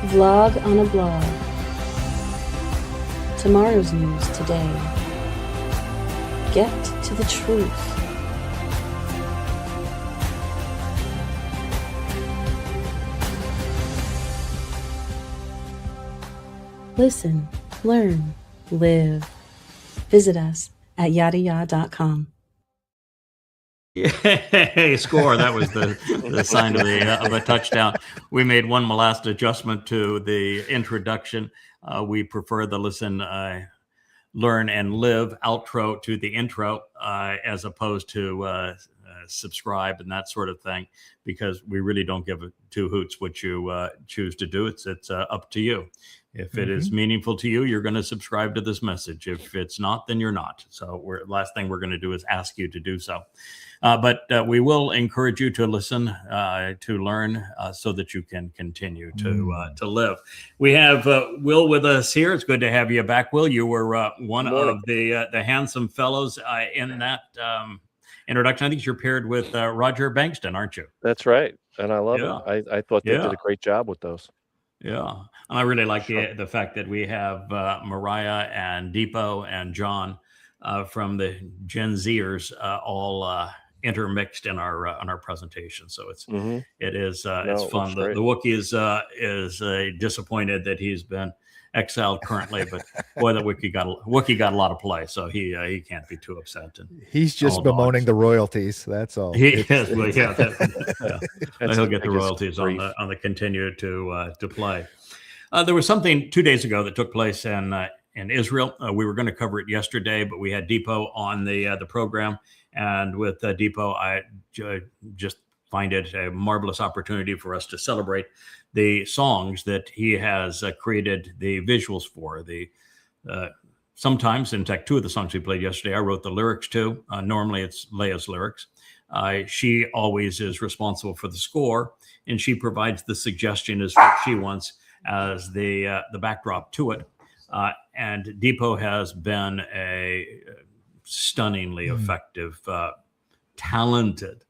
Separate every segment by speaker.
Speaker 1: Vlog on a blog. Tomorrow's news today. Get to the truth. Listen, learn, live. Visit us at yadaya.com.
Speaker 2: Yay, score. That was the sign of a touchdown. We made one last adjustment to the introduction. We prefer the listen, learn, and live outro to the intro as opposed to subscribe and that sort of thing, because we really don't give two hoots what you choose to do. It's up to you. If it is meaningful to you, you're going to subscribe to this message. If it's not, then you're not. So last thing we're going to do is ask you to do so. But we will encourage you to listen, to learn, so that you can continue to live. We have Will with us here. It's good to have you back, Will. You were one of the handsome fellows in that introduction. I think you're paired with Roger Bankston, aren't you?
Speaker 3: That's right. And I love it. I thought they did a great job with those.
Speaker 2: Yeah. And I really like the fact that we have Mariah and Deepo and John from the Gen Zers all intermixed in our presentation. So it's it's fun. The Wookiee is disappointed that he's been exiled currently, but boy, the Wookiee got a lot of play, so he can't be too upset. And
Speaker 4: he's just bemoaning the royalties. That's all.
Speaker 2: He is. Well, yeah, he'll get the royalties on the continue to play. There was something 2 days ago that took place in Israel. We were going to cover it yesterday, but we had Deepo on the program, and with Deepo, I just find it a marvelous opportunity for us to celebrate the songs that he has created the visuals for. Sometimes, in fact, two of the songs we played yesterday, I wrote the lyrics to. Normally, it's Leia's lyrics. She always is responsible for the score, and she provides the suggestion as what she wants as the backdrop to it. And Deepo has been a stunningly effective, talented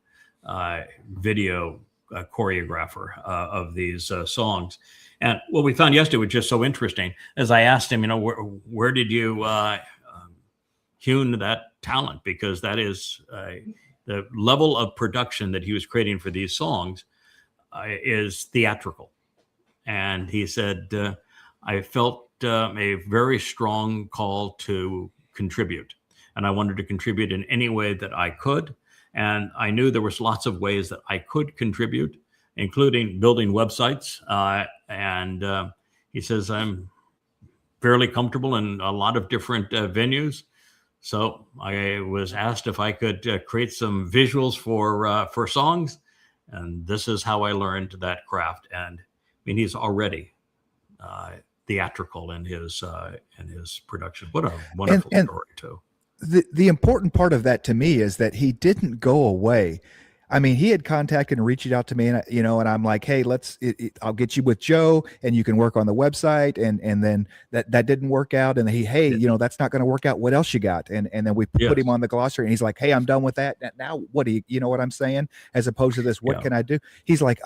Speaker 2: video choreographer of these songs. And what we found yesterday was just so interesting. As I asked him, where did you hewn that talent? Because that is the level of production that he was creating for these songs is theatrical. And he said, I felt a very strong call to contribute. And I wanted to contribute in any way that I could. And I knew there was lots of ways that I could contribute, including building websites. And he says, I'm fairly comfortable in a lot of different venues. So I was asked if I could create some visuals for songs. And this is how I learned that craft. And I mean, he's already theatrical in his production. What a wonderful story, too.
Speaker 4: The important part of that to me is that he didn't go away. I mean, he had contacted and reached out to me, and and I'm like, hey, I'll get you with Joe, and you can work on the website. And then that didn't work out, and that's not going to work out. What else you got? And then we put him on the glossary, and he's like, hey, I'm done with that. Now, what do you know what I'm saying? As opposed to this, what can I do? He's like,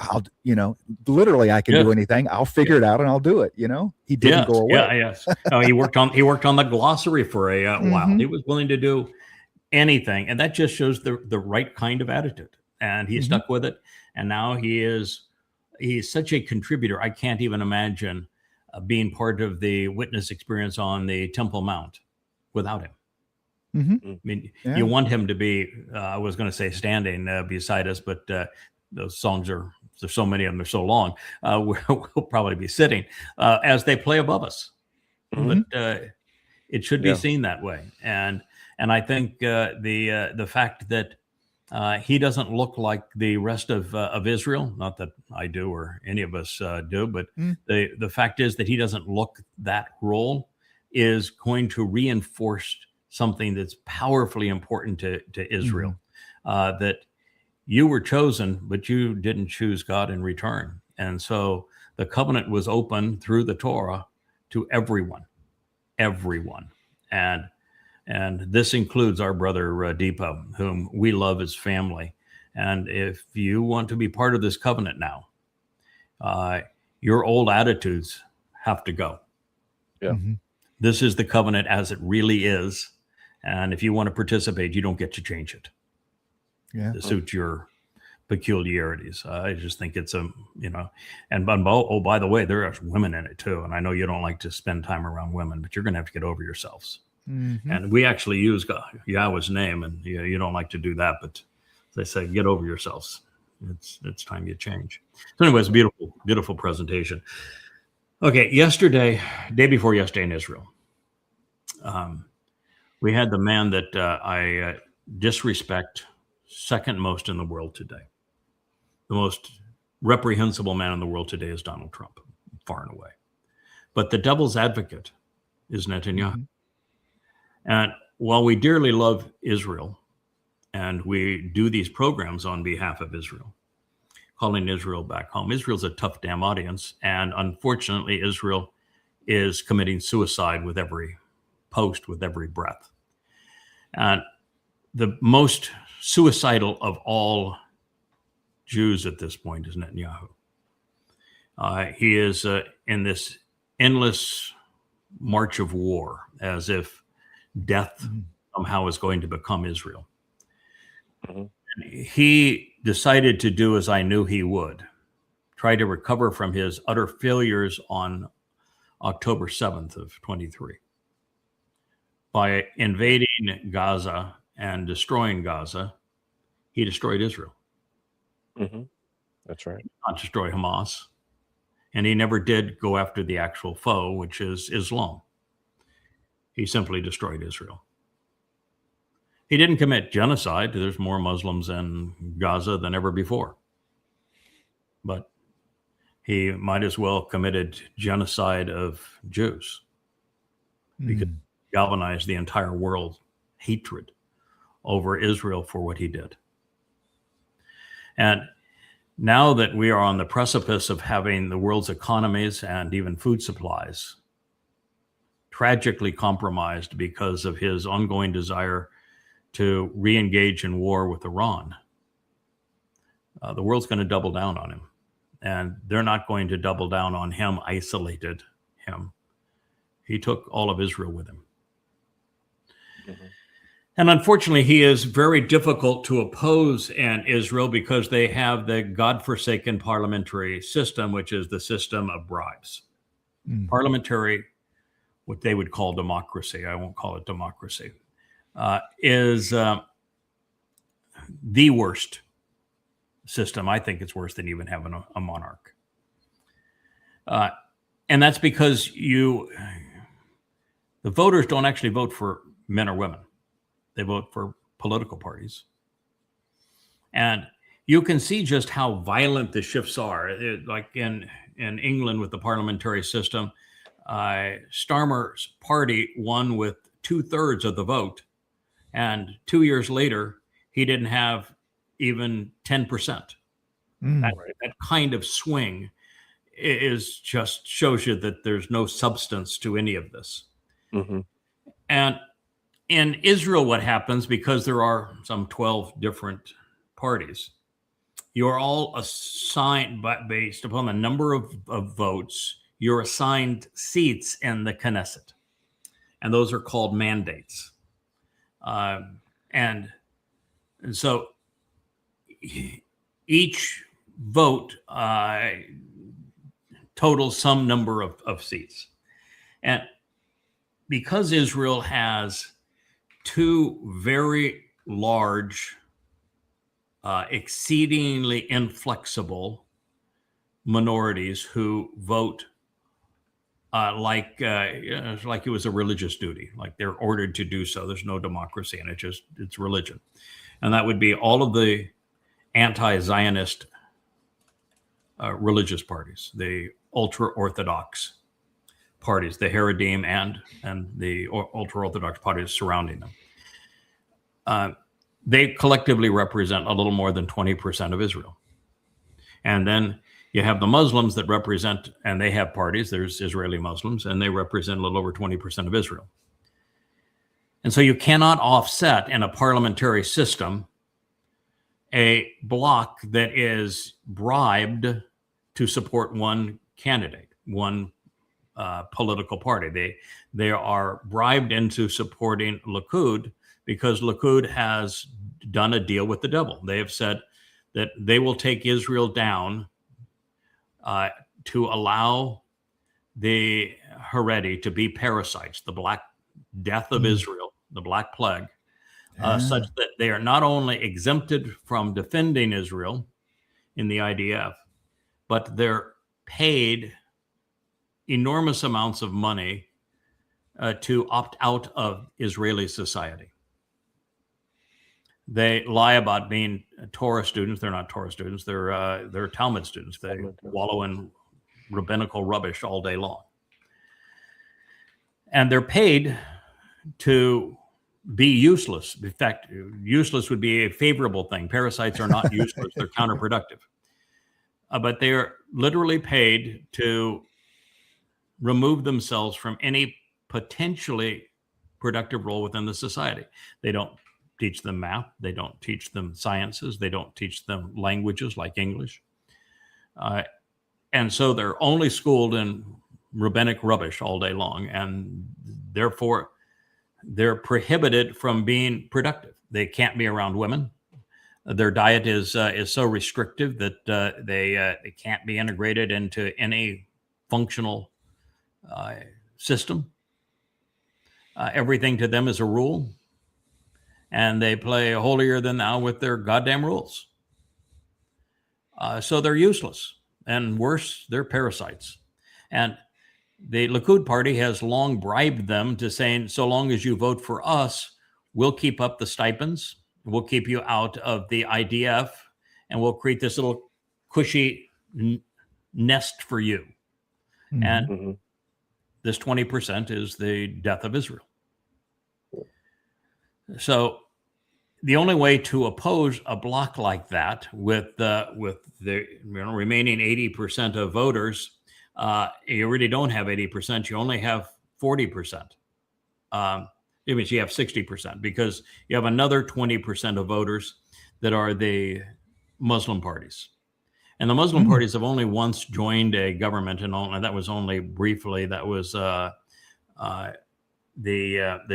Speaker 4: literally, I can do anything. I'll figure it out, and I'll do it. He didn't go away.
Speaker 2: Yes. No, he worked on the glossary for a while. He was willing to do anything, and that just shows the right kind of attitude. And he stuck with it. And now he's such a contributor. I can't even imagine being part of the witness experience on the Temple Mount without him. I mean, you want him to be, I was going to say standing beside us, but those songs there's so many of them, they're so long. We'll probably be sitting as they play above us. But it should be seen that way. And I think the fact that he doesn't look like the rest of Israel. Not that I do or any of us do, but the fact is that he doesn't look that role is going to reinforce something that's powerfully important to Israel. That you were chosen, but you didn't choose God in return. And so the covenant was open through the Torah to everyone. And this includes our brother Deepo, whom we love as family. And if you want to be part of this covenant now, your old attitudes have to go.
Speaker 3: Yeah.
Speaker 4: Mm-hmm.
Speaker 2: This is the covenant as it really is. And if you want to participate, you don't get to change it
Speaker 4: Yeah.
Speaker 2: to suit your peculiarities. I just think it's and by the way, there are women in it too. And I know you don't like to spend time around women, but you're going to have to get over yourselves.
Speaker 4: Mm-hmm.
Speaker 2: And we actually use Yahweh's name, and you don't like to do that, but they say, get over yourselves. It's time you change. So anyways, beautiful, beautiful presentation. Okay. Day before yesterday in Israel, we had the man that I disrespect second most in the world today. The most reprehensible man in the world today is Donald Trump, far and away. But the devil's advocate is Netanyahu.
Speaker 4: Mm-hmm.
Speaker 2: And while we dearly love Israel, and we do these programs on behalf of Israel, calling Israel back home, Israel's a tough damn audience. And unfortunately, Israel is committing suicide with every post, with every breath. And the most suicidal of all Jews at this point is Netanyahu. He is in this endless march of war, as if death somehow is going to become Israel. Mm-hmm. He decided to do as I knew he would, try to recover from his utter failures on October 7th of 23. By invading Gaza and destroying Gaza, he destroyed Israel.
Speaker 3: Mm-hmm. That's right.
Speaker 2: He did not destroy Hamas. And he never did go after the actual foe, which is Islam. He simply destroyed Israel. He didn't commit genocide. There's more Muslims in Gaza than ever before. But he might as well committed genocide of Jews, because he galvanized the entire world hatred over Israel for what he did. And now that we are on the precipice of having the world's economies and even food supplies tragically compromised because of his ongoing desire to re-engage in war with Iran, the world's going to double down on him. And they're not going to double down on him, isolated him. He took all of Israel with him. Mm-hmm. And unfortunately, he is very difficult to oppose in Israel because they have the godforsaken parliamentary system, which is the system of bribes. Parliamentary, what they would call democracy, I won't call it democracy, is the worst system. I think it's worse than even having a monarch. And that's because the voters don't actually vote for men or women. They vote for political parties. And you can see just how violent the shifts are. Like in England with the parliamentary system, Starmer's party won with 2/3 of the vote. And 2 years later, he didn't have even 10%. That kind of swing is just shows you that there's no substance to any of this. Mm-hmm. And in Israel, what happens, because there are some 12 different parties, you're all assigned, based upon the number of votes, you're assigned seats in the Knesset. And those are called mandates. And so each vote totals some number of seats. And because Israel has two very large, exceedingly inflexible minorities who vote like it was a religious duty, like they're ordered to do so. There's no democracy in it, it's religion. And that would be all of the anti-Zionist religious parties, the ultra-Orthodox parties, the Haredim and the ultra-Orthodox parties surrounding them. They collectively represent a little more than 20% of Israel. And then you have the Muslims that represent, and they have parties, there's Israeli Muslims, and they represent a little over 20% of Israel. And so you cannot offset in a parliamentary system a bloc that is bribed to support one candidate, one political party. They are bribed into supporting Likud because Likud has done a deal with the devil. They have said that they will take Israel down to allow the Haredi to be parasites, the Black Death of Israel, the Black Plague, such that they are not only exempted from defending Israel in the IDF, but they're paid enormous amounts of money to opt out of Israeli society. They lie about being Torah students. They're not Torah students. They're Talmud students. They wallow in rabbinical rubbish all day long. And they're paid to be useless. In fact, useless would be a favorable thing. Parasites are not useless. They're counterproductive. But they are literally paid to remove themselves from any potentially productive role within the society. They don't teach them math. They don't teach them sciences. They don't teach them languages like English. And so they're only schooled in rabbinic rubbish all day long. And therefore, they're prohibited from being productive. They can't be around women. Their diet is so restrictive that they can't be integrated into any functional system. Everything to them is a rule, and they play holier than thou with their goddamn rules. So they're useless, and worse, they're parasites. And the Likud party has long bribed them to saying, so long as you vote for us, we'll keep up the stipends, we'll keep you out of the IDF, and we'll create this little cushy nest for you. And this 20% is the death of Israel. So the only way to oppose a bloc like that with the remaining 80% of voters, you really don't have 80%. You only have 40%. It means you have 60% because you have another 20% of voters that are the Muslim parties. And the Muslim parties have only once joined a government, and that was only briefly. That was the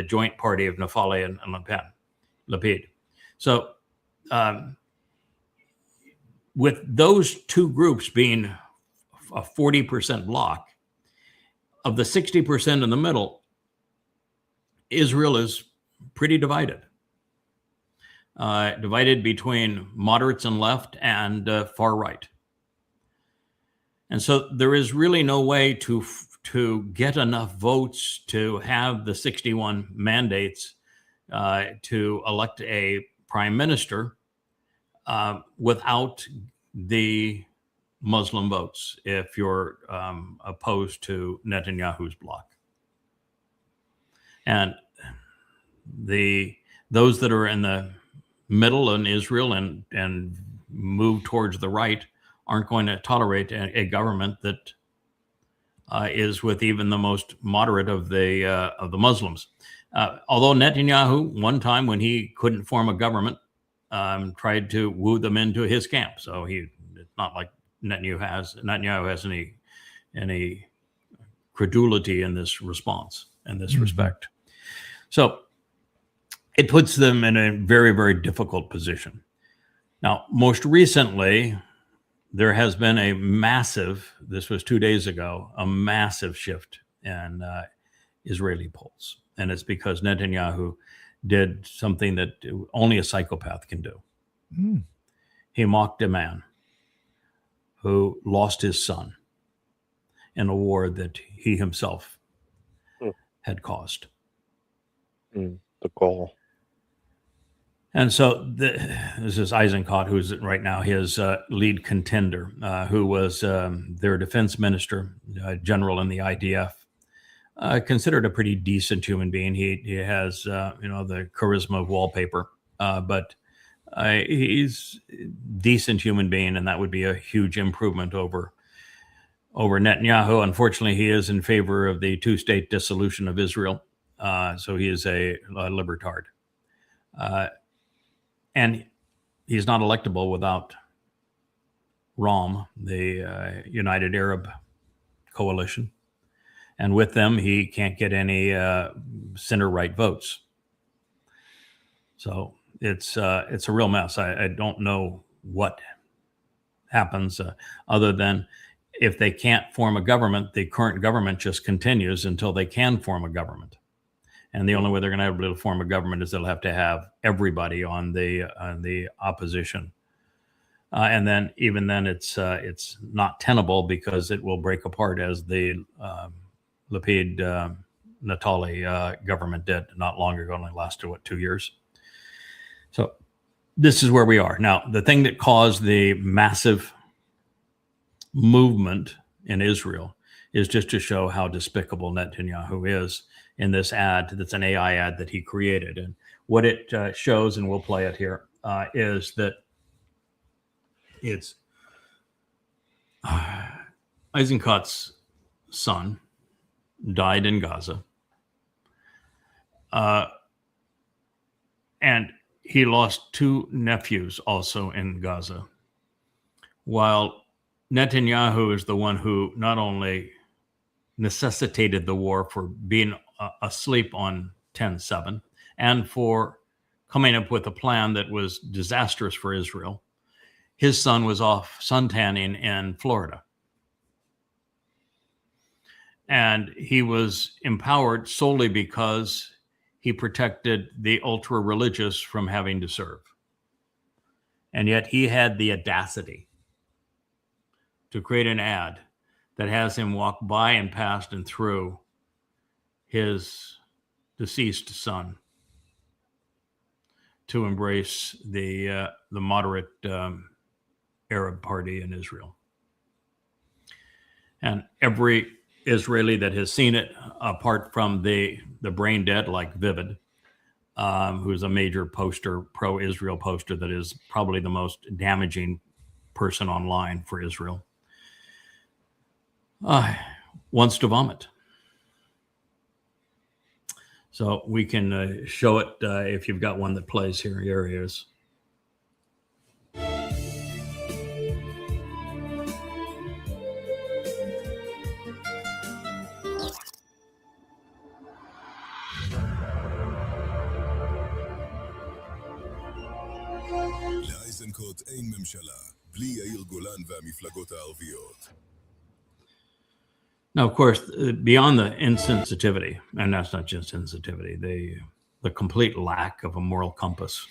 Speaker 2: joint party of Naftali and Lapid. So with those two groups being a 40% block, of the 60% in the middle, Israel is pretty divided. Divided between moderates and left and far right. And so there is really no way to get enough votes to have the 61 mandates to elect a prime minister without the Muslim votes if you're opposed to Netanyahu's bloc. And those that are in the middle in Israel and move towards the right aren't going to tolerate a government that is with even the most moderate of the Muslims. Although Netanyahu, one time when he couldn't form a government, tried to woo them into his camp. So it's not like Netanyahu has any credulity in this response, in this respect. So it puts them in a very, very difficult position. Now, most recently, there has been a massive, this was 2 days ago, a massive shift in Israeli polls. And it's because Netanyahu did something that only a psychopath can do. He mocked a man who lost his son in a war that he himself had caused.
Speaker 3: The goal.
Speaker 2: And so this is Eisenkot, who's right now his lead contender, who was their defense minister, general in the IDF, considered a pretty decent human being. He has, the charisma of wallpaper, but he's a decent human being, and that would be a huge improvement over Netanyahu. Unfortunately, he is in favor of the two-state dissolution of Israel, so he is a libertard. And he's not electable without RAAM, the United Arab coalition. And with them, he can't get any center-right votes. So it's a real mess. I don't know what happens other than if they can't form a government, the current government just continues until they can form a government. And the only way they're going to be able to form a government is they'll have to have everybody on the opposition. And then even then, it's not tenable because it will break apart as the Lapid Natali government did not long ago. Only lasted 2 years. So this is where we are now. The thing that caused the massive movement in Israel is just to show how despicable Netanyahu is in this ad. That's an AI ad that he created, and what it shows, and we'll play it here, is that it's Eisenkot's son died in Gaza, and he lost 2 nephews also in Gaza, while Netanyahu is the one who not only necessitated the war for being asleep on 10/7 and for coming up with a plan that was disastrous for Israel. His son was off suntanning in Florida. And he was empowered solely because he protected the ultra-religious from having to serve. And yet he had the audacity to create an ad that has him walk by and past and through his deceased son to embrace the moderate Arab party in Israel. And every Israeli that has seen it, apart from the brain dead like Vivid, who's a major poster, pro-Israel poster that is probably the most damaging person online for Israel, wants to vomit. So we can show it if you've got one that plays here. Here he is.
Speaker 5: לאיזנקוט אין ממשלה, בלי יאיר גולן והמפלגות הערביות.
Speaker 2: Now, of course, beyond the insensitivity, and that's not just sensitivity, the complete lack of a moral compass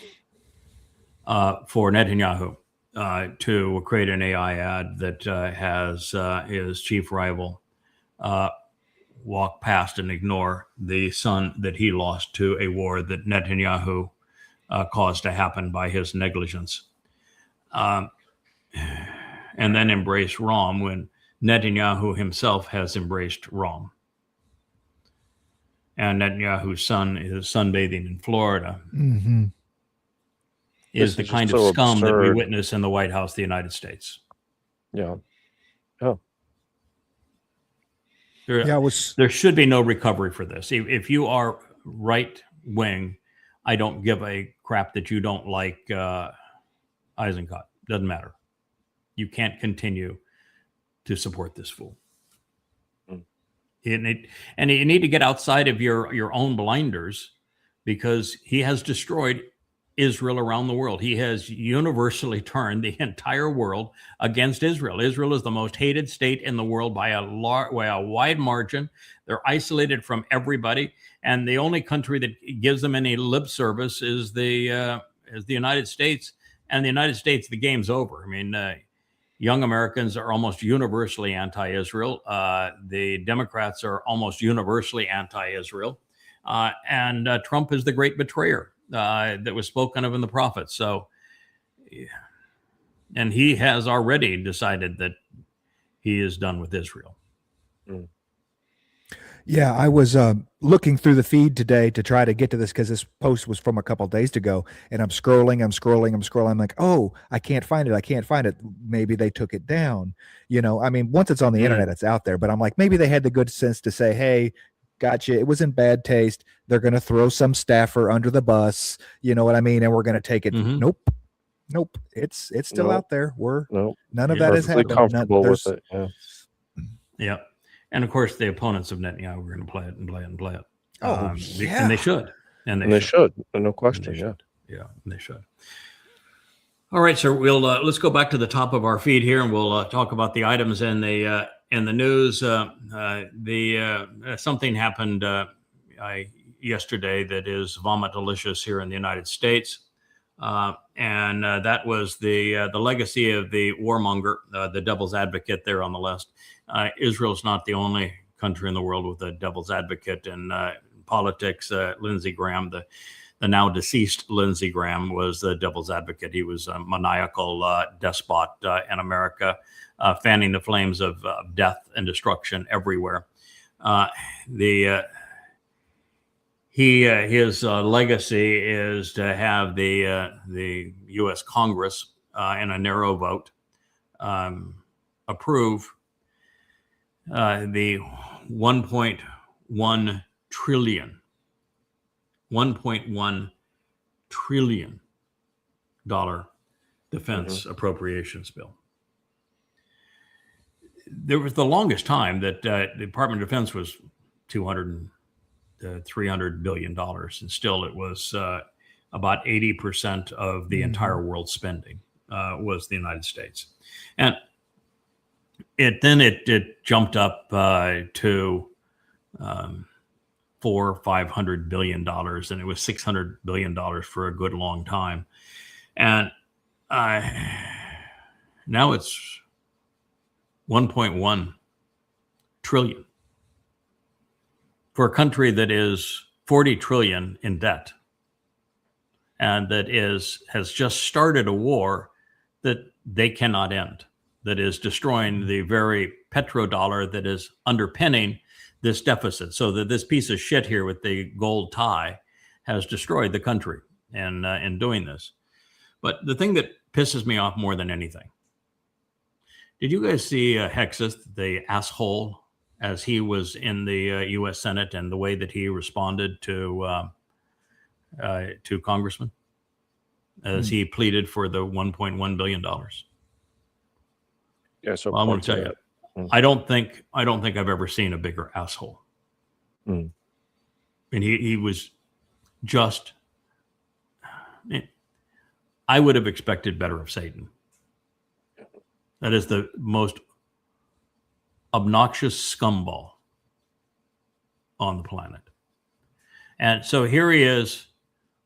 Speaker 2: for Netanyahu to create an AI ad that has his chief rival walk past and ignore the son that he lost to a war that Netanyahu caused to happen by his negligence. And then embrace Ram when Netanyahu himself has embraced Ram. And Netanyahu's son is sunbathing in Florida.
Speaker 4: Mm-hmm.
Speaker 2: Is the kind of scum that we witness in the White House of the United States.
Speaker 3: Yeah. Oh.
Speaker 2: There should be no recovery for this. If you are right wing, I don't give a crap that you don't like Eisenkot. Doesn't matter. You can't continue to support this fool. And you need to get outside of your own blinders, because he has destroyed Israel around the world. He has universally turned the entire world against Israel. Israel is the most hated state in the world by a wide margin. They're isolated from everybody, and the only country that gives them any lip service is the United States. And the United States, the game's over. I mean, young Americans are almost universally anti-Israel. The Democrats are almost universally anti-Israel. And Trump is the great betrayer that was spoken of in the prophets. So, and he has already decided that he is done with Israel.
Speaker 4: Yeah, I was looking through the feed today to try to get to this because this post was from a couple of days ago, and I'm scrolling. I'm like, oh, I can't find it. Maybe they took it down. You know, I mean, once it's on the internet, it's out there. But I'm like, maybe they had the good sense to say, hey, gotcha, it was in bad taste. They're going to throw some staffer under the bus. You know what I mean? And we're going to take it.
Speaker 2: Mm-hmm.
Speaker 4: Nope. It's still out there. None of
Speaker 3: You're
Speaker 4: that is happening.
Speaker 3: Comfortable with it. Yeah.
Speaker 2: Yeah. And of course, the opponents of Netanyahu were going to play it and play it and play it.
Speaker 4: Yeah.
Speaker 2: And they should.
Speaker 3: And they should. No question. Yeah.
Speaker 2: Yeah, they should. All right, sir. We'll let's go back to the top of our feed here, and we'll talk about the items in the news. Something happened yesterday that is vomit delicious here in the United States, and that was the legacy of the warmonger, the devil's advocate there on the list. Israel's not the only country in the world with a devil's advocate in politics. Lindsey Graham, the now deceased Lindsey Graham, was the devil's advocate. He was a maniacal despot in America, fanning the flames of death and destruction everywhere. His legacy is to have the U.S. Congress in a narrow vote approve the $1.1 trillion defense appropriations bill. There was the longest time that the Department of Defense was $200 to $300 billion, and still it was about 80% of the entire world spending was the United States, and it jumped up to $400 or $500 billion, and it was $600 billion for a good long time, and now it's 1.1 trillion for a country that is 40 trillion in debt, and that has just started a war that they cannot end, that is destroying the very petrodollar that is underpinning this deficit, so that this piece of shit here with the gold tie has destroyed the country in doing this. But the thing that pisses me off more than anything, did you guys see Hexeth, the asshole, as he was in the U.S. Senate, and the way that he responded to Congressman as he pleaded for the $1.1 billion?
Speaker 3: Yeah, so
Speaker 2: well, I'm going to tell you, I don't think I've ever seen a bigger asshole. And he was just. I would have expected better of Satan. That is the most obnoxious scumball on the planet. And so here he is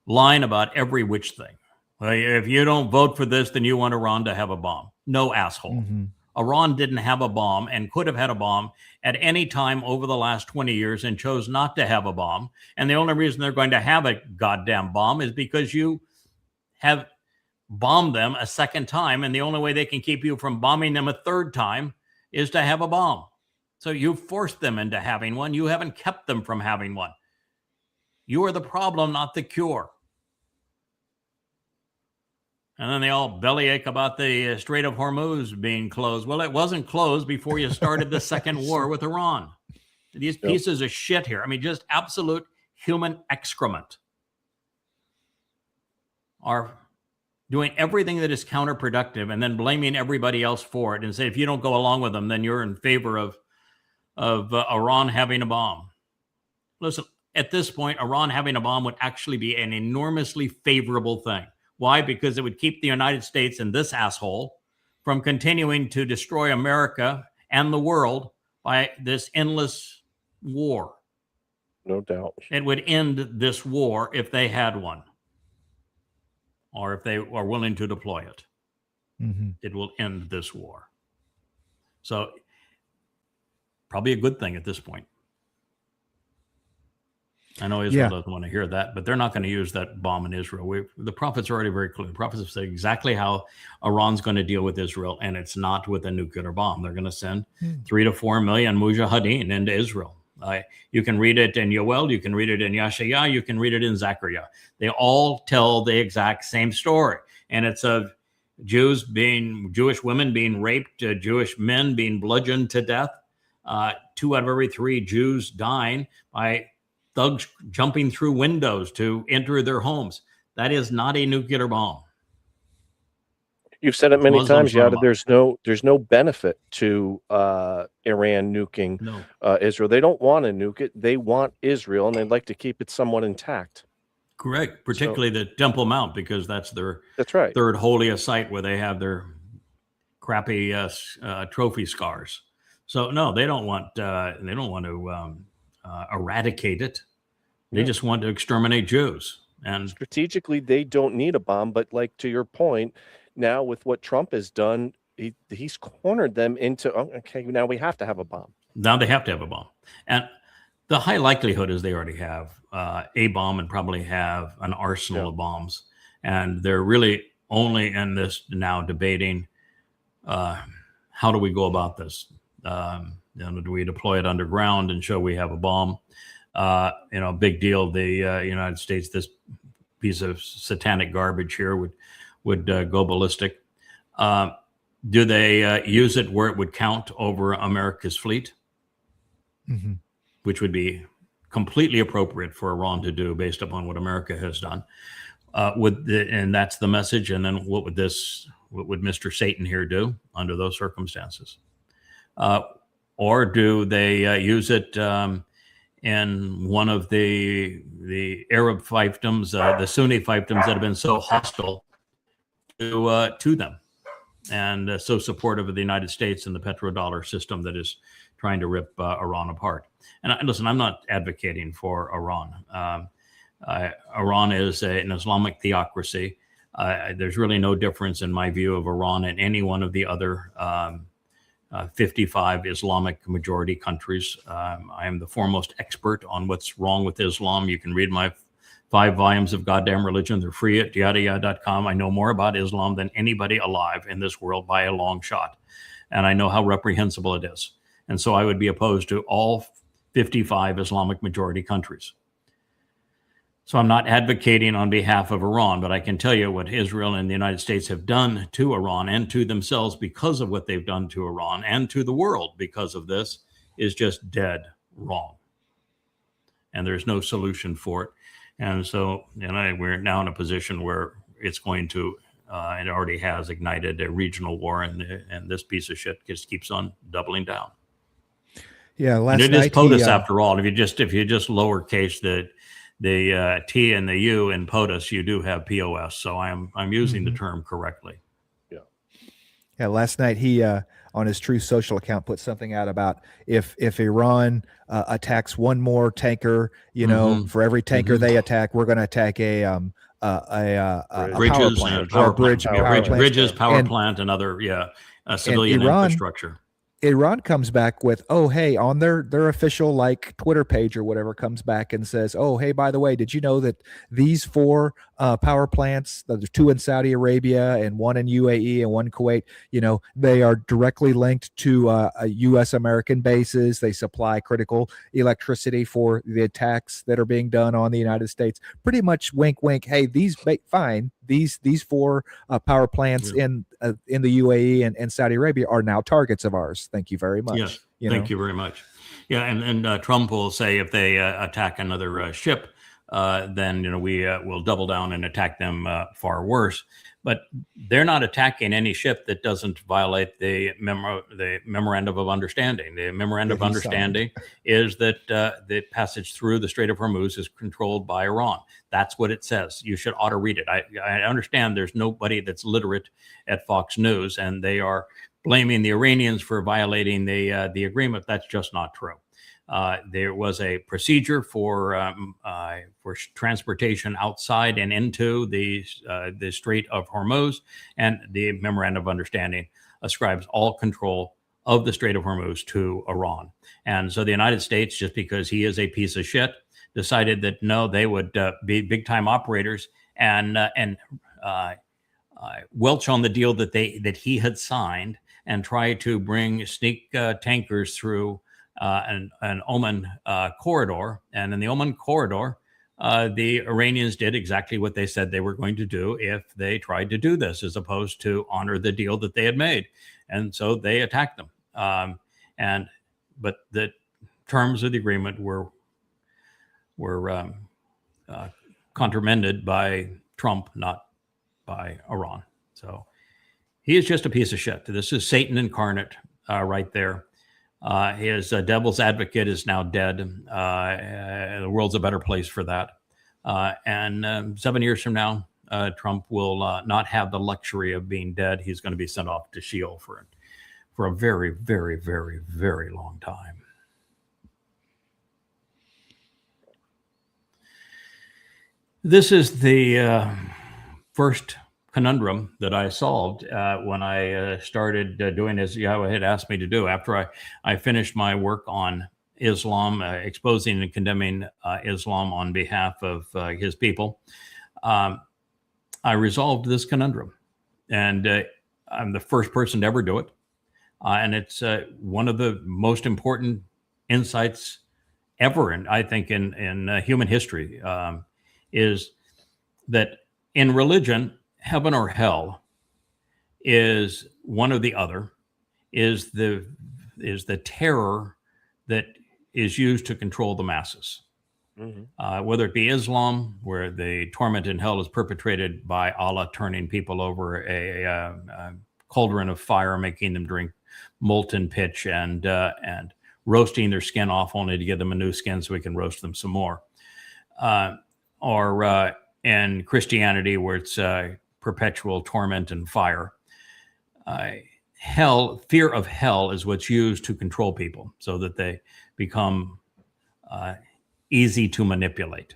Speaker 2: lying about every which thing. If you don't vote for this, then you want Iran to have a bomb. No, asshole. Iran didn't have a bomb and could have had a bomb at any time over the last 20 years and chose not to have a bomb. And the only reason they're going to have a goddamn bomb is because you have bombed them a second time. And the only way they can keep you from bombing them a third time is to have a bomb. So you forced them into having one. You haven't kept them from having one. You are the problem, not the cure. And then they all bellyache about the Strait of Hormuz being closed. Well, it wasn't closed before you started the second war with Iran. These pieces of shit here, I mean, just absolute human excrement, are doing everything that is counterproductive and then blaming everybody else for it and say, if you don't go along with them, then you're in favor of Iran having a bomb. Listen, at this point, Iran having a bomb would actually be an enormously favorable thing. Why? Because it would keep the United States and this asshole from continuing to destroy America and the world by this endless war.
Speaker 3: No doubt.
Speaker 2: It would end this war if they had one, or if they are willing to deploy it. It will end this war. So probably a good thing at this point. I know Israel doesn't want to hear that, but they're not going to use that bomb in Israel. The prophets are already very clear. The prophets have said exactly how Iran's going to deal with Israel, and it's not with a nuclear bomb. They're going to send 3 to 4 million mujahideen into Israel. You can read it in Yoel, you can read it in Yashaya, you can read it in Zechariah. They all tell the exact same story, and it's of Jewish women being raped, Jewish men being bludgeoned to death, 2 out of every 3 Jews dying by thugs jumping through windows to enter their homes. That is not a nuclear bomb.
Speaker 3: You've said it many
Speaker 2: Muslims
Speaker 3: times,
Speaker 2: run
Speaker 3: Yada.
Speaker 2: amok.
Speaker 3: There's no benefit to Iran nuking
Speaker 2: No.
Speaker 3: Israel. They don't want to nuke it. They want Israel, and they'd like to keep it somewhat intact.
Speaker 2: Correct. Particularly the Temple Mount, because that's their
Speaker 3: That's right.
Speaker 2: third holiest site where they have their crappy trophy scars. So no, they don't want to eradicate it. They
Speaker 3: Yeah.
Speaker 2: just want to exterminate Jews. And
Speaker 3: Strategically, they don't need a bomb, but like to your point, now with what Trump has done, he's cornered them into okay, now we have to have a bomb.
Speaker 2: now they have to have a bomb. And the high likelihood is they already have a bomb and probably have an arsenal of bombs. And they're really only in this now debating how do we go about this? Do we deploy it underground and show we have a bomb? Big deal. The United States, this piece of satanic garbage here would go ballistic. Do they use it where it would count over America's fleet?
Speaker 4: Mm-hmm.
Speaker 2: Which would be completely appropriate for Iran to do based upon what America has done. And that's the message. And then what would Mr. Satan here do under those circumstances? Or do they use it in one of the Arab fiefdoms, the Sunni fiefdoms that have been so hostile to them and so supportive of the United States and the petrodollar system that is trying to rip Iran apart? And listen, I'm not advocating for Iran. Iran is an Islamic theocracy. There's really no difference in my view of Iran and any one of the other 55 Islamic majority countries. I am the foremost expert on what's wrong with Islam. You can read my 5 volumes of Goddamn Religion. They're free at yadayah.com. I know more about Islam than anybody alive in this world by a long shot. And I know how reprehensible it is. And so I would be opposed to all 55 Islamic majority countries. So I'm not advocating on behalf of Iran, but I can tell you what Israel and the United States have done to Iran and to themselves because of what they've done to Iran and to the world because of this is just dead wrong. And there's no solution for it. And so we're now in a position where it's going to, it already has ignited a regional war, and this piece of shit just keeps on doubling down.
Speaker 4: Yeah,
Speaker 2: and it is POTUS after all. If you just lowercase the T and the U in POTUS, you do have POS. So I'm using the term correctly.
Speaker 4: Yeah. Last night he on his Truth Social account put something out about if Iran attacks one more tanker, for every tanker they attack, we're going to attack a
Speaker 2: bridges, power plant, and other civilian infrastructure.
Speaker 4: Iran comes back with, oh, hey, on their official Twitter page or whatever, comes back and says, oh, hey, by the way, did you know that these 4 power plants, there's 2 in Saudi Arabia and 1 in UAE and 1 Kuwait, they are directly linked to U.S. American bases. They supply critical electricity for the attacks that are being done on the United States. Pretty much wink, wink. Hey, these 4 power plants in the UAE and Saudi Arabia are now targets of ours. Thank you very much.
Speaker 2: Yes, thank you very much. Yeah, and Trump will say if they attack another ship, then we will double down and attack them far worse. But they're not attacking any ship that doesn't violate the memorandum of understanding. The memorandum of understanding is that the passage through the Strait of Hormuz is controlled by Iran. That's what it says. You should ought to read it. I understand there's nobody that's literate at Fox News, and they are blaming the Iranians for violating the agreement. That's just not true. There was a procedure for transportation outside and into the Strait of Hormuz, and the memorandum of understanding ascribes all control of the Strait of Hormuz to Iran. And so the United States, just because he is a piece of shit, decided that no, they would be big time operators and welch on the deal that he had signed and try to bring sneak tankers through an Oman corridor. And in the Oman corridor, the Iranians did exactly what they said they were going to do if they tried to do this, as opposed to honor the deal that they had made. And so they attacked them. But the terms of the agreement were countermanded by Trump, not by Iran. So He is just a piece of shit. This is Satan incarnate right there. His devil's advocate is now dead. The world's a better place for that. And 7 years from now, Trump will not have the luxury of being dead. He's going to be sent off to Sheol for a very, very, very, very long time. This is the first conundrum that I solved when I started doing as Yahweh had asked me to do. After I finished my work on Islam, exposing and condemning Islam on behalf of his people, I resolved this conundrum. And I'm the first person to ever do it. And it's one of the most important insights ever, and I think in human history, is that in religion, heaven or hell is one or the other, is the terror that is used to control the masses. Mm-hmm. Whether it be Islam, where the torment in hell is perpetrated by Allah turning people over a cauldron of fire, making them drink molten pitch and roasting their skin off only to give them a new skin so we can roast them some more. Or in Christianity, where it's perpetual torment and fire. Fear of hell is what's used to control people so that they become easy to manipulate.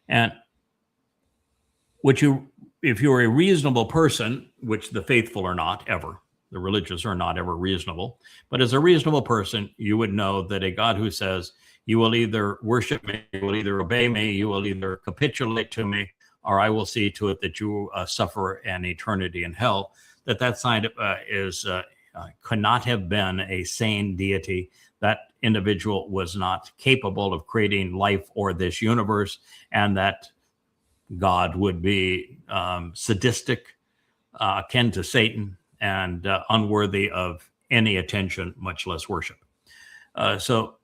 Speaker 2: And if you're a reasonable person, which the faithful are not ever, the religious are not ever reasonable, but as a reasonable person, you would know that a God who says, you will either worship me, you will either obey me, you will either capitulate to me, or I will see to it that you suffer an eternity in hell, that sign could not have been a sane deity. That individual was not capable of creating life or this universe, and that God would be sadistic, akin to Satan, and unworthy of any attention, much less worship. So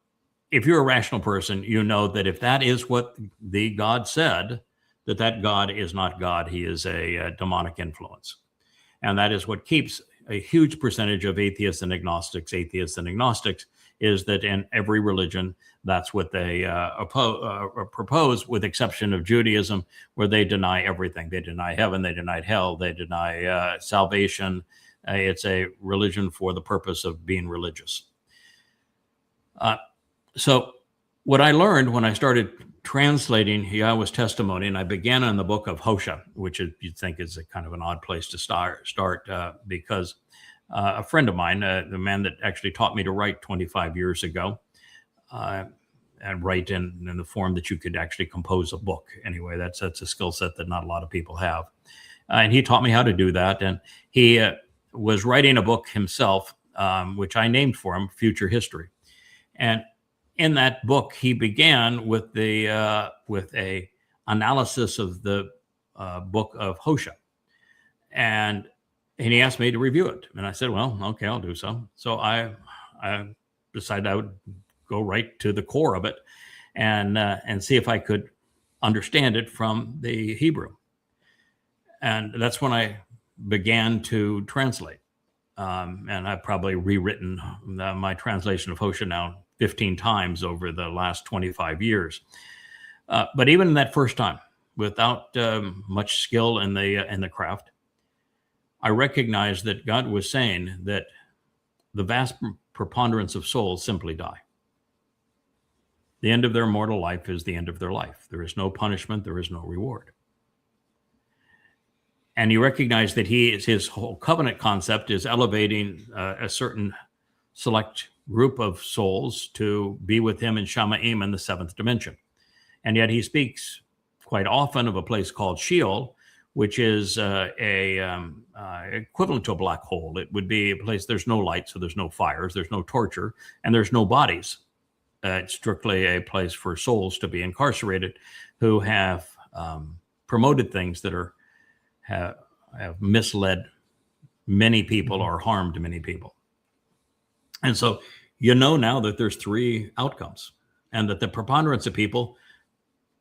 Speaker 2: if you're a rational person, you know that if that is what the God said, that God is not God. He is a demonic influence. And that is what keeps a huge percentage of atheists and agnostics, is that in every religion, that's what they propose, with exception of Judaism, where they deny everything. They deny heaven, they deny hell, they deny salvation. It's a religion for the purpose of being religious. So what I learned when I started translating Yahweh's testimony, and I began on the book of Hosea, which you'd think is a kind of an odd place to start because a friend of mine, the man that actually taught me to write 25 years ago, and write in the form that you could actually compose a book. Anyway, that's a skill set that not a lot of people have. And he taught me how to do that. And he was writing a book himself, which I named for him, Future History. And in that book, he began with a analysis of the book of Hosea. And he asked me to review it. And I said, well, okay, I'll do so. So I decided I would go right to the core of it and see if I could understand it from the Hebrew. And that's when I began to translate. And I've probably rewritten my translation of Hosea now 15 times over the last 25 years. But even in that first time, without much skill in the craft, I recognized that God was saying that the vast preponderance of souls simply die. The end of their mortal life is the end of their life. There is no punishment. There is no reward. And he recognized that his whole covenant concept is elevating a certain select group of souls to be with him in Shamaim in the seventh dimension. And yet he speaks quite often of a place called Sheol, which is equivalent to a black hole. It would be a place, there's no light, so there's no fires, there's no torture, and there's no bodies. It's strictly a place for souls to be incarcerated who have promoted things that have misled many people or harmed many people. And so you know now that there's three outcomes, and that the preponderance of people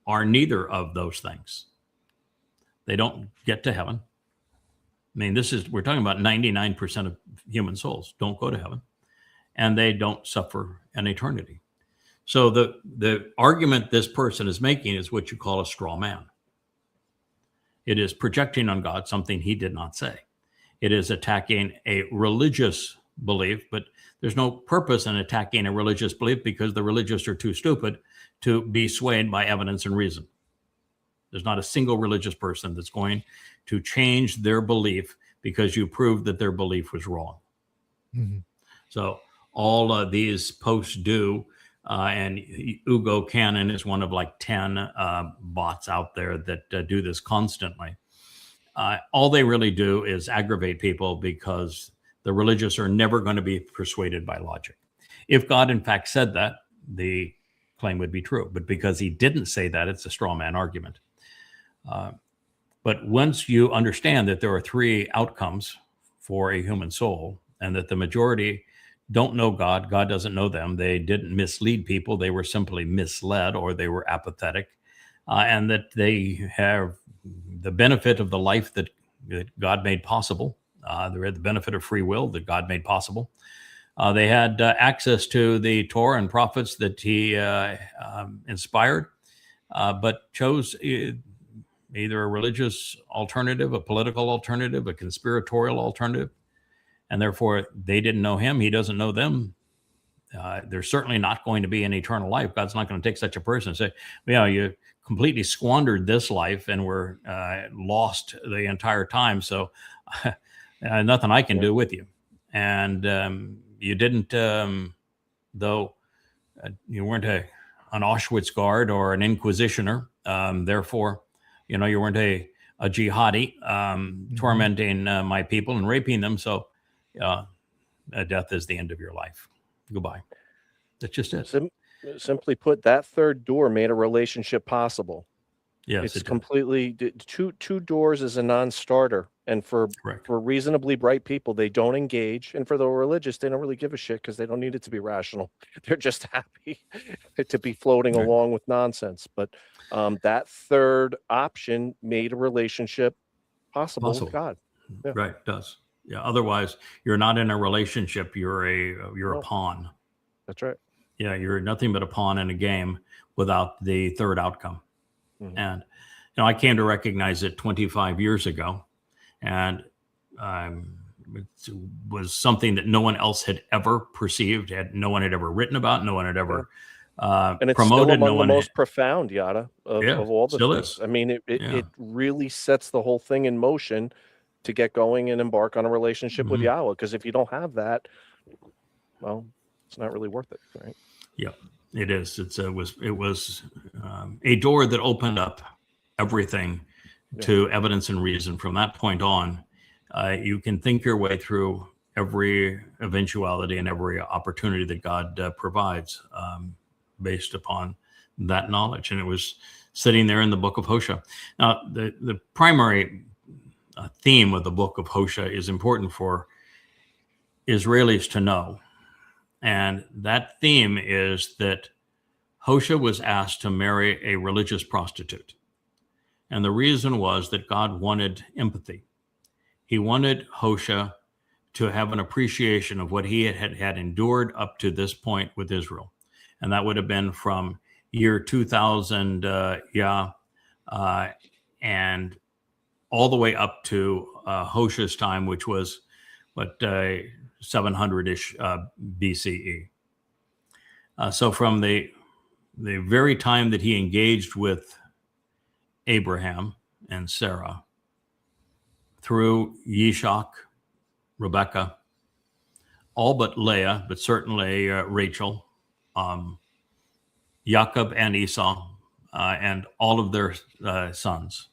Speaker 2: are neither of those things. They don't get to heaven. I mean, we're talking about 99% of human souls don't go to heaven, and they don't suffer an eternity. So the argument this person is making is what you call a straw man. It is projecting on God something he did not say. It is attacking a religious belief, but there's no purpose in attacking a religious belief because the religious are too stupid to be swayed by evidence and reason. There's not a single religious person that's going to change their belief because you proved that their belief was wrong.
Speaker 4: Mhm.
Speaker 2: So all of these posts do, and Ugo Cannon is one of like 10 bots out there that do this constantly. All they really do is aggravate people because the religious are never going to be persuaded by logic. If God, in fact, said that, the claim would be true. But because he didn't say that, it's a straw man argument. But once you understand that there are three outcomes for a human soul, and that the majority don't know God, God doesn't know them, they didn't mislead people, they were simply misled, or they were apathetic, and that they have the benefit of the life that God made possible. They had the benefit of free will that God made possible. They had access to the Torah and prophets that he inspired, but chose either a religious alternative, a political alternative, a conspiratorial alternative, and therefore they didn't know him. He doesn't know them. There's certainly not going to be an eternal life. God's not going to take such a person and say, "Yeah, you completely squandered this life and were lost the entire time. So nothing I can do with you." And you didn't, though you weren't an Auschwitz guard or an inquisitioner. Therefore, you weren't a jihadi tormenting my people and raping them. So death is the end of your life. Goodbye. That's just it.
Speaker 3: Simply put, that third door made a relationship possible.
Speaker 2: Yes,
Speaker 3: It's
Speaker 2: it did.
Speaker 3: completely two doors is a non-starter, and for
Speaker 2: Correct.
Speaker 3: reasonably bright people, they don't engage, and for the religious, they don't really give a shit because they don't need it to be rational. They're just happy to be floating
Speaker 2: Right.
Speaker 3: along with nonsense. But that third option made a relationship possible
Speaker 2: Possible.
Speaker 3: with God. Yeah.
Speaker 2: Right. It does. Yeah. Otherwise, you're not in a relationship. You're a
Speaker 3: No.
Speaker 2: pawn.
Speaker 3: That's right.
Speaker 2: Yeah. You're nothing but a pawn in a game without the third outcome.
Speaker 3: Mhm.
Speaker 2: And I came to recognize it 25 years ago, and it was something that no one else had ever perceived, no one had ever written about, no one had ever
Speaker 3: And it's
Speaker 2: promoted.
Speaker 3: still among
Speaker 2: No
Speaker 3: the
Speaker 2: one
Speaker 3: most profound, Yada,
Speaker 2: Yeah,
Speaker 3: of all the
Speaker 2: still
Speaker 3: things.
Speaker 2: is.
Speaker 3: I mean,
Speaker 2: Yeah.
Speaker 3: it really sets the whole thing in motion to get going and embark on a relationship with
Speaker 2: Mhm.
Speaker 3: Yahweh. Because if you don't have that, well, it's not really worth it, right?
Speaker 2: Yeah, it is. It was a door that opened up everything to evidence and reason. From that point on, you can think your way through every eventuality and every opportunity that God provides based upon that knowledge. And it was sitting there in the book of Hosea. Now, the primary theme of the book of Hosea is important for Israelis to know. And that theme is that Hosea was asked to marry a religious prostitute. And the reason was that God wanted empathy. He wanted Hosea to have an appreciation of what he had endured up to this point with Israel. And that would have been from year 2000, and all the way up to Hoshea's time, which was 700-ish BCE. So from the very time that he engaged with Abraham and Sarah, through Yishak, Rebecca, all but Leah, but certainly Rachel, Jacob and Esau, and all of their sons,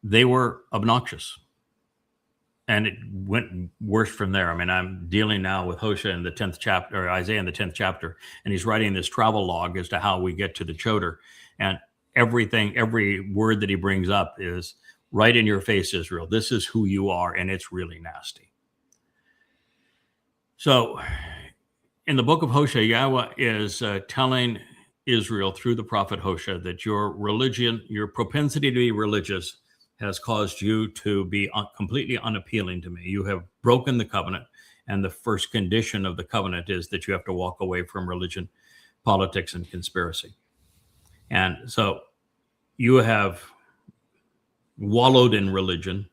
Speaker 2: they were obnoxious. And it went worse from there. I mean, I'm dealing now with Hosea in the 10th chapter, or Isaiah in the 10th chapter, and he's writing this travel log as to how we get to the Choder. And every word that he brings up is right in your face, Israel. This is who you are, and it's really nasty. So in the book of Hosea, Yahweh is telling Israel through the prophet Hosea that your religion, your propensity to be religious, has caused you to be completely unappealing to me. You have broken the covenant, and the first condition of the covenant is that you have to walk away from religion, politics, and conspiracy. And so you have wallowed in religion,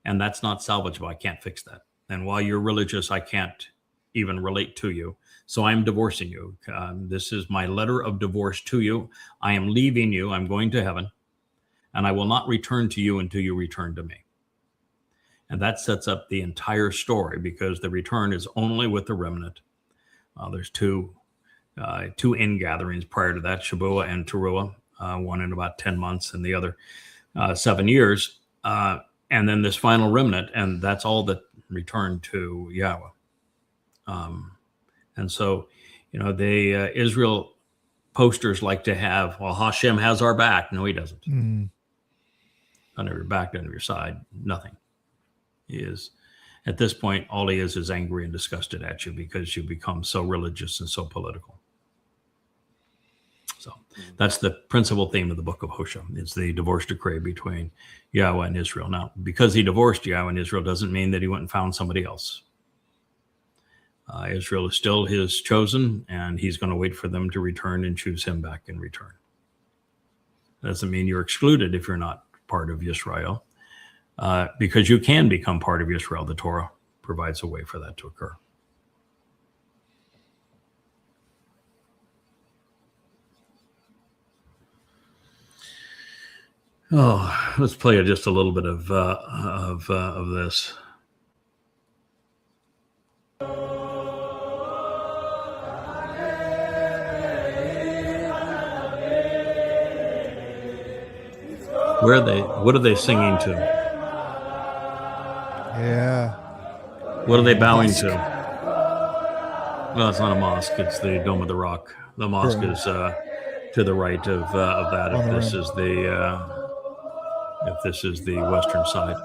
Speaker 2: and that's not salvageable. I can't fix that. And while you're religious, I can't even relate to you. So I'm divorcing you. This is my letter of divorce to you. I am leaving you. I'm going to heaven, and I will not return to you until you return to me. And that sets up the entire story, because the return is only with the remnant. There's two ingatherings prior to that, Shabuah and Teruah, one in about 10 months and the other 7 years. And then this final remnant, and that's all that returned to Yahweh. And so, Israel posters like to have, well, Hashem has our back. No, he doesn't.
Speaker 4: Mm.
Speaker 2: None of your back, none of your side, nothing. He is, at this point, all he is angry and disgusted at you because you become so religious and so political. So that's the principal theme of the book of Hosea. It's the divorce decree between Yahweh and Israel. Now, because he divorced Yahweh and Israel doesn't mean that he went and found somebody else. Israel is still his chosen, and he's going to wait for them to return and choose him back in return. Doesn't mean you're excluded if you're not part of Israel, because you can become part of Israel. The Torah provides a way for that to occur. Oh, let's play just a little bit of this. Where are they? What are they singing to?
Speaker 4: Yeah.
Speaker 2: What are they bowing to? Well, it's not a mosque. It's the Dome of the Rock. The mosque is to the right of that. If this is the western side.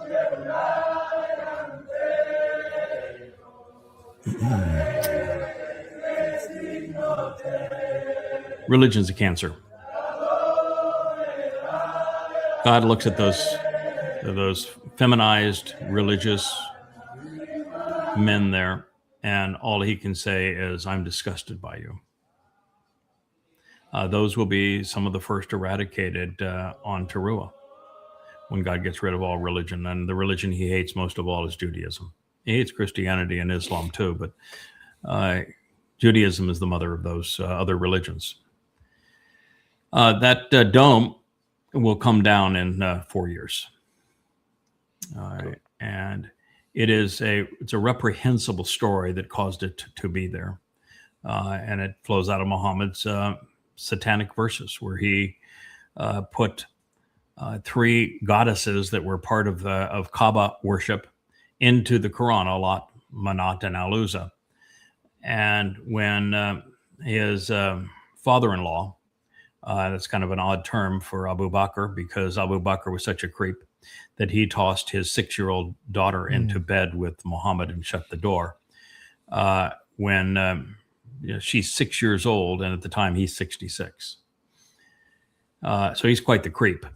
Speaker 2: Religion's a cancer. God looks at those feminized religious men there, and all he can say is, I'm disgusted by you. Those will be some of the first eradicated on Teruah, when God gets rid of all religion. And the religion he hates most of all is Judaism. He hates Christianity and Islam too, but Judaism is the mother of those other religions. That dome will come down in 4 years. And it's a reprehensible story that caused it to be there. And it flows out of Muhammad's satanic verses, where he put 3 goddesses that were part of Kaaba worship into the Quran, Alat, Manat, and Al-Uzza. And when his father-in-law, that's kind of an odd term for Abu Bakr, because Abu Bakr was such a creep that he tossed his 6-year-old daughter into bed with Muhammad and shut the door. When she's 6 years old, and at the time he's 66. So he's quite the creep.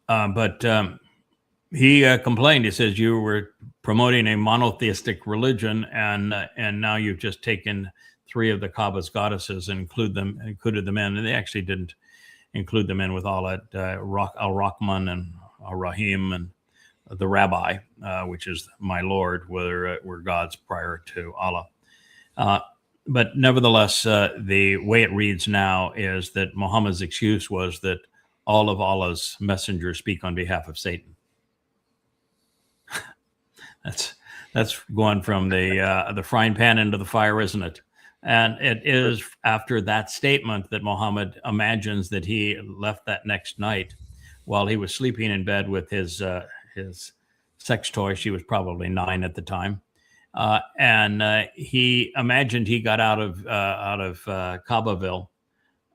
Speaker 2: But he complained. He says, you were promoting a monotheistic religion, and now you've just taken 3 of the Kaaba's goddesses and included them in, and they actually didn't include them in with all that Al-Rahman and Al-Rahim and the Rabbi, which is my Lord, were gods prior to Allah. But nevertheless, the way it reads now is that Muhammad's excuse was that all of Allah's messengers speak on behalf of Satan. That's going from the frying pan into the fire, isn't it? And it is after that statement that Muhammad imagines that he left that next night while he was sleeping in bed with his sex toy. She was probably 9 at the time. And he imagined he got out of Kaabaville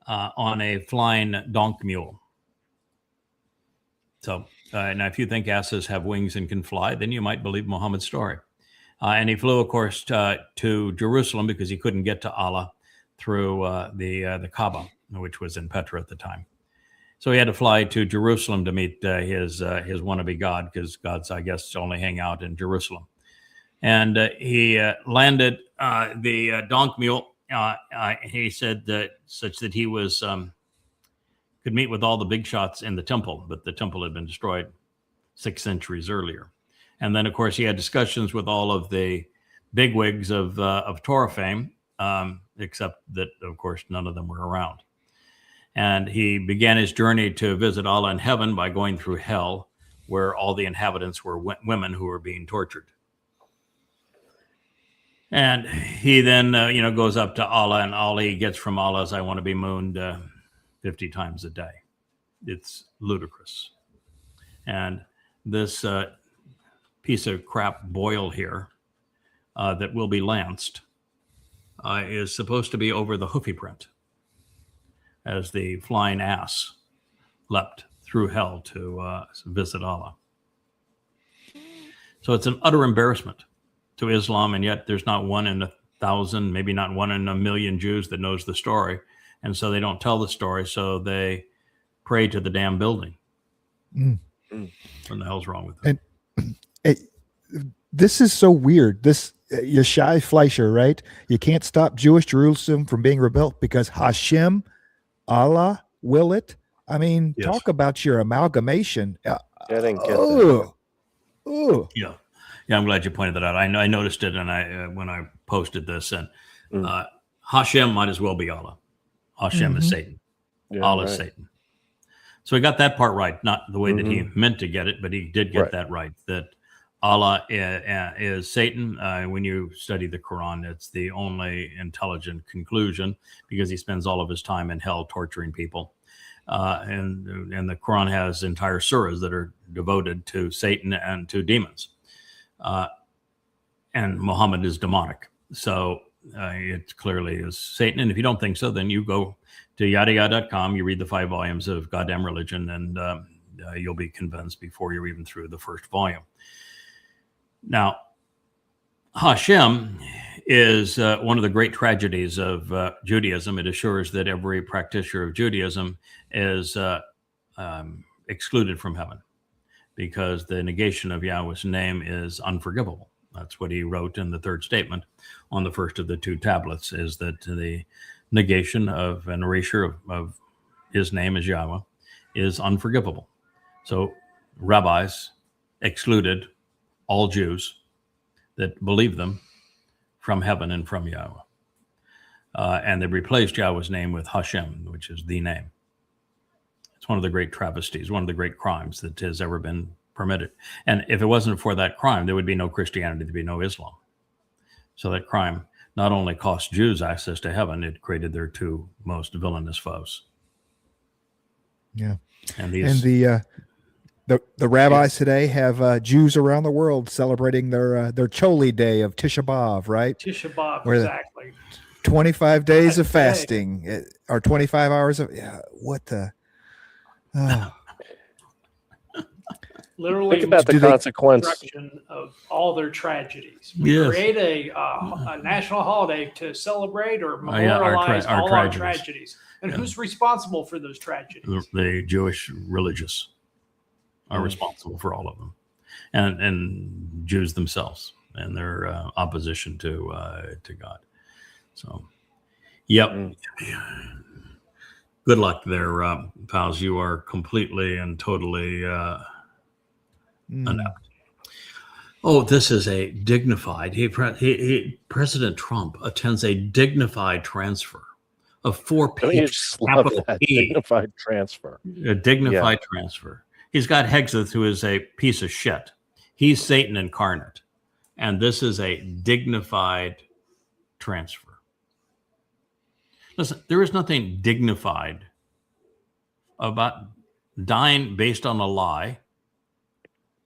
Speaker 2: on a flying donk mule. So now, if you think asses have wings and can fly, then you might believe Muhammad's story. And he flew, of course, to Jerusalem because he couldn't get to Allah through the Kaaba, which was in Petra at the time. So he had to fly to Jerusalem to meet his wannabe God, because gods, I guess, only hang out in Jerusalem. And he landed the donk mule. He said that such that he was could meet with all the big shots in the temple, but the temple had been destroyed 6 centuries earlier. And then, of course, he had discussions with all of the bigwigs of Torah fame, except that, of course, none of them were around. And he began his journey to visit Allah in heaven by going through hell, where all the inhabitants were women who were being tortured. And he then, goes up to Allah, and all he gets from Allah is, "I want to be mooned 50 times a day." It's ludicrous. And this piece of crap boil here that will be lanced is supposed to be over the hoofy print, as the flying ass leapt through hell to visit Allah. So it's an utter embarrassment to Islam, and yet there's not one in 1,000, maybe not one in 1,000,000 Jews that knows the story, and so they don't tell the story, so they pray to the damn building. What the hell's wrong with it?
Speaker 4: And this is so weird. This Yeshai Fleischer, right? You can't stop Jewish Jerusalem from being rebuilt because Hashem, Allah, will it. I mean,
Speaker 2: Yes.
Speaker 4: Talk about your amalgamation.
Speaker 3: I didn't get that.
Speaker 2: Yeah, I'm glad you pointed that out. I noticed it, and I when I posted this, and Hashem might as well be Allah. Hashem is Satan.
Speaker 3: Yeah,
Speaker 2: Allah is
Speaker 3: right.
Speaker 2: Satan. So he got that part right, not the way that he meant to get it, but he did get
Speaker 3: Right.
Speaker 2: that right. That Allah is Satan. When you study the Quran, it's the only intelligent conclusion, because he spends all of his time in hell torturing people. And the Quran has entire surahs that are devoted to Satan and to demons. And Muhammad is demonic. So it clearly is Satan. And if you don't think so, then you go to yadayah.com, you read the 5 volumes of Goddamn Religion, and you'll be convinced before you're even through the first volume. Now, Hashem is one of the great tragedies of Judaism. It assures that every practitioner of Judaism is excluded from heaven, because the negation of Yahweh's name is unforgivable. That's what he wrote in the third statement on the first of the 2 tablets, is that the negation of an erasure of his name as Yahweh is unforgivable. So rabbis excluded all Jews that believe them from heaven and from Yahweh. And they replaced Yahweh's name with Hashem, which is the name. It's one of the great travesties, one of the great crimes that has ever been permitted. And if it wasn't for that crime, there would be no Christianity, there'd be no Islam. So that crime not only cost Jews access to heaven, it created their 2 most villainous foes.
Speaker 4: Yeah.
Speaker 2: And these,
Speaker 4: And the rabbis today have Jews around the world celebrating their Choli Day of Tisha B'Av, right?
Speaker 6: Tisha B'Av,
Speaker 4: Where the-
Speaker 6: exactly.
Speaker 4: 25 days of
Speaker 6: That's right.
Speaker 4: fasting, or 25 hours of what the. Oh.
Speaker 6: Literally,
Speaker 3: Think about the
Speaker 4: Do they-
Speaker 3: consequence.
Speaker 6: destruction of all their tragedies.
Speaker 2: Yes.
Speaker 6: Create a national holiday to celebrate or
Speaker 2: Oh, yeah, our
Speaker 6: memorialize
Speaker 2: our
Speaker 6: all our
Speaker 2: tragedies.
Speaker 6: tragedies. And
Speaker 2: Yeah.
Speaker 6: who's responsible for those tragedies?
Speaker 2: the Jewish religious are responsible for all of them, and Jews themselves and their opposition to God. So, yep. Good luck there, pals. You are completely and totally inept. Oh, this is a dignified. President Trump attends a dignified transfer of 4
Speaker 3: Don't you
Speaker 2: pages.
Speaker 3: just love that dignified transfer?
Speaker 2: A dignified transfer. He's got Hexeth, who is a piece of shit. He's Satan incarnate. And this is a dignified transfer. Listen, there is nothing dignified about dying based on a lie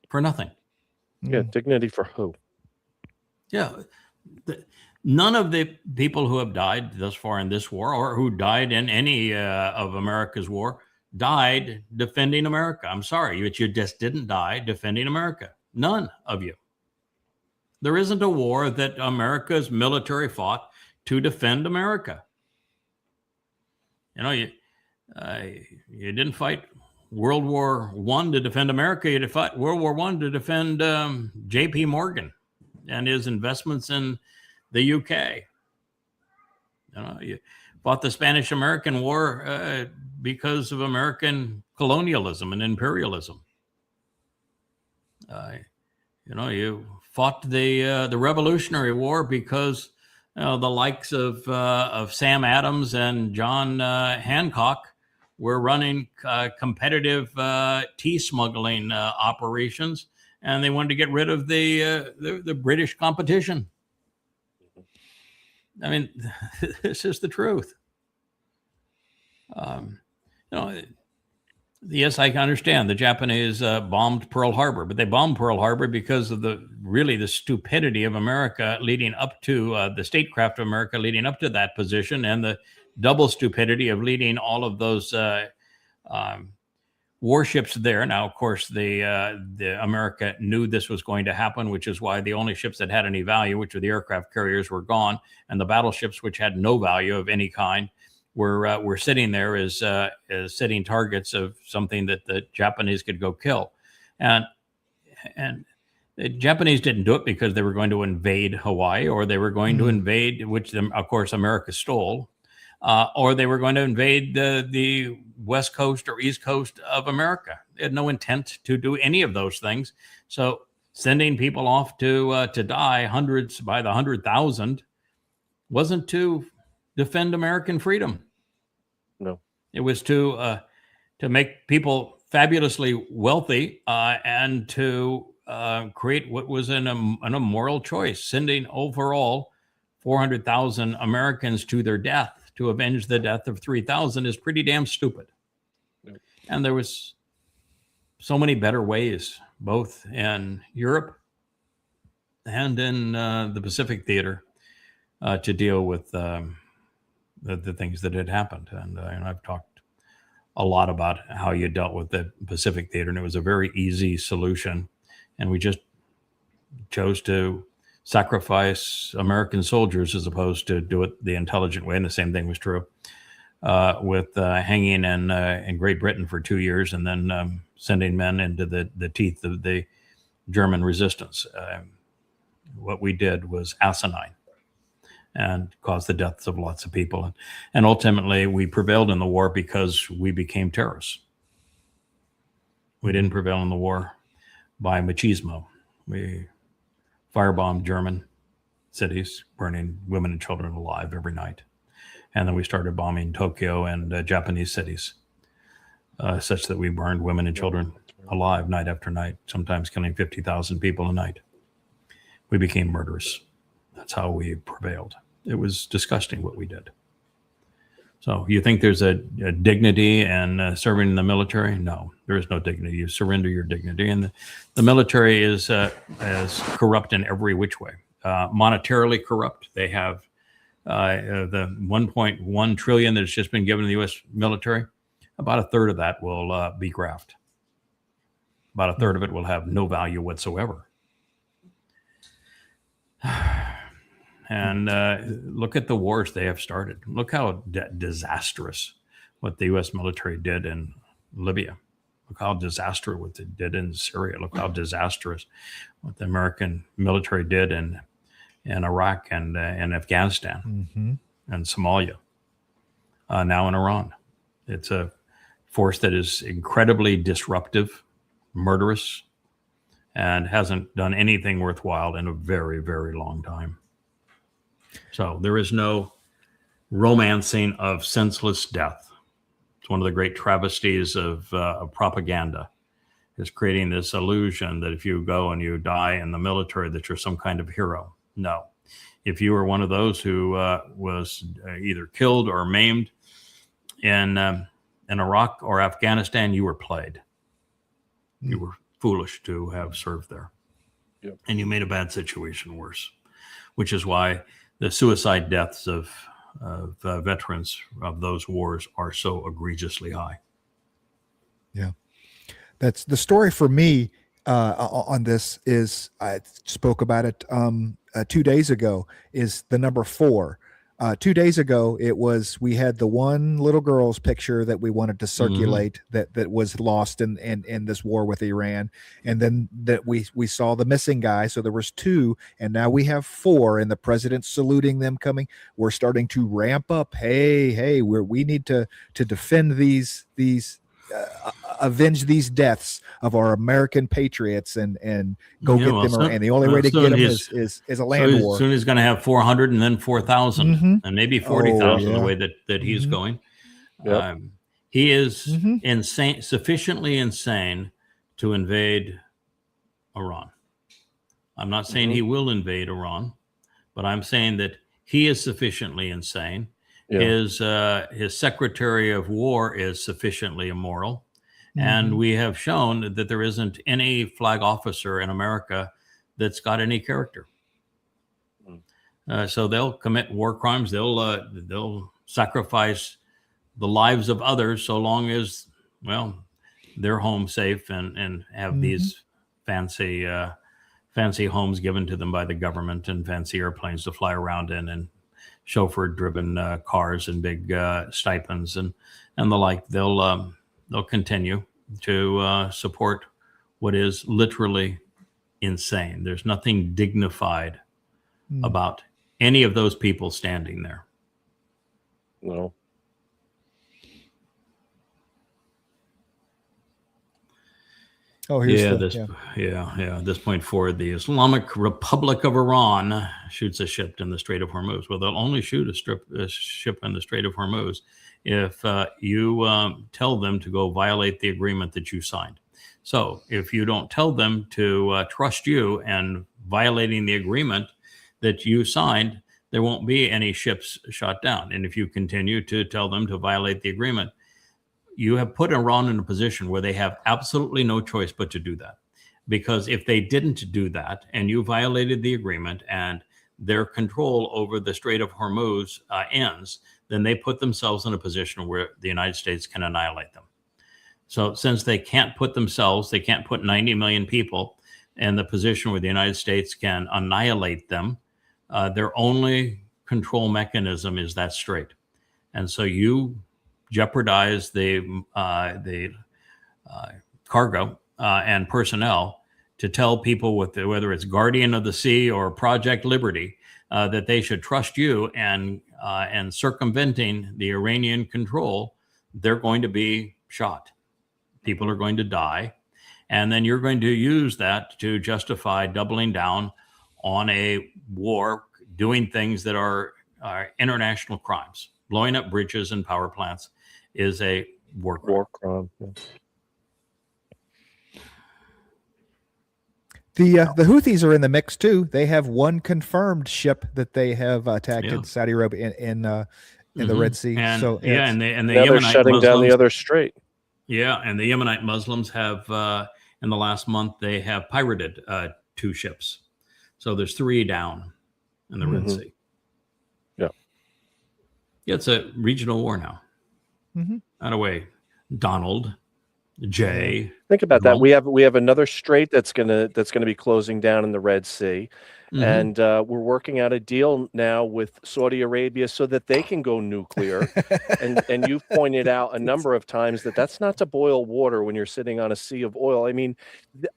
Speaker 2: for nothing.
Speaker 3: Yeah, dignity for who?
Speaker 2: Yeah. None of the people who have died thus far in this war, or who died in any of America's war, died defending America. I'm sorry, but you just didn't die defending America. None of you. There isn't a war that America's military fought to defend America. You know, You didn't fight World War I to defend America. You fought World War I to defend J.P. Morgan and his investments in the UK. You fought the Spanish-American War because of American colonialism and imperialism. You fought the Revolutionary War because the likes of Sam Adams and John Hancock were running competitive tea smuggling operations, and they wanted to get rid of the British competition. I mean, this is the truth. Yes, I can understand the Japanese bombed Pearl Harbor, but they bombed Pearl Harbor because of the stupidity of America leading up to the statecraft of America leading up to that position, and the double stupidity of leading all of those warships there. Now, of course, the America knew this was going to happen, which is why the only ships that had any value, which were the aircraft carriers, were gone, and the battleships, which had no value of any kind, were sitting there as sitting targets of something that the Japanese could go kill, and the Japanese didn't do it because they were going to invade Hawaii, or they were going to invade, which of course America stole, or they were going to invade the West Coast or East Coast of America. They had no intent to do any of those things. So sending people off to die, hundreds by the 100,000, wasn't to defend American freedom.
Speaker 3: No,
Speaker 2: it was to make people fabulously wealthy and to create what was an immoral choice, sending overall 400,000 Americans to their death to avenge the death of 3,000 is pretty damn stupid. Yep. And there was so many better ways, both in Europe and in the Pacific Theater, to deal with the things that had happened. And I've talked a lot about how you dealt with the Pacific Theater, and it was a very easy solution. And we just chose to sacrifice American soldiers as opposed to do it the intelligent way. And the same thing was true with hanging in Great Britain for 2 years and then sending men into the teeth of the German resistance. What we did was asinine and caused the deaths of lots of people. And ultimately, we prevailed in the war because we became terrorists. We didn't prevail in the war by machismo. We firebombed German cities, burning women and children alive every night. And then we started bombing Tokyo and Japanese cities, such that we burned women and children alive night after night, sometimes killing 50,000 people a night. We became murderous. That's how we prevailed. It was disgusting what we did. So you think there's a dignity in serving in the military? No, there is no dignity. You surrender your dignity. And the military is corrupt in every which way. Monetarily corrupt. They have the 1.1 trillion that's just been given to the U.S. military. About a third of that will be graft. About a third of it will have no value whatsoever. And look at the wars they have started. Look how disastrous what the U.S. military did in Libya. Look how disastrous what they did in Syria. Look how disastrous what the American military did in Iraq and Afghanistan and Somalia. Now in Iran. It's a force that is incredibly disruptive, murderous, and hasn't done anything worthwhile in a very, very long time. So there is no romancing of senseless death. It's one of the great travesties of propaganda, is creating this illusion that if you go and you die in the military, that you're some kind of hero. No. If you were one of those who was either killed or maimed in Iraq or Afghanistan, you were played. You were foolish to have served there. Yep. And you made a bad situation worse, which is why the suicide deaths of veterans of those wars are so egregiously high.
Speaker 4: Yeah. That's the story for me on this. Is I spoke about it 2 days ago, is the number 4. 2 days ago, we had the one little girl's picture that we wanted to circulate that was lost in this war with Iran, and then that we saw the missing guy. So there was 2, and now we have 4, and the president's saluting them coming. We're starting to ramp up. Hey, we need to defend these avenge these deaths of our American patriots and go get them. And the only way to get them is a land war.
Speaker 2: Soon he's going to have 400 and then 4,000 and maybe 40,000 the way that he's going.
Speaker 3: Yep.
Speaker 2: He is insane, sufficiently insane to invade Iran. I'm not saying he will invade Iran, but I'm saying that he is sufficiently insane.
Speaker 3: Yeah.
Speaker 2: His Secretary of War is sufficiently immoral. And we have shown that there isn't any flag officer in America that's got any character. So they'll commit war crimes. They'll sacrifice the lives of others so long as, well, they're home safe and have these fancy homes given to them by the government and fancy airplanes to fly around in and chauffeur-driven cars and big stipends and the like. They'll continue to support what is literally insane. There's nothing dignified about any of those people standing there.
Speaker 3: No.
Speaker 4: Oh, here's
Speaker 2: this point forward, the Islamic Republic of Iran shoots a ship in the Strait of Hormuz. Well, they'll only shoot a ship in the Strait of Hormuz if you tell them to go violate the agreement that you signed. So if you don't tell them to trust you and violating the agreement that you signed, there won't be any ships shot down. And if you continue to tell them to violate the agreement, you have put Iran in a position where they have absolutely no choice but to do that. Because if they didn't do that and you violated the agreement and their control over the Strait of Hormuz ends, then they put themselves in a position where the United States can annihilate them. So since they can't put 90 million people in the position where the United States can annihilate them, their only control mechanism is that strait. And so you jeopardize the cargo and personnel to tell people whether it's Guardian of the Sea or Project Liberty that they should trust you, and circumventing the Iranian control, they're going to be shot. People are going to die. And then you're going to use that to justify doubling down on a war, doing things that are international crimes. Blowing up bridges and power plants is a war crime.
Speaker 3: War crime. Yeah.
Speaker 4: The Houthis are in the mix too. They have one confirmed ship that they have attacked in Saudi Arabia in the Red Sea.
Speaker 2: And,
Speaker 4: so
Speaker 2: and the
Speaker 3: Now
Speaker 2: Yemenite
Speaker 3: they're shutting
Speaker 2: Muslims,
Speaker 3: down the other strait.
Speaker 2: Yeah, and the Yemenite Muslims have in the last month they have pirated 2 ships. So there's 3 down in the Red Sea.
Speaker 3: Yeah,
Speaker 2: it's a regional war now. Out of way, Donald J.
Speaker 3: Think about that. We have another strait that's gonna be closing down in the Red Sea, and we're working out a deal now with Saudi Arabia so that they can go nuclear. and you've pointed out a number of times that that's not to boil water when you're sitting on a sea of oil. I mean,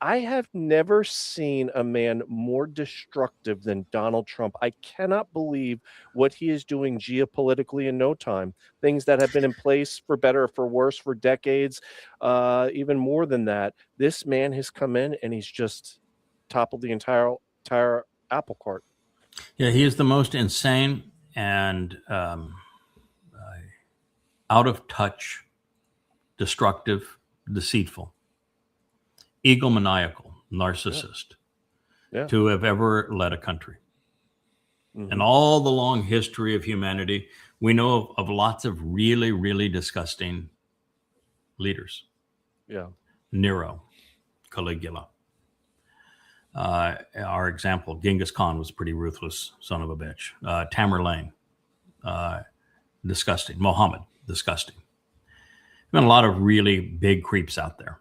Speaker 3: I have never seen a man more destructive than Donald Trump. I cannot believe what he is doing geopolitically in no time. Things that have been in place for better or for worse for decades, even more than that. This man has come in and he's just toppled the entire apple cart.
Speaker 2: Yeah, he is the most insane and out of touch, destructive, deceitful, egomaniacal narcissist to have ever led a country. In all the long history of humanity, we know of lots of really, really disgusting leaders.
Speaker 3: Yeah.
Speaker 2: Nero, Caligula. Our example, Genghis Khan was a pretty ruthless son of a bitch. Tamerlane, disgusting. Muhammad, disgusting. There's been a lot of really big creeps out there.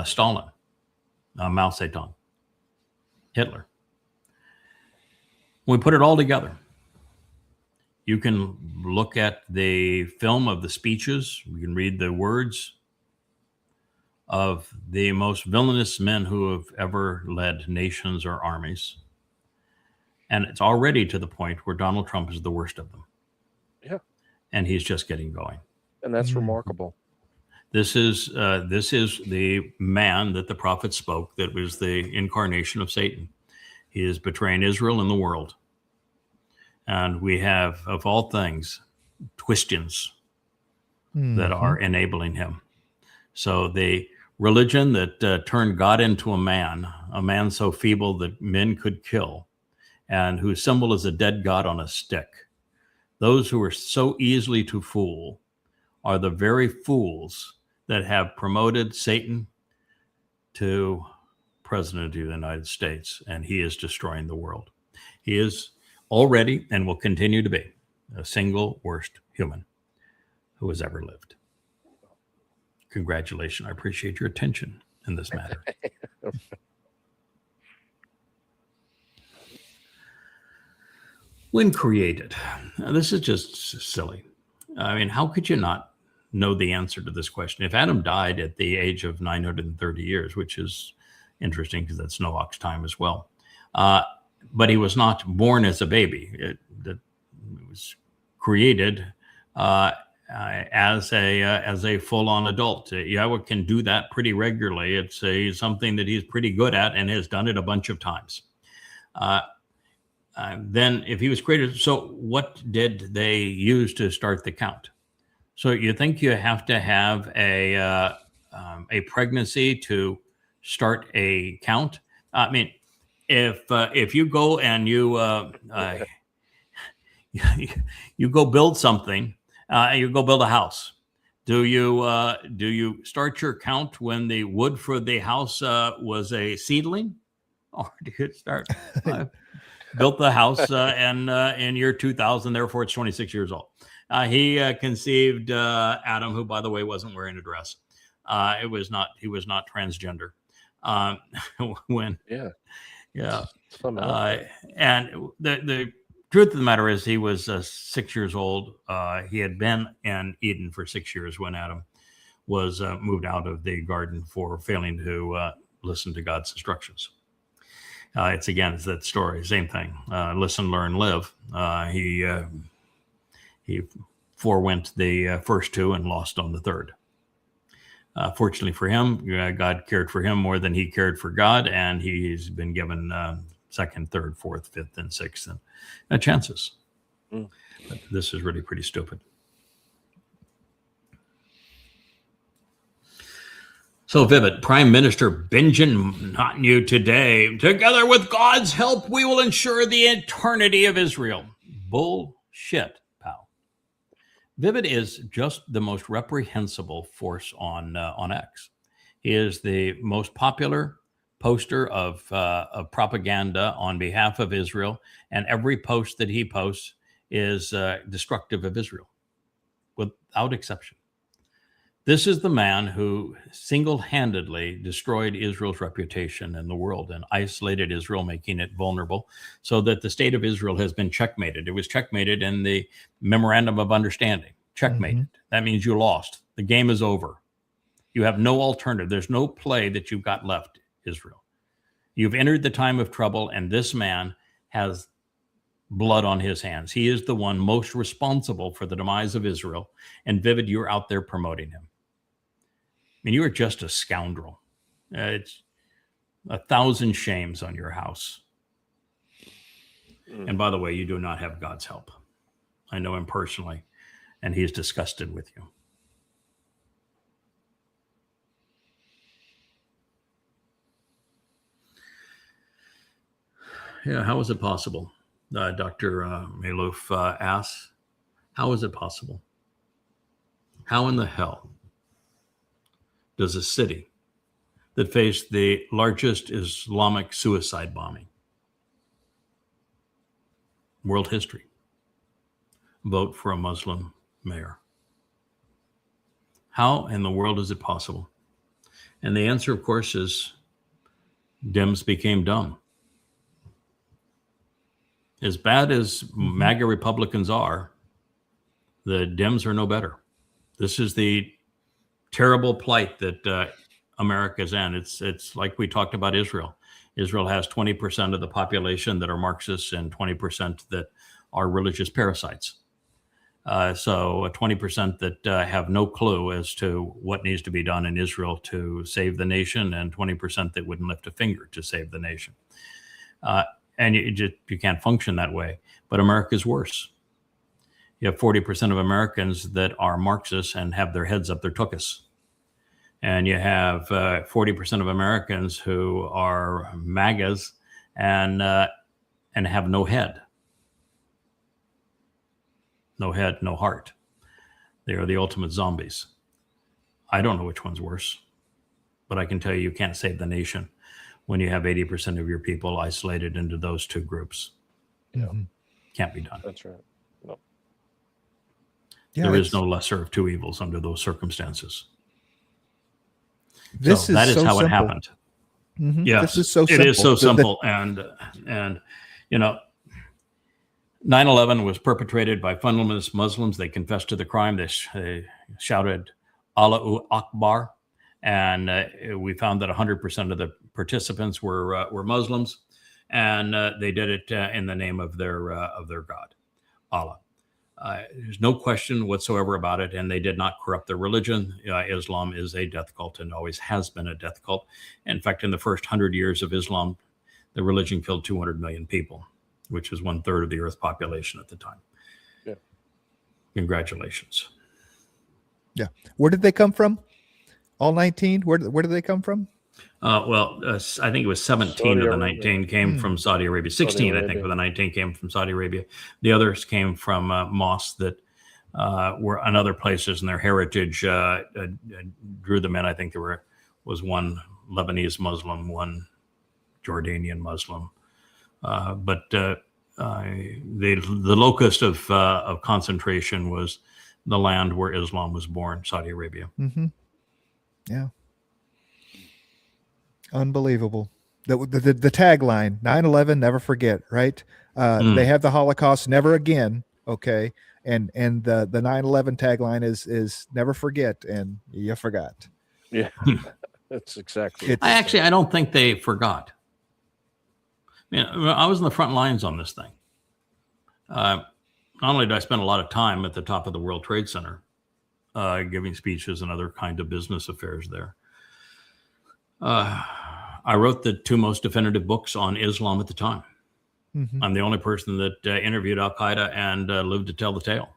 Speaker 2: Stalin, Mao Zedong, Hitler. When we put it all together, You can look at the film of the speeches. You can read the words of the most villainous men who have ever led nations or armies. And it's already to the point where Donald Trump is the worst of them.
Speaker 3: Yeah.
Speaker 2: And he's just getting going.
Speaker 3: And that's remarkable.
Speaker 2: This is the man that the prophet spoke, that was the incarnation of Satan. He is betraying Israel and the world. And we have, of all things, Christians that are enabling him. So the religion that turned God into a man so feeble that men could kill, and whose symbol is a dead God on a stick. Those who are so easily to fool are the very fools that have promoted Satan to president of the United States, and he is destroying the world. He is already and will continue to be the single worst human who has ever lived. Congratulations. I appreciate your attention in this matter. When created, now this is just silly. I mean, how could you not know the answer to this question? If Adam died at the age of 930 years, which is interesting because that's Noah's time as well, but he was not born as a baby. It was created as a full-on adult. Yahweh can do that pretty regularly. It's something that he's pretty good at and has done it a bunch of times. Then if he was created, so what did they use to start the count? So you think you have to have a pregnancy to start a count? I mean, if you go and you go build something, you go build a house. Do you start your count when the wood for the house was a seedling, or do you start? Built the house in year 2000, therefore it's 26 years old. He conceived Adam, who, by the way, wasn't wearing a dress. He was not transgender. And the truth of the matter is, he was 6 years old. He had been in Eden for 6 years when Adam was moved out of the garden for failing to listen to God's instructions. It's that story, same thing. Listen, learn, live. He forewent the first two and lost on the third. Fortunately for him, God cared for him more than he cared for God, and he's been given second, third, fourth, fifth, and sixth chances. But this is really pretty stupid. So vivid. Prime Minister Benjamin Netanyahu today, together with God's help, we will ensure the eternity of Israel. Bullshit, pal. Vivid is just the most reprehensible force on X. He is the most popular poster of propaganda on behalf of Israel, and every post that he posts is destructive of Israel, without exception. This is the man who single-handedly destroyed Israel's reputation in the world and isolated Israel, making it vulnerable, so that the state of Israel has been checkmated. It was checkmated in the Memorandum of Understanding. Checkmated. That means you lost. The game is over. You have no alternative. There's no play that you've got left, Israel. You've entered the time of trouble, and this man has blood on his hands. He is the one most responsible for the demise of Israel. And Vivid, you're out there promoting him. I mean, you are just a scoundrel. It's 1,000 shames on your house. And by the way, you do not have God's help. I know him personally, and he's disgusted with you. Yeah, how is it possible? Dr. Maloof asks, how is it possible? How in the hell does a city that faced the largest Islamic suicide bombing, world history, vote for a Muslim mayor? How in the world is it possible? And the answer, of course, is Dems became dumb. As bad as MAGA Republicans are, The Dems are no better. This is the terrible plight that America's in. It's like we talked about Israel. Israel has 20% of the population that are Marxists and 20% that are religious parasites. So 20% that have no clue as to what needs to be done in Israel to save the nation, and 20% that wouldn't lift a finger to save the nation. And you can't function that way. But America's worse. You have 40% of Americans that are Marxists and have their heads up their tuchus. And you have 40% of Americans who are MAGAs and have no head. No head, no heart. They are the ultimate zombies. I don't know which one's worse, but I can tell you can't save the nation when you have 80% of your people isolated into those two groups.
Speaker 3: Yeah.
Speaker 2: Can't be done.
Speaker 3: That's right. No.
Speaker 4: Yeah,
Speaker 2: There is
Speaker 4: it's-
Speaker 2: no lesser of two evils under those circumstances.
Speaker 4: This
Speaker 2: So that is
Speaker 4: so
Speaker 2: how it
Speaker 4: simple.
Speaker 2: happened.
Speaker 4: Mhm.
Speaker 2: Yes,
Speaker 4: This is so
Speaker 2: it
Speaker 4: simple.
Speaker 2: is so
Speaker 4: The-
Speaker 2: simple. And you know, 9/11 was perpetrated by fundamentalist Muslims. They confessed to the crime. They shouted Allahu Akbar, and we found that 100% of the participants were Muslims, and they did it in the name of their God, Allah. There's no question whatsoever about it, and they did not corrupt their religion. Islam is a death cult and always has been a death cult. In fact, in the first 100 years of Islam, the religion killed 200 million people, which is 1/3 of the Earth's population at the time.
Speaker 3: Yeah.
Speaker 2: Congratulations.
Speaker 4: Yeah. Where did they come from? All 19? Where did they come from?
Speaker 2: I think it was 17
Speaker 3: Saudi
Speaker 2: of the
Speaker 3: Arabia.
Speaker 2: 19 came from Saudi Arabia. 16, I think,
Speaker 3: Arabia.
Speaker 2: of the 19 came from Saudi Arabia. The others came from mosques that were in other places, and their heritage drew them in. I think there was one Lebanese Muslim, one Jordanian Muslim. But the locus of concentration was the land where Islam was born, Saudi Arabia.
Speaker 4: Mm-hmm. Yeah. Unbelievable. The tagline, 9/11, never forget, right? They have the Holocaust, never again. Okay. And the 9/11 tagline is never forget, and you forgot.
Speaker 3: Yeah. That's exactly.
Speaker 2: I don't think they forgot. I was in the front lines on this thing. Not only did I spend a lot of time at the top of the World Trade Center, giving speeches and other kind of business affairs there. I wrote the two most definitive books on Islam at the time.
Speaker 4: Mhm.
Speaker 2: I'm the only person that interviewed Al Qaeda and lived to tell the tale.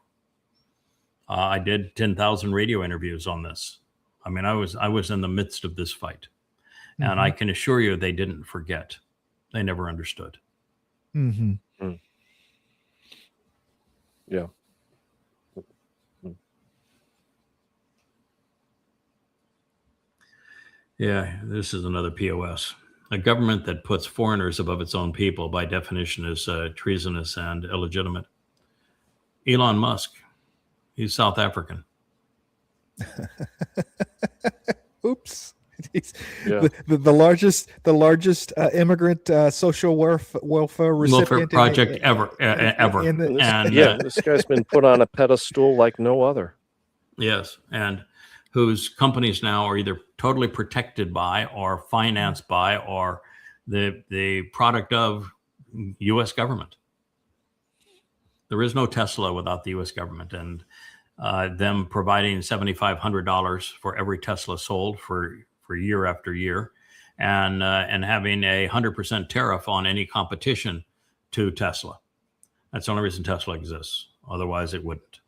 Speaker 2: I did 10,000 radio interviews on this. I mean, I was in the midst of this fight, and I can assure you they didn't forget. They never understood.
Speaker 4: Mm-hmm.
Speaker 3: Yeah.
Speaker 2: Yeah, this is another POS. A government that puts foreigners above its own people, by definition, is treasonous and illegitimate. Elon Musk, he's South African.
Speaker 4: Oops.
Speaker 3: Yeah.
Speaker 4: The largest immigrant social welfare recipient
Speaker 2: Welfare project ever.
Speaker 4: in the-
Speaker 2: And
Speaker 3: Yeah, this guy's been put on a pedestal like no other.
Speaker 2: yes, and whose companies now are either totally protected by or financed by or the product of U.S. government. There is no Tesla without the U.S. government, and them providing $7,500 for every Tesla sold for year after year, and having a 100% tariff on any competition to Tesla. That's the only reason Tesla exists. Otherwise, it wouldn't.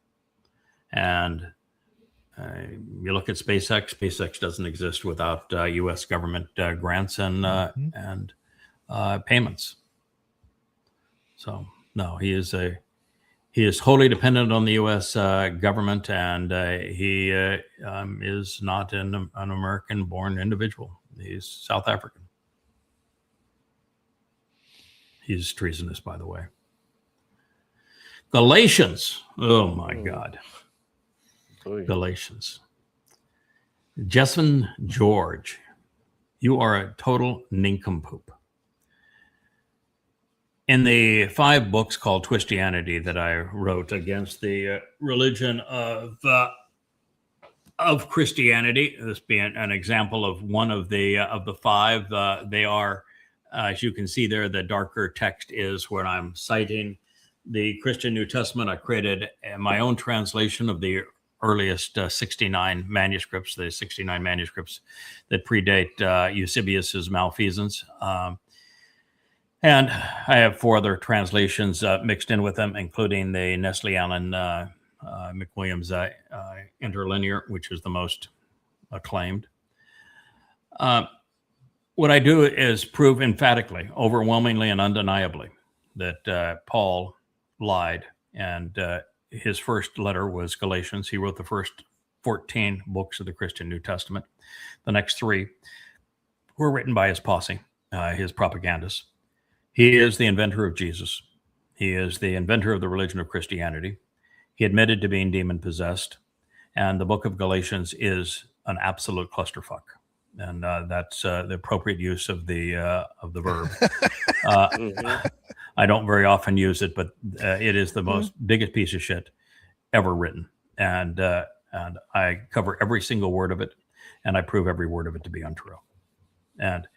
Speaker 2: And you look at SpaceX. SpaceX doesn't exist without U.S. government grants and payments. So no, he is wholly dependent on the U.S. government, and he is not an American-born individual. He's South African. He's treasonous, by the way. Galatians. Oh my God.
Speaker 3: Oy.
Speaker 2: Galatians. Jessamine George, you are a total nincompoop. in the 5 books called Twistianity that I wrote against the religion of Christianity, this being an example of one of the 5, they are, as you can see there, the darker text is where I'm citing the Christian New Testament. I created my own translation of the earliest 69 manuscripts, the 69 manuscripts that predate Eusebius's Malfeasance. And I have 4 other translations mixed in with them, including the Nestle Allen McWilliams Interlinear, which is the most acclaimed. What I do is prove emphatically, overwhelmingly, and undeniably that Paul lied. And his first letter was Galatians. He wrote the first 14 books of the Christian New Testament. The next 3 were written by his posse, his propagandists. He is the inventor of Jesus. He is the inventor of the religion of Christianity. He admitted to being demon-possessed. And the book of Galatians is an absolute clusterfuck. And that's the appropriate use of the verb. I don't very often use it, but it is the most biggest piece of shit ever written. And I cover every single word of it, and I prove every word of it to be untrue. And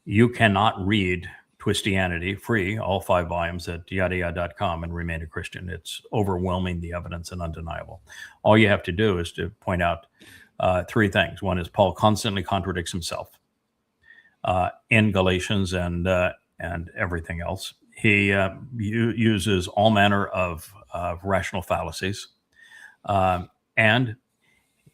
Speaker 2: you cannot read Twistianity free, all 5 volumes, at yadayah.com and remain a Christian. It's overwhelming, the evidence, and undeniable. All you have to do is to point out 3 things. One is Paul constantly contradicts himself in Galatians and everything else. He uses all manner of rational fallacies, and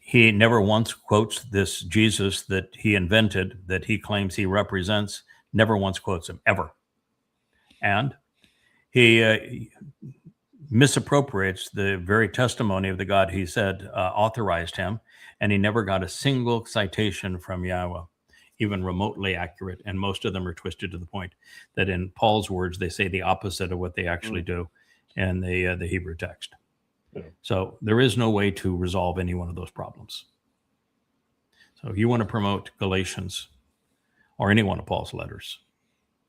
Speaker 2: he never once quotes this Jesus that he invented, that he claims he represents. Never once quotes him, ever. And he misappropriates the very testimony of the God he said authorized him, and he never got a single citation from Yahweh, even remotely accurate, and most of them are twisted to the point that in Paul's words, they say the opposite of what they actually do in the Hebrew text. Yeah. So there is no way to resolve any one of those problems. So if you want to promote Galatians or any one of Paul's letters,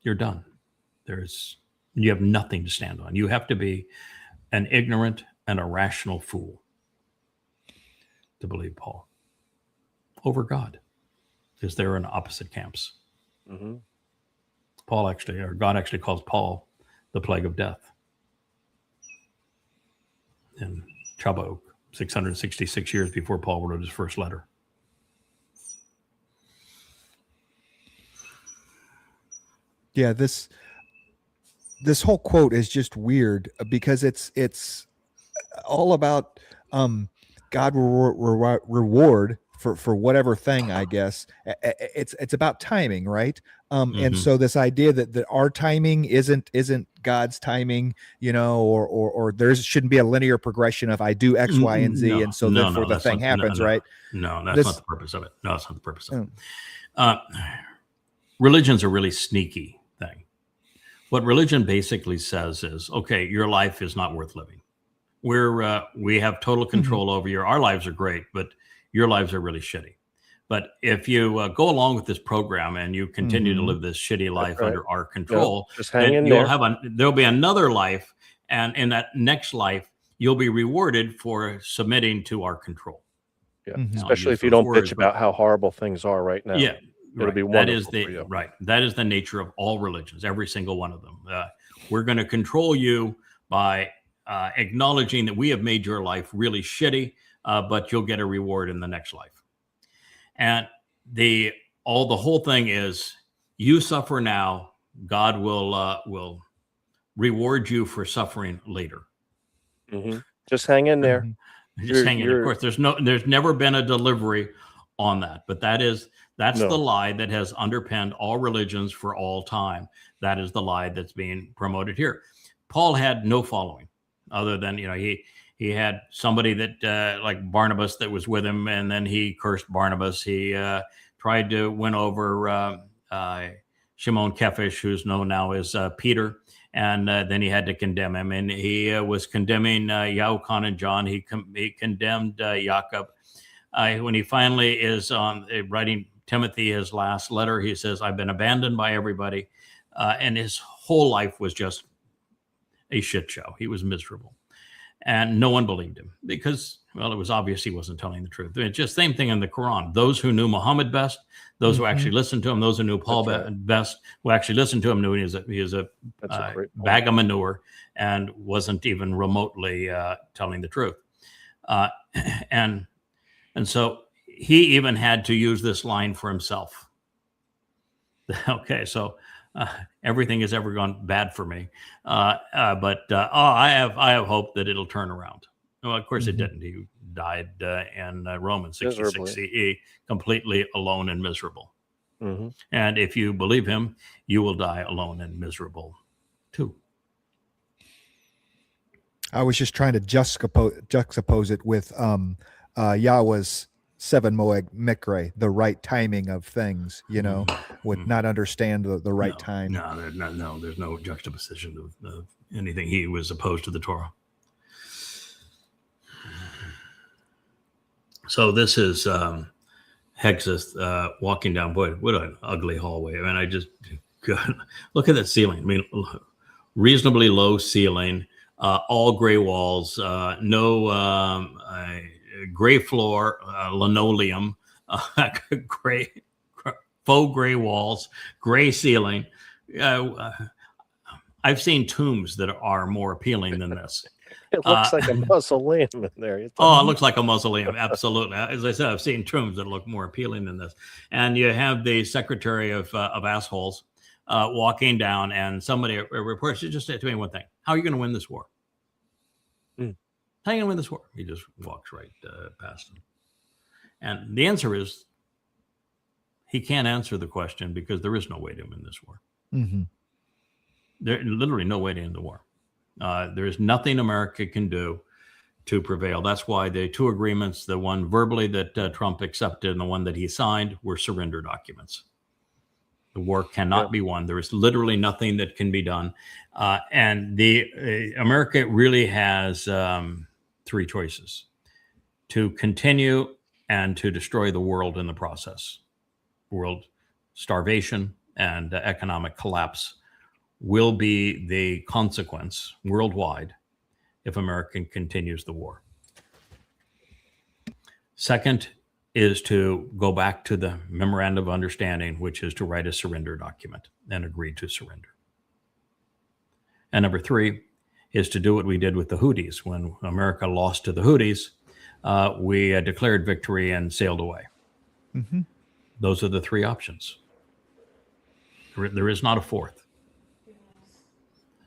Speaker 2: you're done. You have nothing to stand on. You have to be an ignorant and a fool to believe Paul over God, because they're in opposite camps. Mm-hmm. God actually calls Paul the plague of death in Chabauk, 666 years before Paul wrote his first letter.
Speaker 4: Yeah, this whole quote is just weird because it's all about God will reward for whatever thing, I guess. It's about timing, right? And so this idea that our timing isn't God's timing, or there shouldn't be a linear progression of I do X, Y, and Z, and so therefore the thing happens, right?
Speaker 2: No, that's not the purpose of it. No, that's not the purpose of it. Religion's a really sneaky thing. What religion basically says is, okay, your life is not worth living. We have total control over our lives are great, but your lives are really shitty. But if you go along with this program and you continue to live this shitty life under our control,
Speaker 3: just hang in
Speaker 2: there.
Speaker 3: there.
Speaker 2: There'll be another life, and in that next life, you'll be rewarded for submitting to our control.
Speaker 3: Yeah, especially if you don't bitch about how horrible things are right now.
Speaker 2: Yeah.
Speaker 3: It'll be wonderful
Speaker 2: for you. Right. That is the nature of all religions, every single one of them. We're going to control you by acknowledging that we have made your life really shitty, but you'll get a reward in the next life. And the whole thing is you suffer now, God will reward you for suffering later.
Speaker 3: Mm-hmm. Just hang in there.
Speaker 2: Just hang in. Of course, there's never been a delivery on that, but that's the lie that has underpinned all religions for all time. That is the lie that's being promoted here. Paul had no following other than, he had somebody that like Barnabas that was with him, and then he cursed Barnabas. He tried to win over Shimon Kefish, who's known now as Peter, and then he had to condemn him. And he was condemning Yahukan and John. He condemned Jacob. When he finally is writing Timothy his last letter, he says, I've been abandoned by everybody. And his whole life was just a shit show. He was miserable. And no one believed him because, well, it was obvious he wasn't telling the truth. It's just same thing in the Quran. Those who knew Muhammad best, those who actually listened to him, those who knew Paul best, who actually listened to him, knew he was a bag of manure and wasn't even remotely telling the truth. And so he even had to use this line for himself. Okay, so everything has ever gone bad for me, but I have hope that it'll turn around. Well, of course it didn't. He died in Rome in 66 CE, completely alone and miserable. And if you believe him, you will die alone and miserable too.
Speaker 4: I was just trying to juxtapose it with Yahweh's 7 Moed Mikre, the right timing of things, would not understand the right time.
Speaker 2: No, there's no juxtaposition of anything. He was opposed to the Torah. So this is Hexus walking down. Boy, what an ugly hallway. I mean, God, look at that ceiling. I mean, reasonably low ceiling, all gray walls, no gray floor, linoleum, faux gray walls, gray ceiling. I've seen tombs that are more appealing than this.
Speaker 3: It looks like a mausoleum in there.
Speaker 2: It looks like a mausoleum. Absolutely. As I said, I've seen tombs that look more appealing than this. And you have the secretary of assholes walking down, and somebody reports, just say to me one thing: how are you going to win this war? How are you going to win this war? He just walks right past him. And the answer is he can't answer the question because there is no way to win this war. There's literally no way to end the war. There is nothing America can do to prevail. That's why the 2 agreements, the one verbally that Trump accepted and the one that he signed, were surrender documents. The war cannot be won. There is literally nothing that can be done. And America really has 3 choices: to continue and to destroy the world in the process. World starvation and economic collapse will be the consequence worldwide if America continues the war. Second is to go back to the memorandum of understanding, which is to write a surrender document and agree to surrender. And number 3 is to do what we did with the Houthis. When America lost to the Houthis, we declared victory and sailed away. Those are the 3 options. There is not a 4th.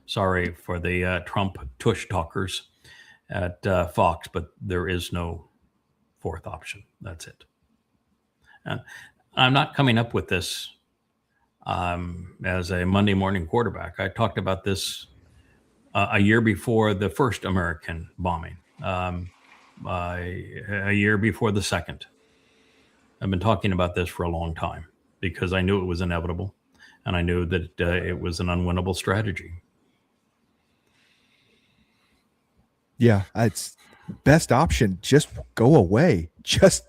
Speaker 2: Sorry for the Trump tush talkers at Fox, but there is no 4th option. That's it. And I'm not coming up with this as a Monday morning quarterback. I talked about this a year before the first American bombing, a year before the second. I've been talking about this for a long time because I knew it was inevitable, and I knew that it was an unwinnable strategy.
Speaker 4: Yeah, it's best option. Just go away. Just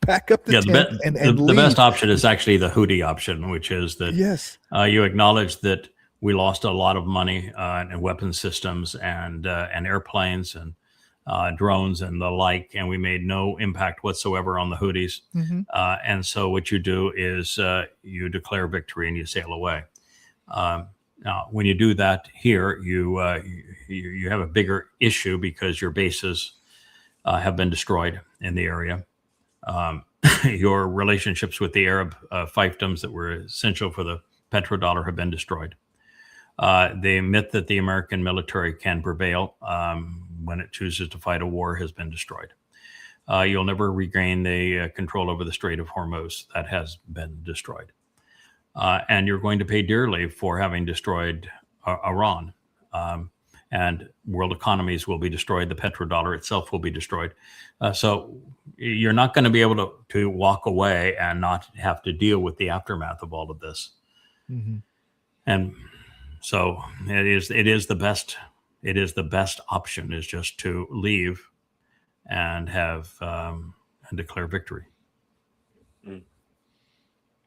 Speaker 4: pack up the tent and leave.
Speaker 2: The best option is actually the Houthi option, which is that you acknowledge that we lost a lot of money in weapons systems and airplanes and drones and the like, and we made no impact whatsoever on the Houthis. And so what you do is you declare victory and you sail away. Now, when you do that here, you have a bigger issue because your bases have been destroyed in the area. Your relationships with the Arab fiefdoms that were essential for the petrodollar have been destroyed. The myth that the American military can prevail when it chooses to fight a war has been destroyed. You'll never regain the control over the Strait of Hormuz. That has been destroyed. And you're going to pay dearly for having destroyed Iran. And world economies will be destroyed. The petrodollar itself will be destroyed. So you're not going to be able to walk away and not have to deal with the aftermath of all of this. And so it is the best. It is the best option is just to leave and have and declare victory.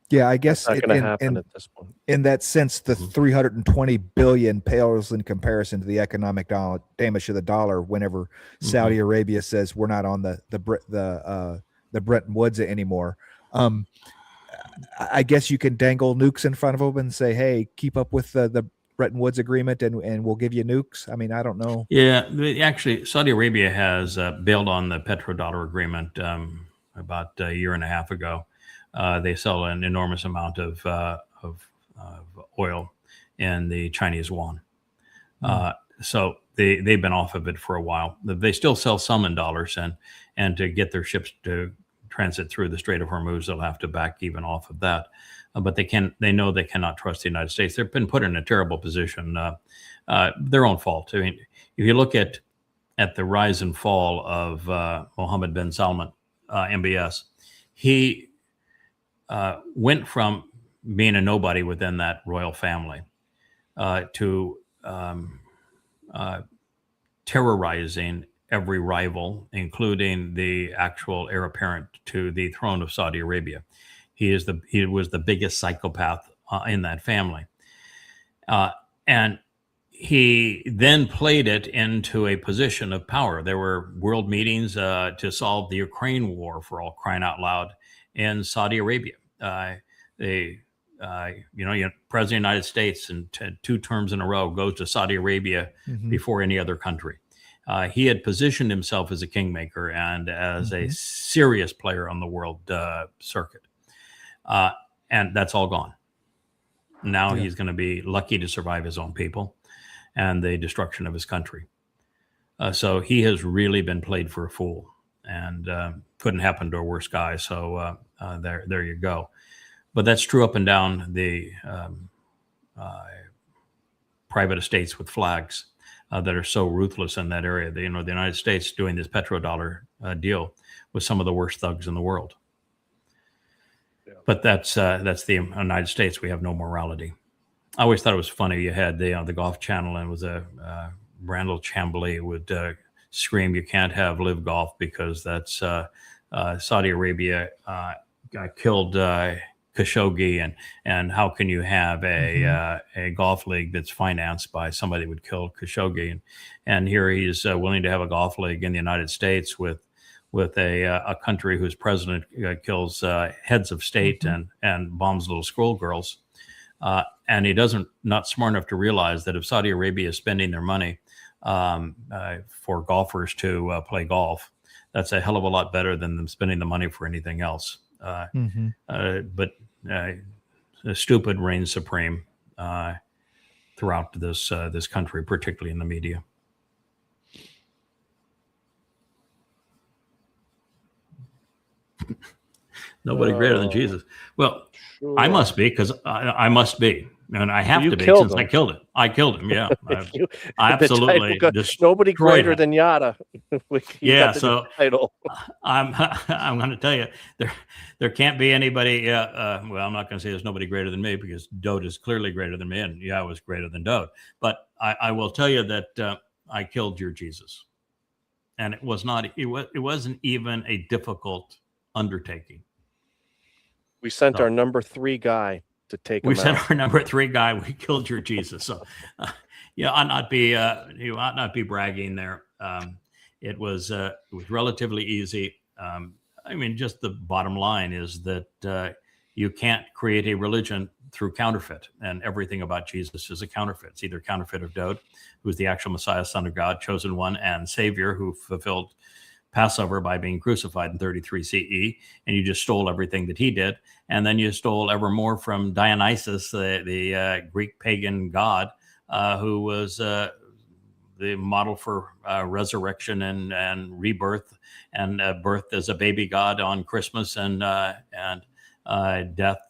Speaker 4: Yeah, I guess
Speaker 3: Not going to happen at this point.
Speaker 4: in that sense, the 320 billion pales in comparison to the economic damage to the dollar. Whenever Saudi Arabia says we're not on the Bretton Woods anymore, I guess you can dangle nukes in front of them and say, "Hey, keep up with the Bretton Woods agreement, and we'll give you nukes." I mean, I don't know.
Speaker 2: Yeah, actually, Saudi Arabia has bailed on the petrodollar agreement about a year and a half ago. They sell an enormous amount of oil in the Chinese yuan. So they've been off of it for a while. They still sell some in dollars, and to get their ships to transit through the Strait of Hormuz, they'll have to back even off of that. But they know they cannot trust the United States. They've been put in a terrible position, their own fault. I mean, if you look at the rise and fall of Mohammed bin Salman, MBS, he went from being a nobody within that royal family to terrorizing every rival, including the actual heir apparent to the throne of Saudi Arabia. He was the biggest psychopath in that family, and he then played it into a position of power. There were world meetings to solve the Ukraine war, for all crying out loud, in Saudi Arabia. President of the United States and 2 terms in a row goes to Saudi Arabia before any other country. He had positioned himself as a kingmaker and as a serious player on the world circuit. And that's all gone. Now he's going to be lucky to survive his own people and the destruction of his country. So he has really been played for a fool, and couldn't happen to a worse guy. So there you go. But that's true up and down the private estates with flags that are so ruthless in that area. The United States doing this petrodollar deal with some of the worst thugs in the world. Yeah. But that's the United States. We have no morality. I always thought it was funny. You had the Golf Channel, and it was Randall Chambly would scream, "You can't have live golf because that's Saudi Arabia killed Khashoggi, and how can you have a golf league that's financed by somebody that would kill Khashoggi?" And here he's willing to have a golf league in the United States with a country whose president kills heads of state and bombs little schoolgirls. And he not smart enough to realize that if Saudi Arabia is spending their money for golfers to play golf, that's a hell of a lot better than them spending the money for anything else. But the stupid reigns supreme throughout this country, particularly in the media. Nobody greater than Jesus. Well, sure. I must be, because I must be. And I have to be, since I killed it. I killed him, yeah. I absolutely
Speaker 3: nobody greater than Yada.
Speaker 2: Yeah, so title. I'm going to tell you, there can't be anybody, well, I'm not going to say there's nobody greater than me, because Dode is clearly greater than me, and Yahweh is greater than Dode. But I will tell you that I killed your Jesus. And it wasn't even a difficult undertaking.
Speaker 3: We sent our number 3 guy to take him out.
Speaker 2: We sent our number 3 guy. We killed your Jesus. So, you ought not be bragging there. It was relatively easy. I mean, just the bottom line is that you can't create a religion through counterfeit, and everything about Jesus is a counterfeit. It's either counterfeit of Dode, who was the actual Messiah, Son of God, chosen one, and Savior, who fulfilled Passover by being crucified in 33 CE, and you just stole everything that he did. And then you stole ever more from Dionysus, the Greek pagan god, who was the model for resurrection and rebirth, and birth as a baby god on Christmas, and death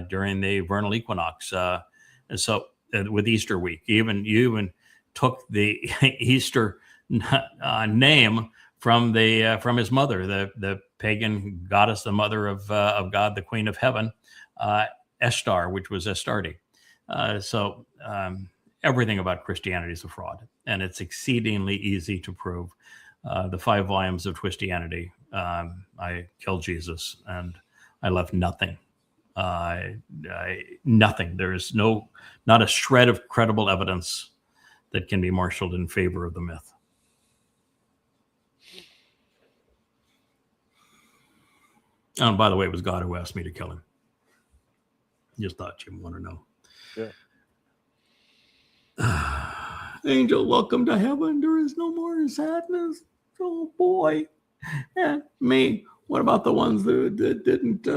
Speaker 2: during the vernal equinox. And so with Easter week, you even took the Easter name from his mother, the pagan goddess, the mother of God, the Queen of Heaven, Ishtar, which was Astarte. So everything about Christianity is a fraud, and it's exceedingly easy to prove. The 5 volumes of Twistianity. I killed Jesus, and I left nothing Nothing. There is not a shred of credible evidence that can be marshaled in favor of the myth. And by the way, it was God who asked me to kill him. Just thought you'd want to know.
Speaker 3: Yeah.
Speaker 2: Angel, welcome to heaven. There is no more sadness. Oh boy. And me. What about the ones that didn't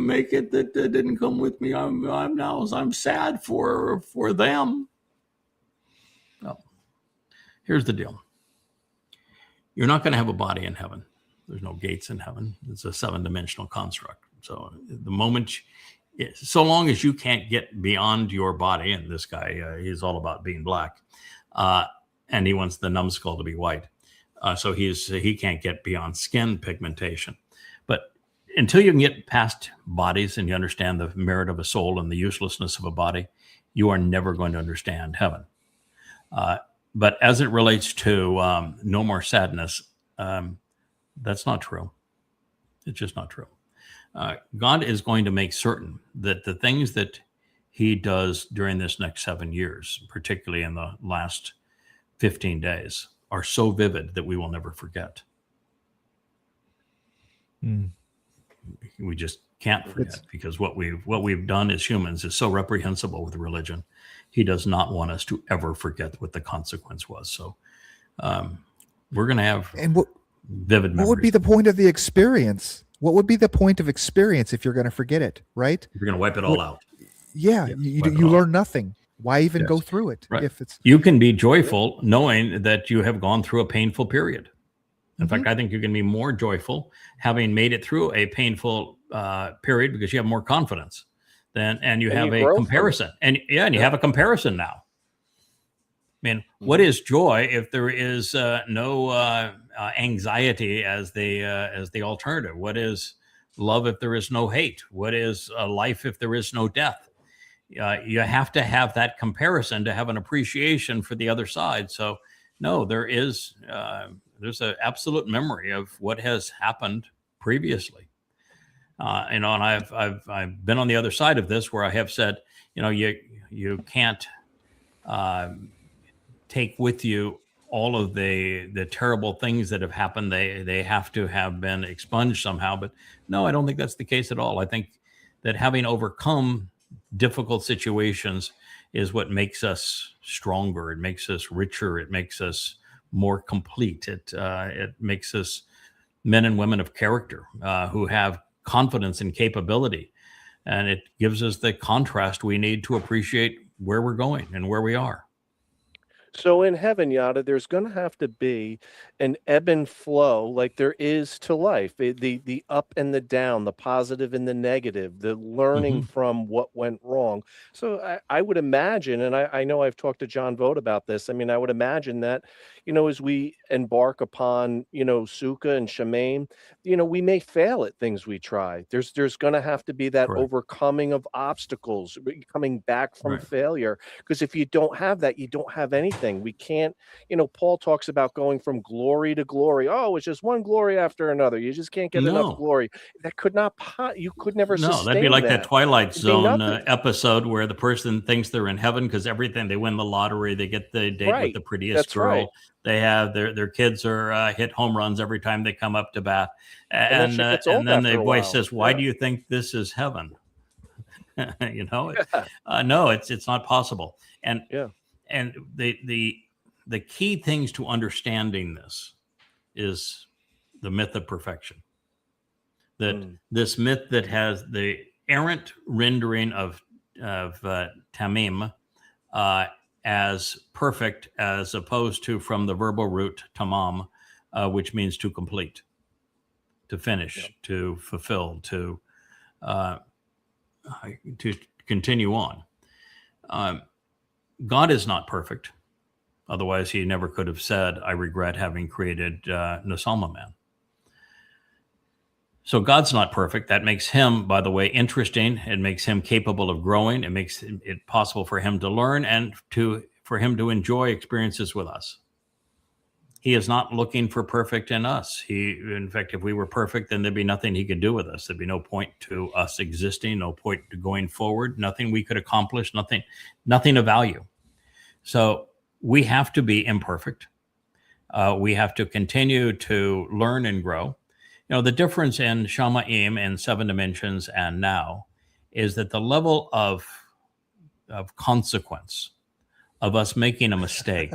Speaker 2: make it? That didn't come with me. I'm sad for them. Well, here's the deal. You're not going to have a body in heaven. There's no gates in heaven. It's a 7-dimensional construct. So the moment, so long as you can't get beyond your body, and this guy, he's all about being black, and he wants the numbskull to be white. So he can't get beyond skin pigmentation. But until you can get past bodies and you understand the merit of a soul and the uselessness of a body, you are never going to understand heaven. But as it relates to no more sadness, that's not true. It's just not true. God is going to make certain that the things that he does during this next 7 years, particularly in the last 15 days, are so vivid that we will never forget. We just can't forget, because what we've done as humans is so reprehensible with religion. He does not want us to ever forget what the consequence was. So we're going to have vivid memories.
Speaker 4: What would be the point of the experience? What would be the point of experience if you're going to forget it, right?
Speaker 2: You're going to wipe it all out.
Speaker 4: Yeah, you learn nothing. Why even go through it?
Speaker 2: Right.
Speaker 4: If it's
Speaker 2: You can be joyful knowing that you have gone through a painful period. In fact, I think you can be more joyful having made it through a painful period, because you have more confidence and you have a comparison. And you have a comparison now. I mean, what is joy if there is no anxiety as the alternative? What is love if there is no hate? What is life if there is no death? You have to have that comparison to have an appreciation for the other side. So, no, there's an absolute memory of what has happened previously. And I've been on the other side of this, where I have said, you can't take with you all of the terrible things that have happened. They have to have been expunged somehow. But no, I don't think that's the case at all. I think that having overcome difficult situations is what makes us stronger. It makes us richer. It makes us more complete. It makes us men and women of character who have confidence and capability. And it gives us the contrast we need to appreciate where we're going and where we are.
Speaker 3: So in heaven, Yada, there's going to have to be an ebb and flow like there is to life. The up and the down, the positive and the negative, the learning from what went wrong. So I would imagine, and I know I've talked to John Vogt about this. I mean, I would imagine that, as we embark upon, Sukkah and Shemaim, we may fail at things we try. There's going to have to be that overcoming of obstacles, coming back from failure. Because if you don't have that, you don't have anything. We can't, Paul talks about going from glory to glory. Oh, it's just one glory after another. You just can't get enough glory. That could not, you could never sustain
Speaker 2: that'd be like that Twilight Zone
Speaker 3: episode
Speaker 2: where the person thinks they're in heaven because everything, they win the lottery, they get the date with the prettiest girl.
Speaker 3: Right.
Speaker 2: They have their kids are hit home runs every time they come up to bat. And then the voice says, why do you think this is heaven? No, it's not possible. And the key things to understanding this is the myth of perfection. That this myth that has the errant rendering of tamim as perfect, as opposed to from the verbal root tamam, which means to complete, to finish, to fulfill, to continue on. God is not perfect. Otherwise, he never could have said, I regret having created Nasalma man. So God's not perfect. That makes him, by the way, interesting. It makes him capable of growing. It makes it possible for him to learn and for him to enjoy experiences with us. He is not looking for perfect in us. In fact, if we were perfect, then there'd be nothing he could do with us. There'd be no point to us existing, no point to going forward, nothing we could accomplish, nothing of value. So we have to be imperfect. We have to continue to learn and grow. The difference in Shamaim and 7 dimensions and now is that the level of consequence of us making a mistake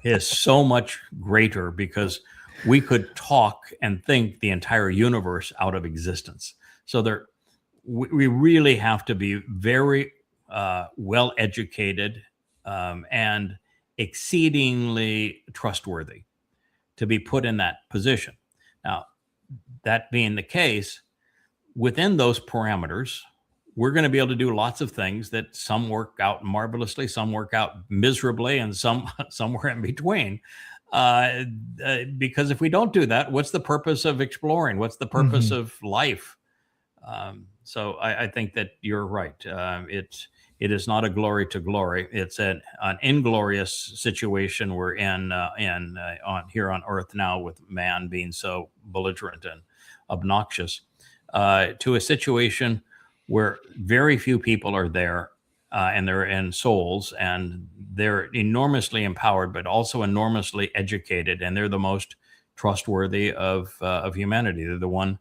Speaker 2: is so much greater, because we could talk and think the entire universe out of existence. So we really have to be very well educated and exceedingly trustworthy to be put in that position. Now, that being the case, within those parameters, we're going to be able to do lots of things that some work out marvelously, some work out miserably, and somewhere in between. Because if we don't do that, what's the purpose of exploring? What's the purpose of life? So I think that you're right. It is not a glory to glory. It's an inglorious situation we're in here on Earth now, with man being so belligerent and obnoxious, to a situation where very few people are there, and they're in souls, and they're enormously empowered, but also enormously educated, and they're the most trustworthy of humanity. They're the one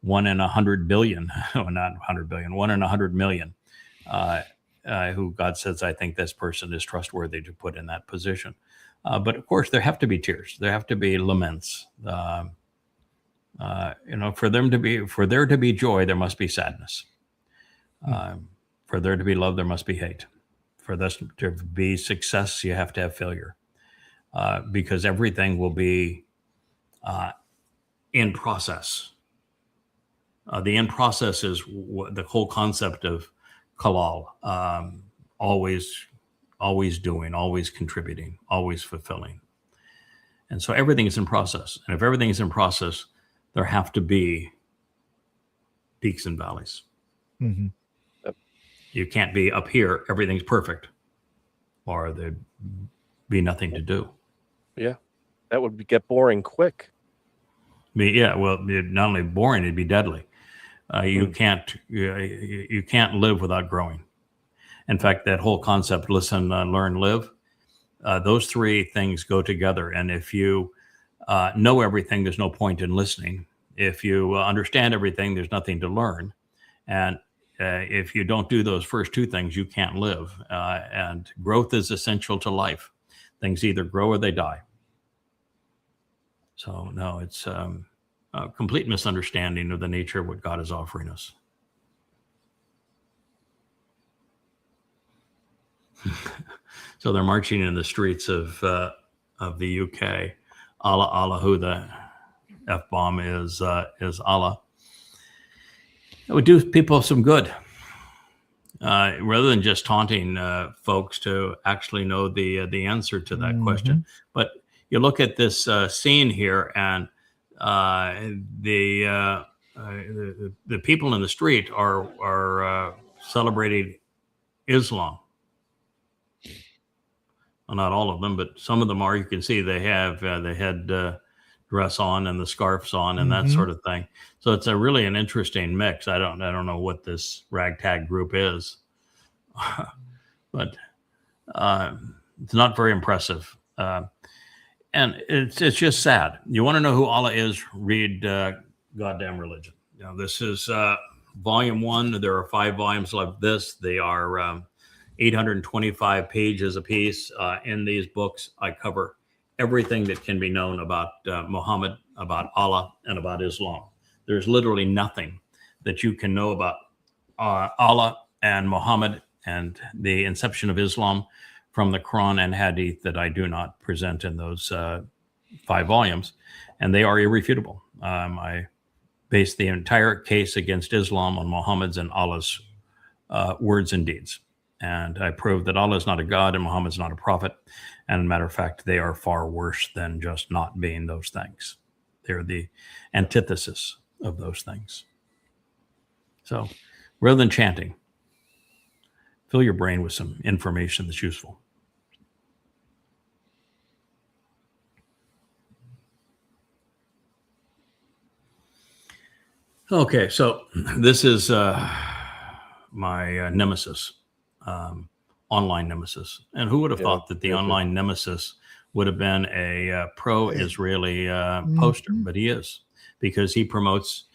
Speaker 2: in 100 billion, not 100 billion, 1 in 100 million, who God says, I think this person is trustworthy to put in that position. But of course, there have to be tears. There have to be laments. For there to be joy, there must be sadness. For there to be love, there must be hate. For there to be success, you have to have failure, because everything will be in process. The in process is the whole concept of Kalal, always doing, always contributing, always fulfilling. And so everything is in process. And if everything is in process, there have to be peaks and valleys.
Speaker 4: Mm-hmm.
Speaker 2: You can't be up here, everything's perfect, or there'd be nothing to do.
Speaker 3: Yeah, that would get boring quick.
Speaker 2: Not only boring, it'd be deadly. You can't live without growing. In fact, that whole concept, listen, learn, live, those three things go together. And if you know everything, there's no point in listening. If you understand everything, there's nothing to learn. And if you don't do those first two things, you can't live. And growth is essential to life. Things either grow or they die. So no, it's a complete misunderstanding of the nature of what God is offering us. So they're marching in the streets of the UK. Allah, Allah, who the F-bomb is Allah. It would do people some good, rather than just taunting folks, to actually know the answer to that question. But you look at this scene here, and the people in the street are celebrating Islam. Well, not all of them, but some of them are. You can see they have the head dress on and the scarves on and that sort of thing. So it's really an interesting mix. I don't know what this ragtag group is, but it's not very impressive. And it's just sad. You want to know who Allah is? Read Goddamn Religion. This is volume 1. There are 5 volumes like this. They are 825 pages apiece. In these books, I cover everything that can be known about Muhammad, about Allah, and about Islam. There's literally nothing that you can know about Allah and Muhammad and the inception of Islam from the Quran and Hadith that I do not present in those 5 volumes, and they are irrefutable. I base the entire case against Islam on Muhammad's and Allah's words and deeds. And I prove that Allah is not a God and Muhammad's not a prophet. And as a matter of fact, they are far worse than just not being those things. They're the antithesis of those things. So rather than chanting, fill your brain with some information that's useful. Okay, so this is my nemesis, online nemesis. And who would have
Speaker 3: Yeah,
Speaker 2: thought that the
Speaker 3: yeah,
Speaker 2: online nemesis would have been a pro-Israeli poster?
Speaker 4: Mhm.
Speaker 2: But he is, because he promotes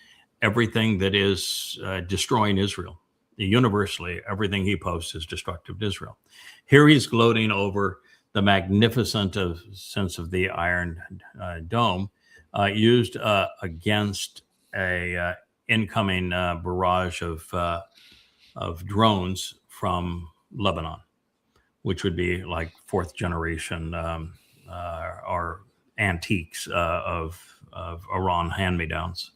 Speaker 2: everything that is destroying Israel. Universally, everything he posts is destructive to Israel. Here he's gloating over the magnificent sense of the Iron Dome used against a incoming barrage of drones from Lebanon, which would be like fourth generation or antiques of Iran hand-me-downs.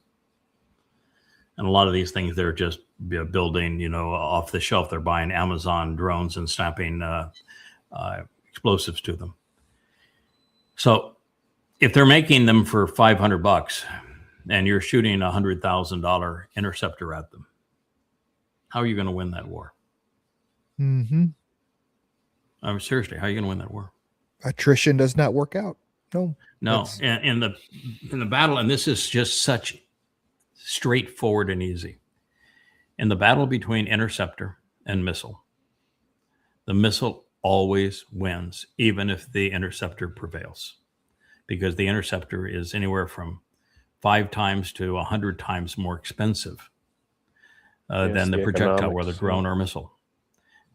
Speaker 2: And a lot of these things they're just building, off the shelf. They're buying Amazon drones and snapping explosives to them. So if they're making them for $500 and you're shooting a $100,000 interceptor at them, how are you going to win that war?
Speaker 4: Mhm.
Speaker 2: I mean, seriously, how are you going to win that war?
Speaker 4: Attrition does not work out. No.
Speaker 2: No,
Speaker 4: That's-
Speaker 2: in the battle, and this is just such straightforward and easy. In the battle between interceptor and missile, the missile always wins, even if the interceptor prevails, because the interceptor is anywhere from 5 times to 100 times more expensive
Speaker 3: Yes,
Speaker 2: than the
Speaker 3: the
Speaker 2: projectile, whether
Speaker 3: economics,
Speaker 2: drone or missile.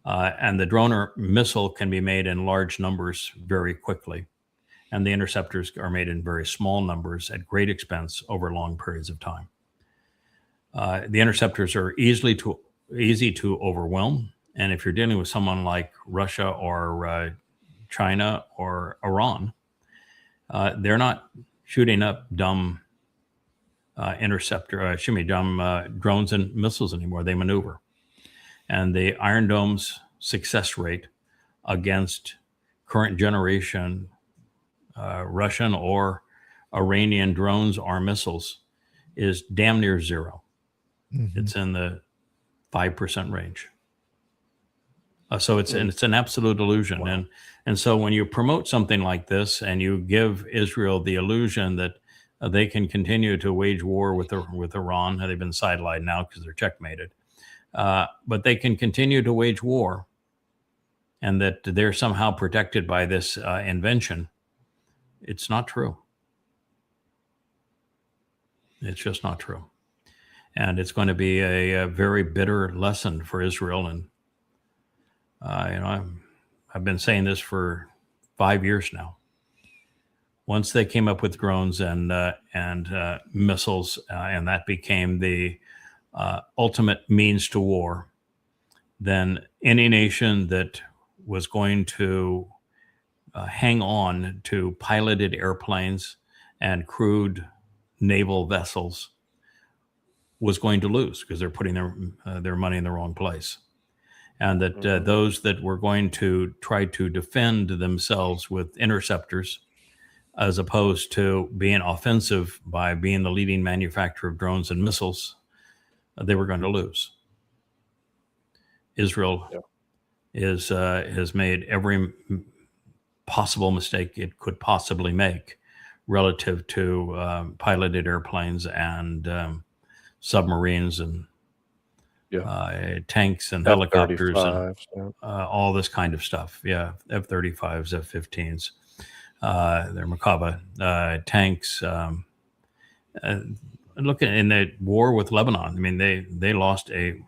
Speaker 2: And the drone or missile can be made in large numbers very quickly. And the interceptors are made in very small numbers at great expense over long periods of time. The interceptors are easy to overwhelm. And if you're dealing with someone like Russia or China or Iran, they're not shooting up dumb drones and missiles anymore. They maneuver. And the Iron Dome's success rate against current generation Russian or Iranian drones or missiles is damn near zero.
Speaker 4: Mhm.
Speaker 2: It's in the 5% range. So it's an absolute illusion.
Speaker 3: Wow.
Speaker 2: And so when you promote something like this and you give Israel the illusion that they can continue to wage war with Iran, they've been sidelined now because they're checkmated, but they can continue to wage war, and that they're somehow protected by this invention. It's not true. It's just not true. And it's going to be a very bitter lesson for Israel. And I've been saying this for 5 years now. Once they came up with drones and missiles, and that became the ultimate means to war, then any nation that was going to hang on to piloted airplanes and crewed naval vessels was going to lose, because they're putting their money in the wrong place. And that those that were going to try to defend themselves with interceptors, as opposed to being offensive by being the leading manufacturer of drones and missiles, they were going to lose. Israel has made every possible mistake it could possibly make relative to piloted airplanes and submarines and tanks and helicopters and
Speaker 3: F-35s,
Speaker 2: all this kind of stuff. Yeah, F-35s, F-15s, their Merkava tanks. Look at in the war with Lebanon. I mean, they lost a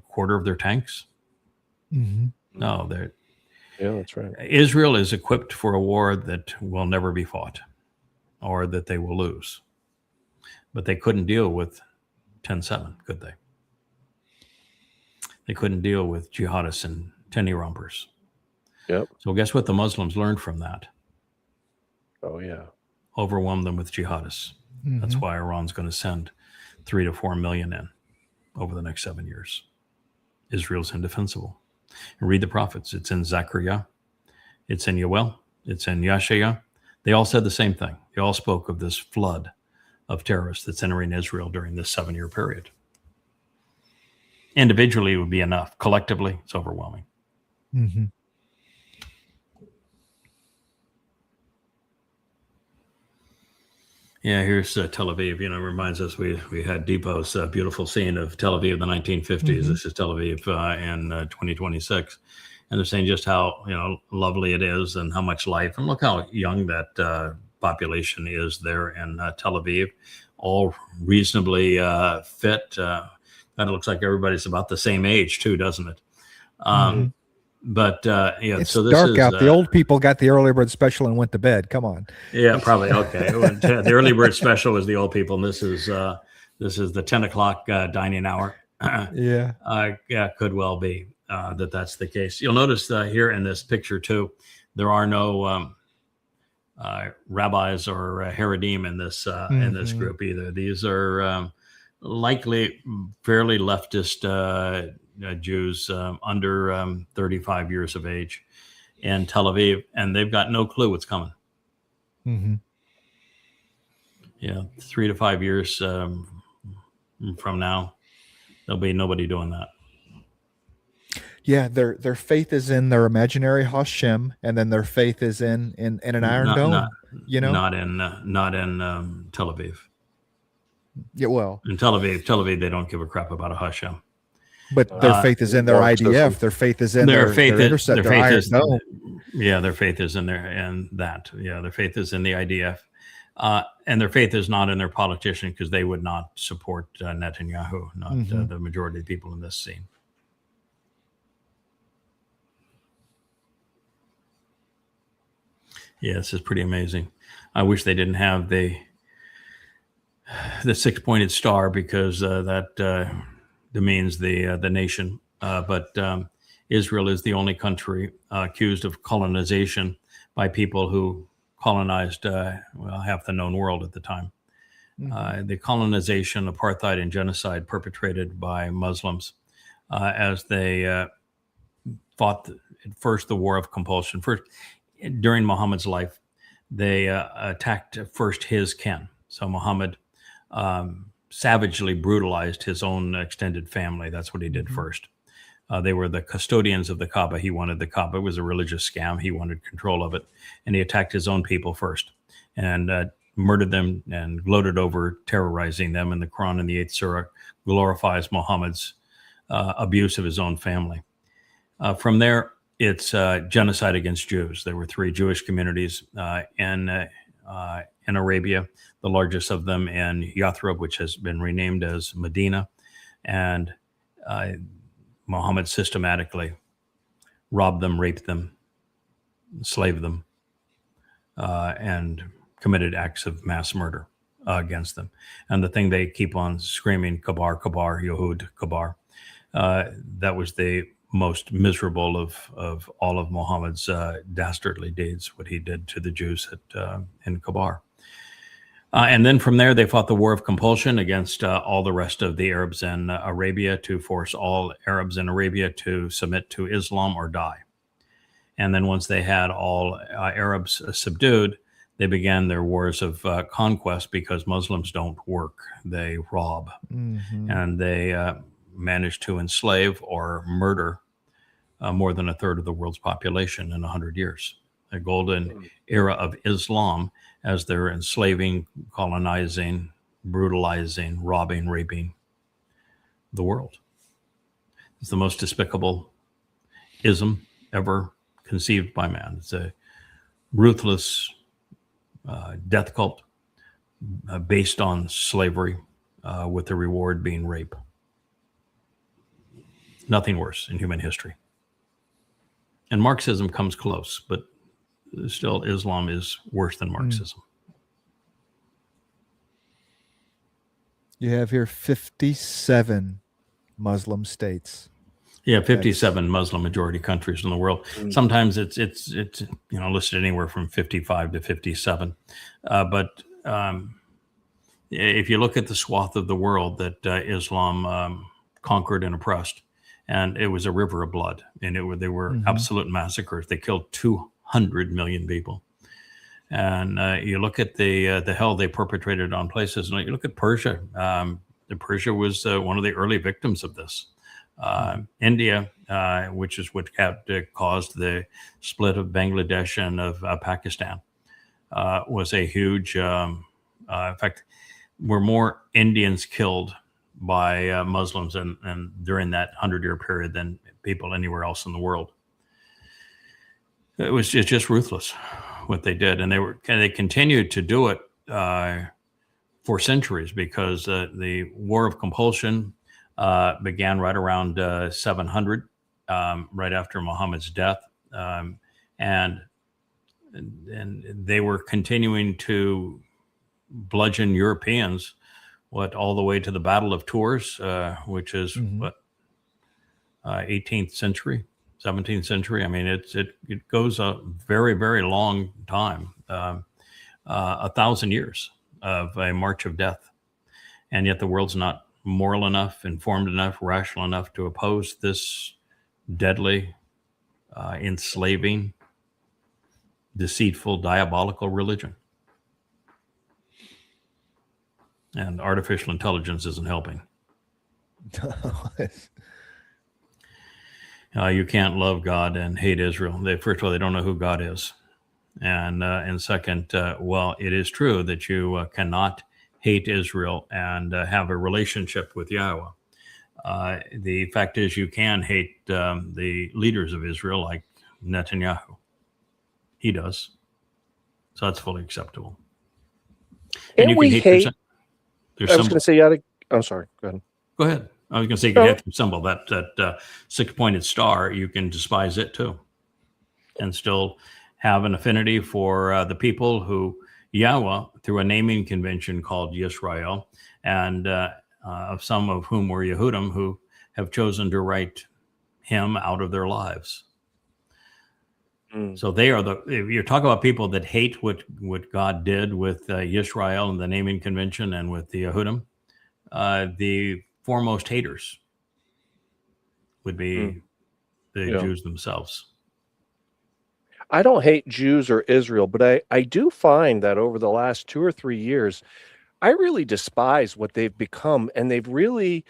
Speaker 2: quarter of their tanks.
Speaker 4: Mhm.
Speaker 2: No,
Speaker 3: yeah, that's right.
Speaker 2: Israel is equipped for a war that will never be fought, or that they will lose. But they couldn't deal with 10-7, could they? They couldn't deal with jihadists and tenny rompers.
Speaker 3: Yep.
Speaker 2: So guess what the Muslims learned from that?
Speaker 3: Oh yeah.
Speaker 2: Overwhelm them with jihadists. That's
Speaker 4: Mhm.
Speaker 2: why Iran's going to send 3 to 4 million in over the next 7 years. Israel's indefensible. And read the prophets. It's in Zechariah. It's in Yoel. It's in Yeshaya. They all said the same thing. They all spoke of this flood of terrorists that's entering Israel during this 7-year period. Individually, it would be enough. Collectively, it's overwhelming.
Speaker 4: Mhm.
Speaker 2: Yeah, here's Tel Aviv. Reminds us we had Depot's beautiful scene of Tel Aviv in the 1950s. This is Tel Aviv in 2026, and they're saying just how lovely it is and how much life. And look how young that population is there in Tel Aviv, all reasonably fit. Kind of looks like everybody's about the same age too, doesn't it? But
Speaker 4: It's
Speaker 2: so this
Speaker 4: dark
Speaker 2: is
Speaker 4: out. The old people got the early bird special and went to bed. Come on.
Speaker 2: Yeah, probably. Okay. The early bird special was the old people, and this is the 10 o'clock dining hour.
Speaker 4: Yeah.
Speaker 2: Yeah, could well be that's the case. You'll notice here in this picture too, there are no rabbis or Haredim in this group either. These are likely fairly leftist Jews under 35 years of age in Tel Aviv, and they've got no clue what's coming.
Speaker 4: Mm-hmm.
Speaker 2: Yeah, 3 to 5 years from now, there'll be nobody doing that.
Speaker 4: Yeah, their faith is in their imaginary Hashem, and then their faith is in an iron dome.
Speaker 2: Not in Tel Aviv.
Speaker 4: Yeah, well,
Speaker 2: In Tel Aviv, they don't give a crap about a Hashem.
Speaker 4: but their faith is in their IDF. Their faith is in their intercept, their iron dome.
Speaker 2: Yeah, their faith is in there, and that. Yeah, their faith is in the IDF, and their faith is not in their politician, because they would not support Netanyahu, not the majority of people in this scene. Yeah, this is pretty amazing. I wish they didn't have the six-pointed star, because that demeans the nation. But Israel is the only country accused of colonization by people who colonized half the known world at the time. The colonization, apartheid, and genocide perpetrated by Muslims as they fought at first the war of compulsion. First, during Muhammad's life, they attacked first his kin. So Muhammad savagely brutalized his own extended family. That's what he did first. They were the custodians of the Kaaba. He wanted the Kaaba. It was a religious scam. He wanted control of it. And he attacked his own people first and murdered them and gloated over terrorizing them. And the Quran in the 8th Surah glorifies Muhammad's abuse of his own family. From there, it's genocide against Jews. There were 3 Jewish communities in Arabia, the largest of them in Yathrib, which has been renamed as Medina. And Muhammad systematically robbed them, raped them, enslaved them, and committed acts of mass murder against them. And the thing they keep on screaming, Kabar, Kabar, Yehud, Kabar, that was the most miserable of all of Muhammad's dastardly deeds, what he did to the Jews in Kabar. And then from there, they fought the war of compulsion against all the rest of the Arabs in Arabia to force all Arabs in Arabia to submit to Islam or die. And then once they had all Arabs subdued, they began their wars of conquest, because Muslims don't work, they rob. And they managed to enslave or murder more than a third of the world's population in 100 years. A golden era of Islam, as they're enslaving, colonizing, brutalizing, robbing, raping the world. It's the most despicable ism ever conceived by man. It's a ruthless death cult based on slavery, with the reward being rape. Nothing worse in human history. And Marxism comes close, but still Islam is worse than Marxism.
Speaker 4: You have here 57 Muslim states.
Speaker 2: Yeah, 57 Muslim majority countries in the world. Sometimes it's listed anywhere from 55 to 57. But if you look at the swath of the world that Islam conquered and oppressed, and it was a river of blood, and they were absolute massacres. They killed 200 million people. And you look at the hell they perpetrated on places, and you look at Persia. Persia was one of the early victims of this. India, which is what caused the split of Bangladesh and of Pakistan, was a huge In fact, were more Indians killed by Muslims and during that 100-year period than people anywhere else in the world. It's just ruthless what they did, and they continued to do it for centuries, because the War of Compulsion began right around 700, right after Muhammad's death, and they were continuing to bludgeon Europeans all the way to the Battle of Tours, which is 18th century, 17th century. I mean, it goes a very, very long time, 1,000 years of a march of death. And yet the world's not moral enough, informed enough, rational enough to oppose this deadly, enslaving, deceitful, diabolical religion. And artificial intelligence isn't helping. You can't love God and hate Israel. First of all, they don't know who God is. And second, well, it is true that you cannot hate Israel and have a relationship with Yahweh. The fact is, you can hate the leaders of Israel, like Netanyahu. He does. So that's fully acceptable.
Speaker 3: And we hate.
Speaker 2: There's
Speaker 3: I was going to say, I'm sorry. Go ahead.
Speaker 2: Go ahead. I was going to say, you can hate the symbol, that six-pointed star. You can despise it too, and still have an affinity for the people who Yahweh, through a naming convention called Yisrael, and of some of whom were Yehudim, who have chosen to write him out of their lives. So they are if you talk about people that hate what God did with Yisrael and the naming convention and with the Yehudim, the foremost haters would be the Jews themselves.
Speaker 3: I don't hate Jews or Israel, but I do find that over the last 2 or 3 years, I really despise what they've become. And they've really,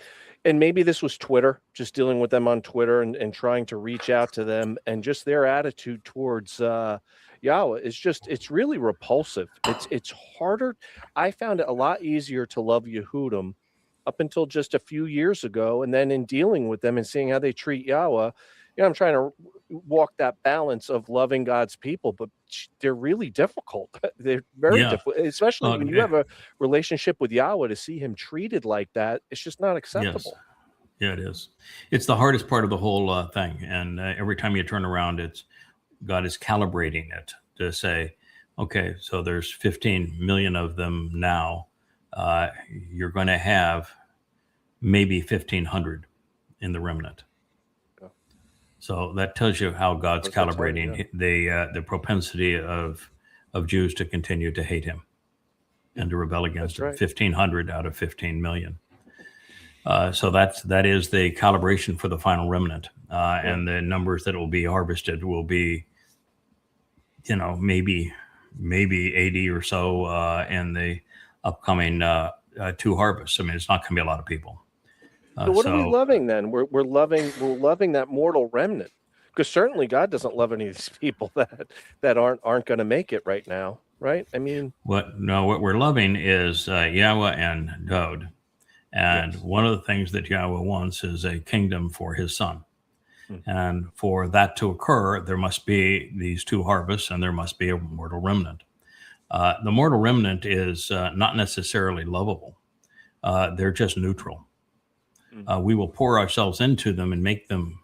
Speaker 3: and maybe this was Twitter, just dealing with them on Twitter and trying to reach out to them, and just their attitude towards Yahweh is it's really repulsive. It's harder. I found it a lot easier to love Yehudim up until just a few years ago. And then in dealing with them and seeing how they treat Yahweh, I'm trying to walk that balance of loving God's people, but they're really difficult. They're very difficult, especially when you have a relationship with Yahweh. To see him treated like that, it's just not acceptable.
Speaker 2: Yes. Yeah, it is. It's the hardest part of the whole thing. And every time you turn around, God is calibrating it to say, okay, so there's 15 million of them now. You're going to have maybe 1,500 in the remnant. So that tells you how God's calibrating the propensity of Jews to continue to hate him and to rebel against him. 1,500 out of 15 million. So that is the calibration for the final remnant, and the numbers that will be harvested will be, maybe 80 or so in the upcoming 2 harvests. I mean, it's not going to be a lot of people.
Speaker 3: So what are we loving then? We're loving that mortal remnant, because certainly God doesn't love any of these people that aren't going to make it right now, right? I mean,
Speaker 2: what we're loving is Yahweh and Dod, and one of the things that Yahweh wants is a kingdom for his son, and for that to occur, there must be these 2 harvests, and there must be a mortal remnant. The mortal remnant is not necessarily lovable; they're just neutral. We will pour ourselves into them and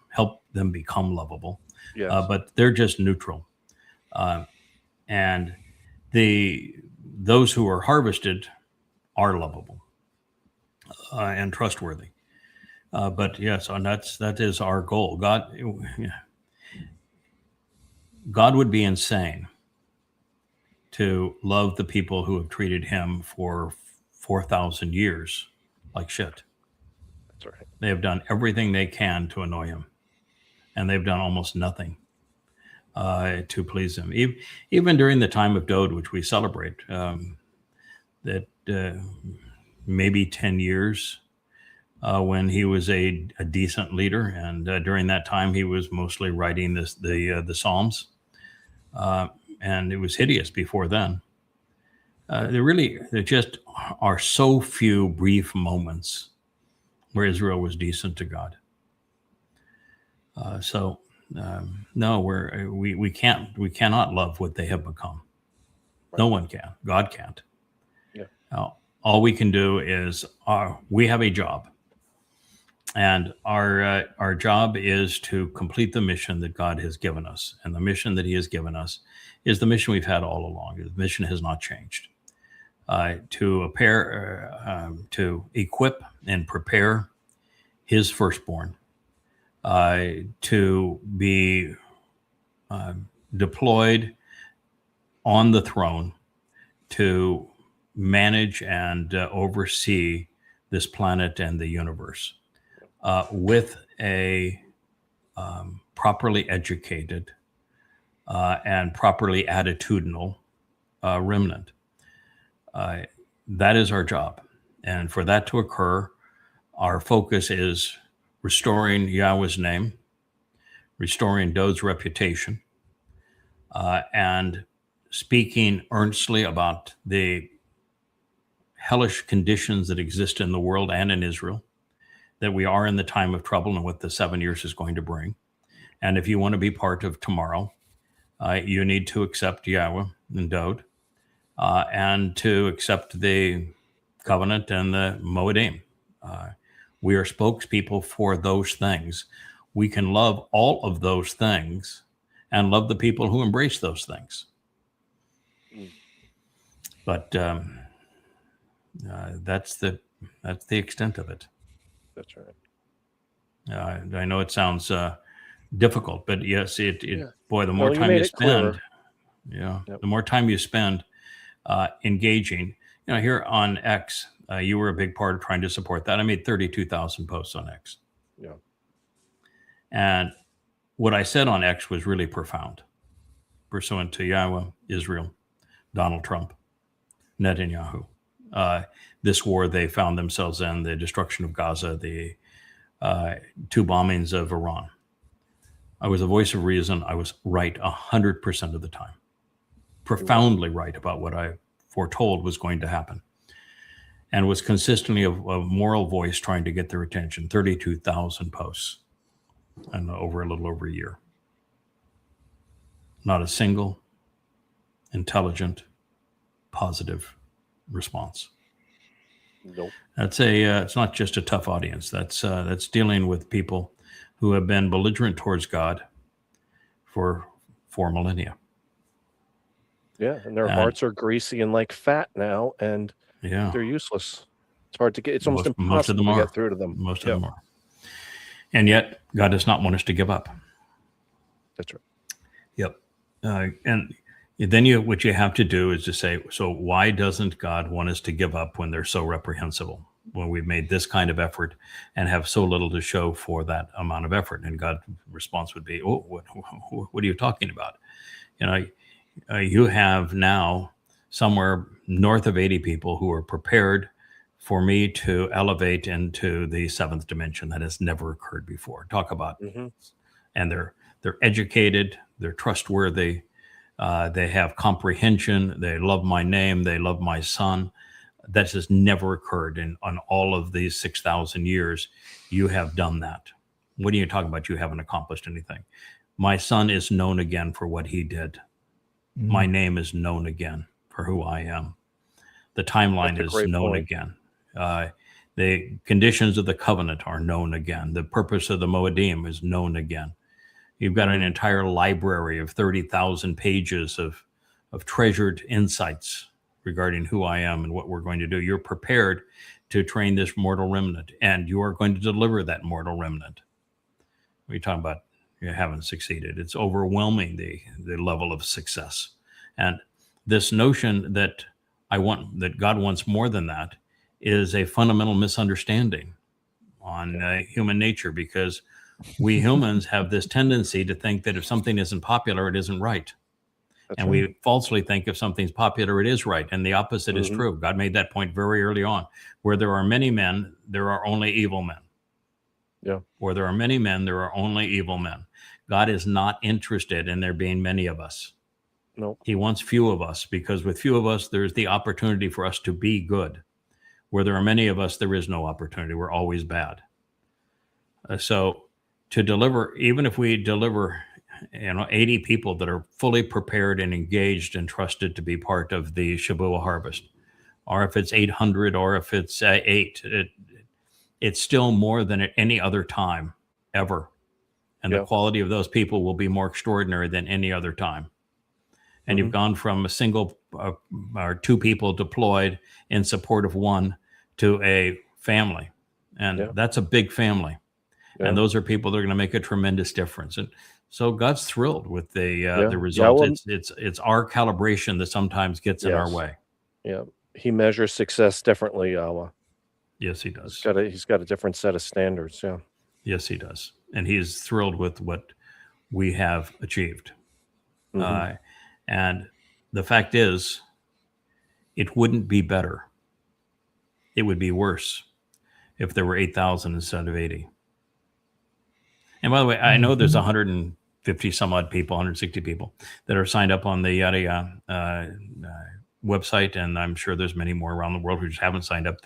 Speaker 2: help them become lovable. But they're just neutral. And those who are harvested are lovable and trustworthy. But yes, and that is our goal. God would be insane to love the people who have treated him for 4,000 years like shit.
Speaker 3: That's right.
Speaker 2: They have done everything they can to annoy him, and they've done almost nothing to please him. Even during the time of Dod, which we celebrate, that maybe 10 years when he was a decent leader, and during that time he was mostly writing the Psalms, and it was hideous before then. there just are so few brief moments where Israel was decent to God. No, we cannot love what they have become. No one can. God can't.
Speaker 3: Yeah.
Speaker 2: All we can do is we have a job, and our job is to complete the mission that God has given us, and the mission that He has given us is the mission we've had all along. The mission has not changed. To equip and prepare His firstborn to be deployed on the throne to manage and oversee this planet and the universe with a properly educated and properly attitudinal remnant. That is our job. And for that to occur, our focus is restoring Yahweh's name, restoring Dod's reputation, and speaking earnestly about the hellish conditions that exist in the world and in Israel, that we are in the time of trouble and what the 7 years is going to bring. And if you want to be part of tomorrow, you need to accept Yahweh and Dod, and to accept the covenant and the Moedim. We are spokespeople for those things. We can love all of those things and love the people who embrace those things. But that's the extent of it.
Speaker 3: That's right.
Speaker 2: I know it sounds difficult, but yes, boy, the more
Speaker 3: Well, you
Speaker 2: time
Speaker 3: made
Speaker 2: you
Speaker 3: it
Speaker 2: spend,
Speaker 3: clearer. Yep.
Speaker 2: the more time you spend engaging. Here on X, you were a big part of trying to support that. I made 32,000 posts on X.
Speaker 3: Yeah.
Speaker 2: And what I said on X was really profound, pursuant to Yahweh, Israel, Donald Trump, Netanyahu. This war they found themselves in, the destruction of Gaza, the 2 bombings of Iran. I was a voice of reason. I was right 100% of the time, profoundly right about what I foretold was going to happen, and was consistently a moral voice trying to get their attention. 32,000 posts, and over a little over a year. Not a single intelligent, positive response.
Speaker 3: Nope.
Speaker 2: That's it's not just a tough audience. That's dealing with people who have been belligerent towards God for 4 millennia.
Speaker 3: Yeah, and their hearts are greasy and like fat now, and they're useless. It's hard to get. It's almost impossible to get through to them.
Speaker 2: Most of them are. And yet, God does not want us to give up.
Speaker 3: That's right.
Speaker 2: Yep. And then what you have to do is to say, so why doesn't God want us to give up when they're so reprehensible? When we've made this kind of effort and have so little to show for that amount of effort? And God's response would be, oh, what are you talking about? You have now somewhere north of 80 people who are prepared for me to elevate into the 7th dimension. That has never occurred before. Talk about, and they're educated, they're trustworthy, they have comprehension, they love my name, they love my son. That has never occurred on all of these 6,000 years. You have done that. What are you talking about? You haven't accomplished anything. My son is known again for what he did. My name is known again for who I am. The timeline is known again. The conditions of the covenant are known again. The purpose of the Moedim is known again. You've got an entire library of 30,000 pages of treasured insights regarding who I am and what we're going to do. You're prepared to train this mortal remnant, and you are going to deliver that mortal remnant. We're talking about you haven't succeeded. It's overwhelming, the level of success. And this notion that God wants more than that is a fundamental misunderstanding on human nature, because we humans have this tendency to think that if something isn't popular, it isn't right. And we falsely think if something's popular, it is right. And the opposite is true. God made that point very early on. Where there are many men, there are only evil men.
Speaker 3: Yeah.
Speaker 2: Where there are many men, there are only evil men. God is not interested in there being many of us.
Speaker 3: No.
Speaker 2: He wants few of us, because with few of us, there's the opportunity for us to be good. Where there are many of us, there is no opportunity. We're always bad. So to deliver, even if we deliver 80 people that are fully prepared and engaged and trusted to be part of the Shavua harvest, or if it's 800 or if it's 8, it's still more than at any other time ever. And
Speaker 3: Yeah.
Speaker 2: the quality of those people will be more extraordinary than any other time. And you've gone from a single or 2 people deployed in support of one to a family. And that's a big family.
Speaker 3: Yeah.
Speaker 2: And those are people that are going to make a tremendous difference. And so God's thrilled with the result.
Speaker 3: well,
Speaker 2: It's our calibration that sometimes gets in our
Speaker 3: Yes.
Speaker 2: way.
Speaker 3: Yeah. He measures success differently, Yahweh.
Speaker 2: Yes, he does.
Speaker 3: He's got a different set of standards. Yeah.
Speaker 2: Yes, he does. And he is thrilled with what we have achieved. And the fact is, it wouldn't be better. It would be worse if there were 8,000 instead of 80. And by the way, I know there's 150 some odd people, 160 people that are signed up on the Yada website, and I'm sure there's many more around the world who just haven't signed up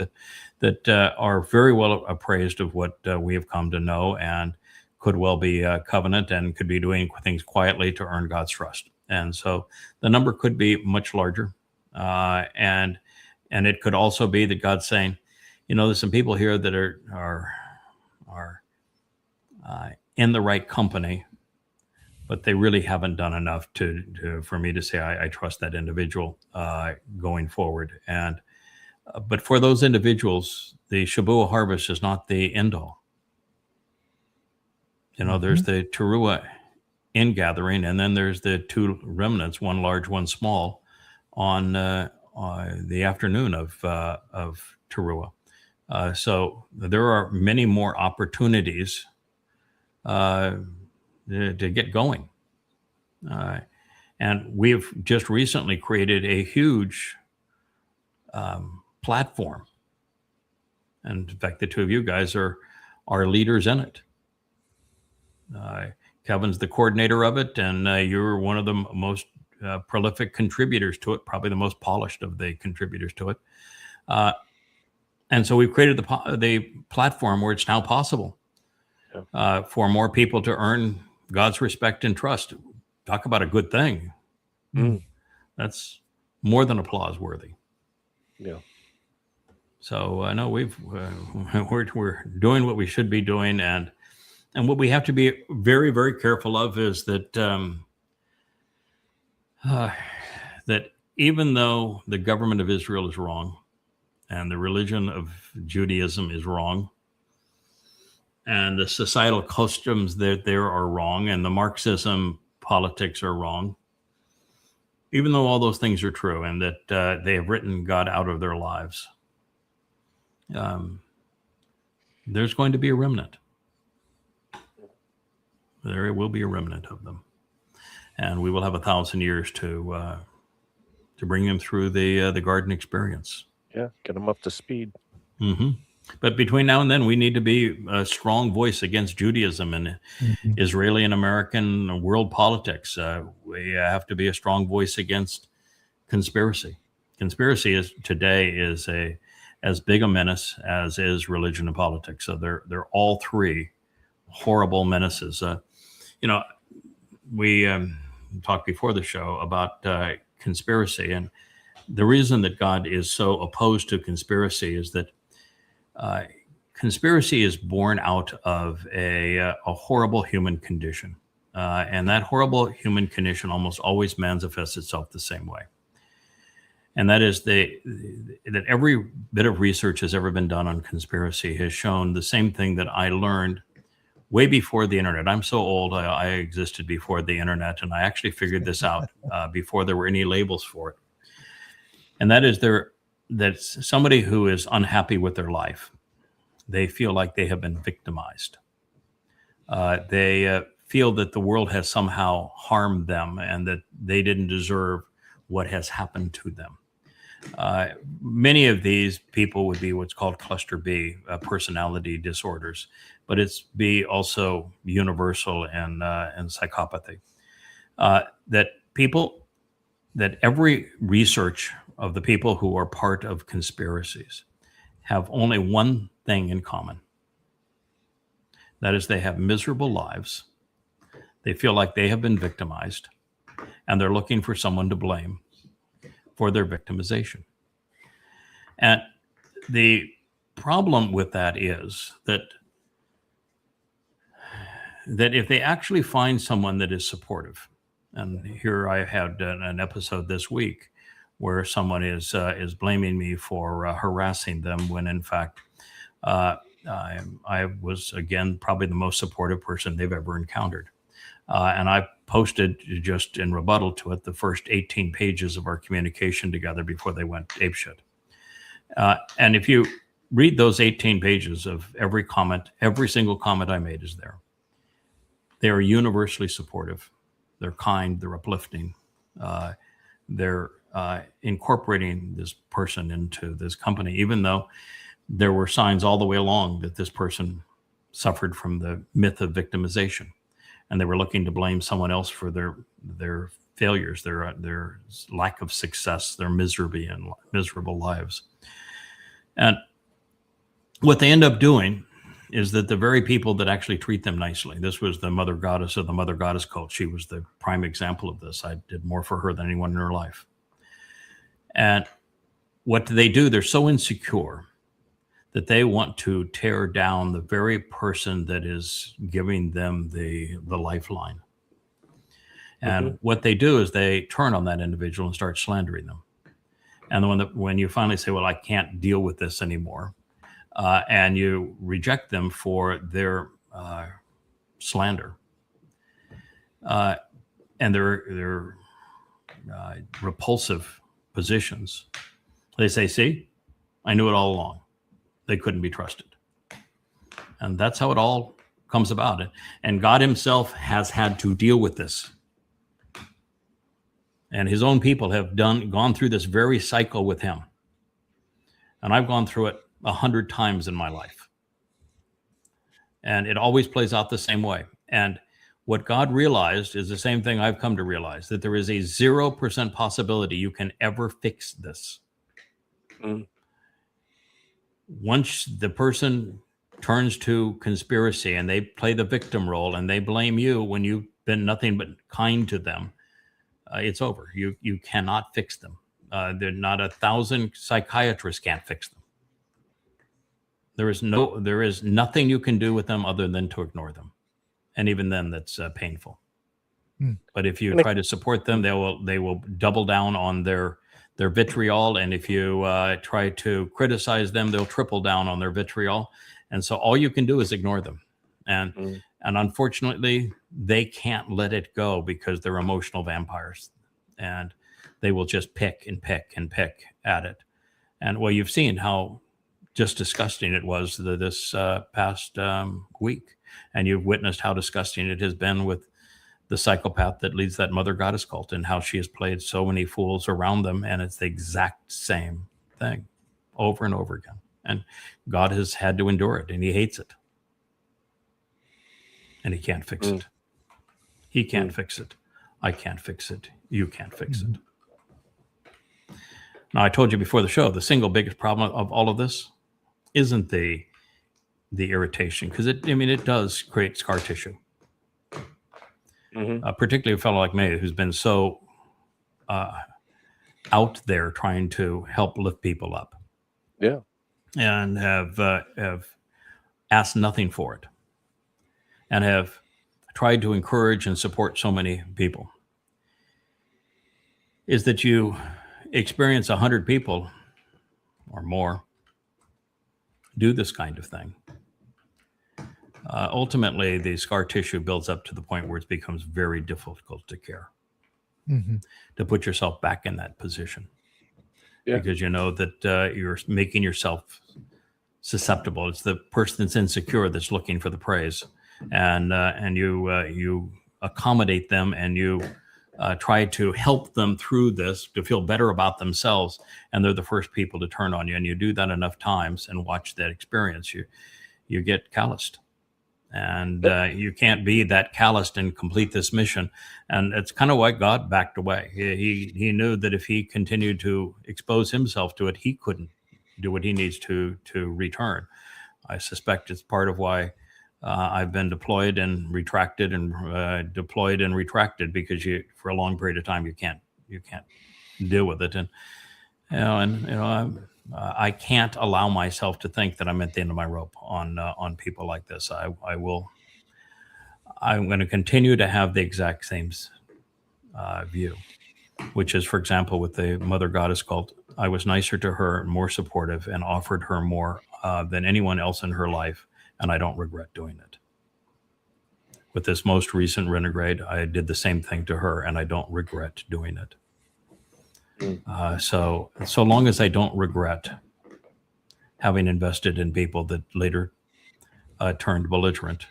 Speaker 2: that are very well appraised of what we have come to know, and could well be a covenant and could be doing things quietly to earn God's trust. And so the number could be much larger, and it could also be that God's saying, there's some people here that are in the right company, but they really haven't done enough for me to say I trust that individual going forward. And but for those individuals, the Shavua harvest is not the end all. There's the Teruah ingathering, and then there's the 2 remnants, one large, one small, on the afternoon of Teruah. So there are many more opportunities to get going. And we've just recently created a huge platform. And in fact, the 2 of you guys are leaders in it. Kevin's the coordinator of it, and you're one of the most prolific contributors to it, probably the most polished of the contributors to it. And so we've created the platform where it's now possible for more people to earn God's respect and trust. Talk about a good thing. That's more than applause worthy.
Speaker 3: Yeah.
Speaker 2: So no, we're doing what we should be doing, and what we have to be very, very careful of is that that even though the government of Israel is wrong, and the religion of Judaism is wrong, and the societal customs that there are wrong, and the Marxism politics are wrong, even though all those things are true, and that they have written God out of their lives, there's going to be a remnant. There will be a remnant of them, and we will have 1,000 years to bring them through the garden experience.
Speaker 3: Yeah, get them up to speed.
Speaker 2: But between now and then, we need to be a strong voice against Judaism and Israeli and American world politics. We have to be a strong voice against conspiracy. Conspiracy today is as big a menace as is religion and politics. So they're all 3 horrible menaces. We talked before the show about conspiracy, and the reason that God is so opposed to conspiracy is that conspiracy is born out of a horrible human condition, and that horrible human condition almost always manifests itself the same way. And that is that every bit of research has ever been done on conspiracy has shown the same thing that I learned way before the internet. I'm so old, I existed before the internet, and I actually figured this out before there were any labels for it. And that is that somebody who is unhappy with their life, they feel like they have been victimized. They feel that the world has somehow harmed them and that they didn't deserve what has happened to them. Many of these people would be what's called cluster B personality disorders, but it's B also universal and psychopathy. That people that every research of the people who are part of conspiracies have only one thing in common. That is, they have miserable lives. They feel like they have been victimized, and they're looking for someone to blame for their victimization. And the problem with that is that if they actually find someone that is supportive, and here I had an episode this week where someone is blaming me for harassing them, when in fact I was, again, probably the most supportive person they've ever encountered. And I posted, just in rebuttal to it, the first 18 pages of our communication together before they went apeshit. And if you read those 18 pages of every comment, every single comment I made is there. They are universally supportive. They're kind, they're uplifting. They're incorporating this person into this company, even though there were signs all the way along that this person suffered from the myth of victimization. And they were looking to blame someone else for their failures, their lack of success, their misery and miserable lives. And what they end up doing is that the very people that actually treat them nicely, this was the Mother Goddess of the Mother Goddess cult. She was the prime example of this. I did more for her than anyone in her life. And what do they do? They're so insecure that they want to tear down the very person that is giving them the lifeline. And what they do is they turn on that individual and start slandering them. And when you finally say, well, I can't deal with this anymore, and you reject them for their slander, and their repulsive positions, they say, see, I knew it all along. They couldn't be trusted. And that's how it all comes about. And God himself has had to deal with this. And his own people have gone through this very cycle with him. And I've gone through it 100 times in my life. And it always plays out the same way. And what God realized is the same thing I've come to realize, that there is a 0% possibility you can ever fix this. Once the person turns to conspiracy and they play the victim role and they blame you when you've been nothing but kind to them, it's over. You cannot fix them. They're not 1,000 psychiatrists can't fix them. There is nothing you can do with them other than to ignore them. And even then, that's painful. But if you try to support them, they will double down on their vitriol. And if you try to criticize them, they'll triple down on their vitriol. And so all you can do is ignore them. And unfortunately, they can't let it go because they're emotional vampires. And they will just pick and pick and pick at it. And well, you've seen how just disgusting it was this past week. And you've witnessed how disgusting it has been with the psychopath that leads that Mother Goddess cult, and how she has played so many fools around them. And it's the exact same thing over and over again. And God has had to endure it, and he hates it. And he can't fix it. He can't fix it. I can't fix it. You can't fix it. Now, I told you before the show, the single biggest problem of all of this isn't the irritation, because it does create scar tissue. Particularly a fellow like me who's been so out there trying to help lift people up.
Speaker 3: Yeah.
Speaker 2: And have asked nothing for it. And have tried to encourage and support so many people. Is that you experience 100 people or more do this kind of thing. Ultimately, the scar tissue builds up to the point where it becomes very difficult to care, to put yourself back in that position. Yeah. Because you know that you're making yourself susceptible. It's the person that's insecure that's looking for the praise, and you accommodate them, and you try to help them through this to feel better about themselves, and they're the first people to turn on you. And you do that enough times and watch that experience, you get calloused. And you can't be that calloused and complete this mission. And it's kind of why God backed away. He knew that if he continued to expose himself to it, he couldn't do what he needs to return. I suspect it's part of why I've been deployed and retracted and deployed and retracted, because for a long period of time you can't deal with it. And I can't allow myself to think that I'm at the end of my rope on people like this. I'm going to continue to have the exact same view, which is, for example, with the Mother Goddess cult, I was nicer to her, more supportive, and offered her more than anyone else in her life, and I don't regret doing it. With this most recent renegade, I did the same thing to her, and I don't regret doing it. So long as I don't regret having invested in people that later turned belligerent,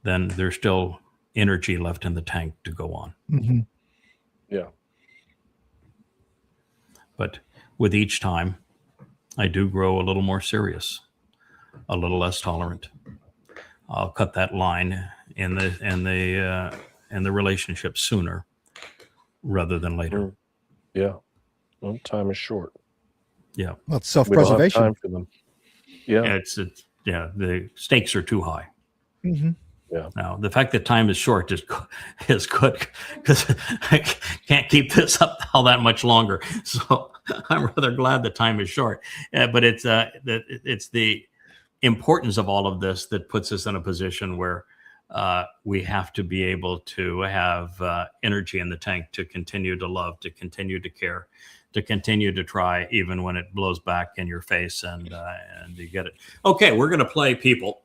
Speaker 2: then there's still energy left in the tank to go on.
Speaker 4: Mm-hmm.
Speaker 3: Yeah.
Speaker 2: But with each time, I do grow a little more serious, a little less tolerant. I'll cut that line in the relationship sooner rather than later.
Speaker 3: Yeah. Well, time is short.
Speaker 2: Yeah.
Speaker 4: Well, it's
Speaker 3: We don't have
Speaker 4: self-preservation.
Speaker 3: time for them. Yeah.
Speaker 2: It's the stakes are too high.
Speaker 4: Mm-hmm.
Speaker 2: Now, the fact that time is short is good, because I can't keep this up all that much longer. So I'm rather glad that time is short. But it's the importance of all of this that puts us in a position where we have to be able to have energy in the tank to continue to love, to continue to care, to continue to try, even when it blows back in your face and you get it. Okay, we're going to play People.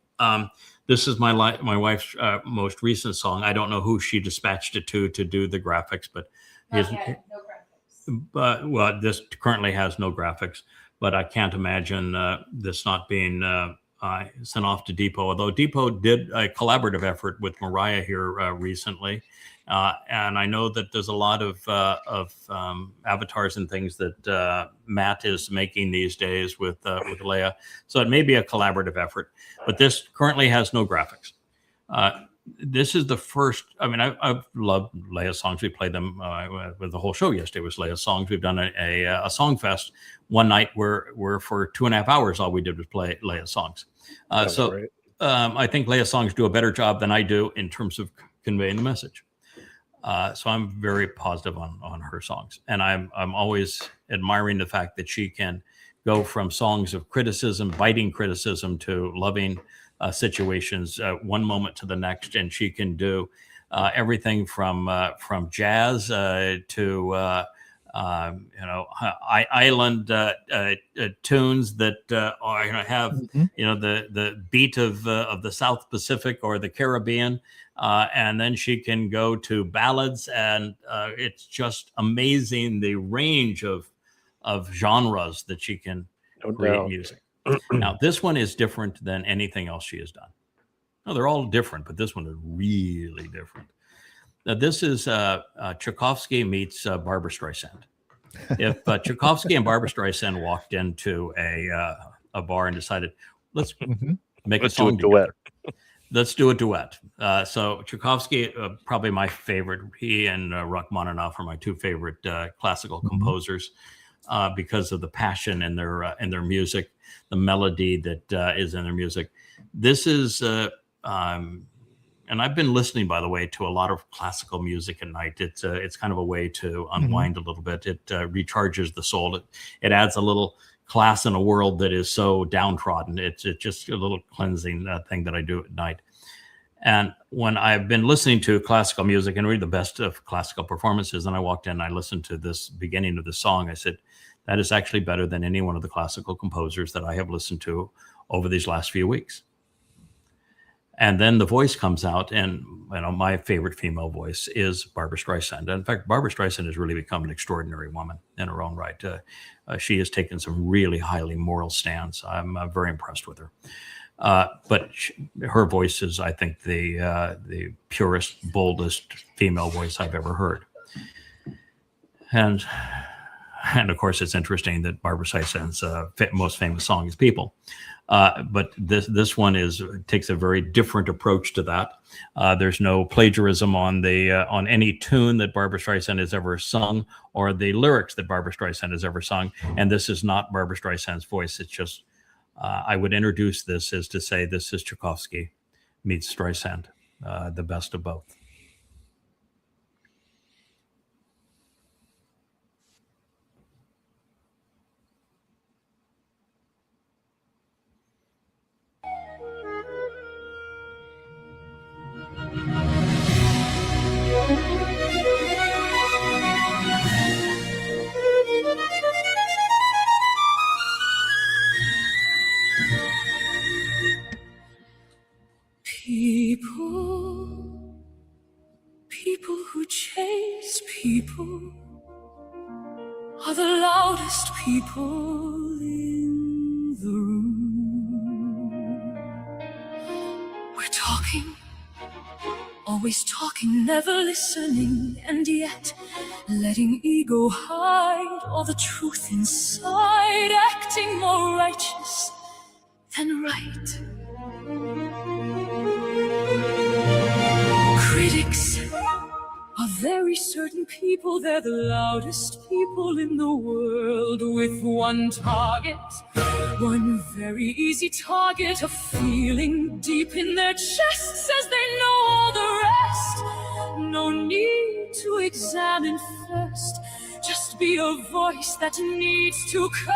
Speaker 2: This is my wife's most recent song. I don't know who she dispatched it to do the graphics, but
Speaker 7: No graphics.
Speaker 2: well, this currently has no graphics, but I can't imagine this not being sent off to Depot. Although Depot did a collaborative effort with Mariah here recently, and I know that there's a lot of avatars and things that Matt is making these days with Leia. So it may be a collaborative effort, but this currently has no graphics. This is the first. I mean, I've loved Leia songs. We played them with the whole show yesterday. Was Leia songs. We've done a song fest one night where for 2.5 hours all we did was play Leia songs. So I think Leia songs do a better job than I do in terms of conveying the message. So I'm very positive on her songs, and I'm always admiring the fact that she can go from songs of criticism, biting criticism, to loving situations one moment to the next, and she can do everything from jazz to island tunes that have the beat of the South Pacific or the Caribbean, and then she can go to ballads, and it's just amazing the range of genres that she can create music. Now, this one is different than anything else she has done. No, they're all different, but this one is really different. Now, this is Tchaikovsky meets Barbra Streisand. If Tchaikovsky and Barbra Streisand walked into a bar and decided, let's make a song together. Let's do a duet. So Tchaikovsky, probably my favorite. He and Rachmaninoff are my two favorite classical composers because of the passion in their music, the melody that is in their music. This is, and I've been listening, by the way, to a lot of classical music at night. It's kind of a way to unwind a little bit. It recharges the soul. It adds a little class in a world that is so downtrodden. It's just a little cleansing thing that I do at night. And when I've been listening to classical music and read the best of classical performances, and I walked in and I listened to this beginning of the song, I said, that is actually better than any one of the classical composers that I have listened to over these last few weeks. And then the voice comes out, and my favorite female voice is Barbra Streisand. And in fact, Barbra Streisand has really become an extraordinary woman in her own right. She has taken some really highly moral stands. I'm very impressed with her. But her voice is, I think, the purest, boldest female voice I've ever heard. And and of course, it's interesting that Barbra Streisand's most famous song is "People," but this one takes a very different approach to that. There's no plagiarism on any tune that Barbra Streisand has ever sung or the lyrics that Barbra Streisand has ever sung, and this is not Barbra Streisand's voice. It's just I would introduce this as to say this is Tchaikovsky meets Streisand, the best of both.
Speaker 8: People who chase people are the loudest people in the room. We're talking, always talking, never listening, and yet letting ego hide all the truth inside, acting more righteous than right. Critics are very certain people, they're the loudest people in the world, with one target, one very easy target, a feeling deep in their chests as they know all the rest. No need to examine first, just be a voice that needs to curse.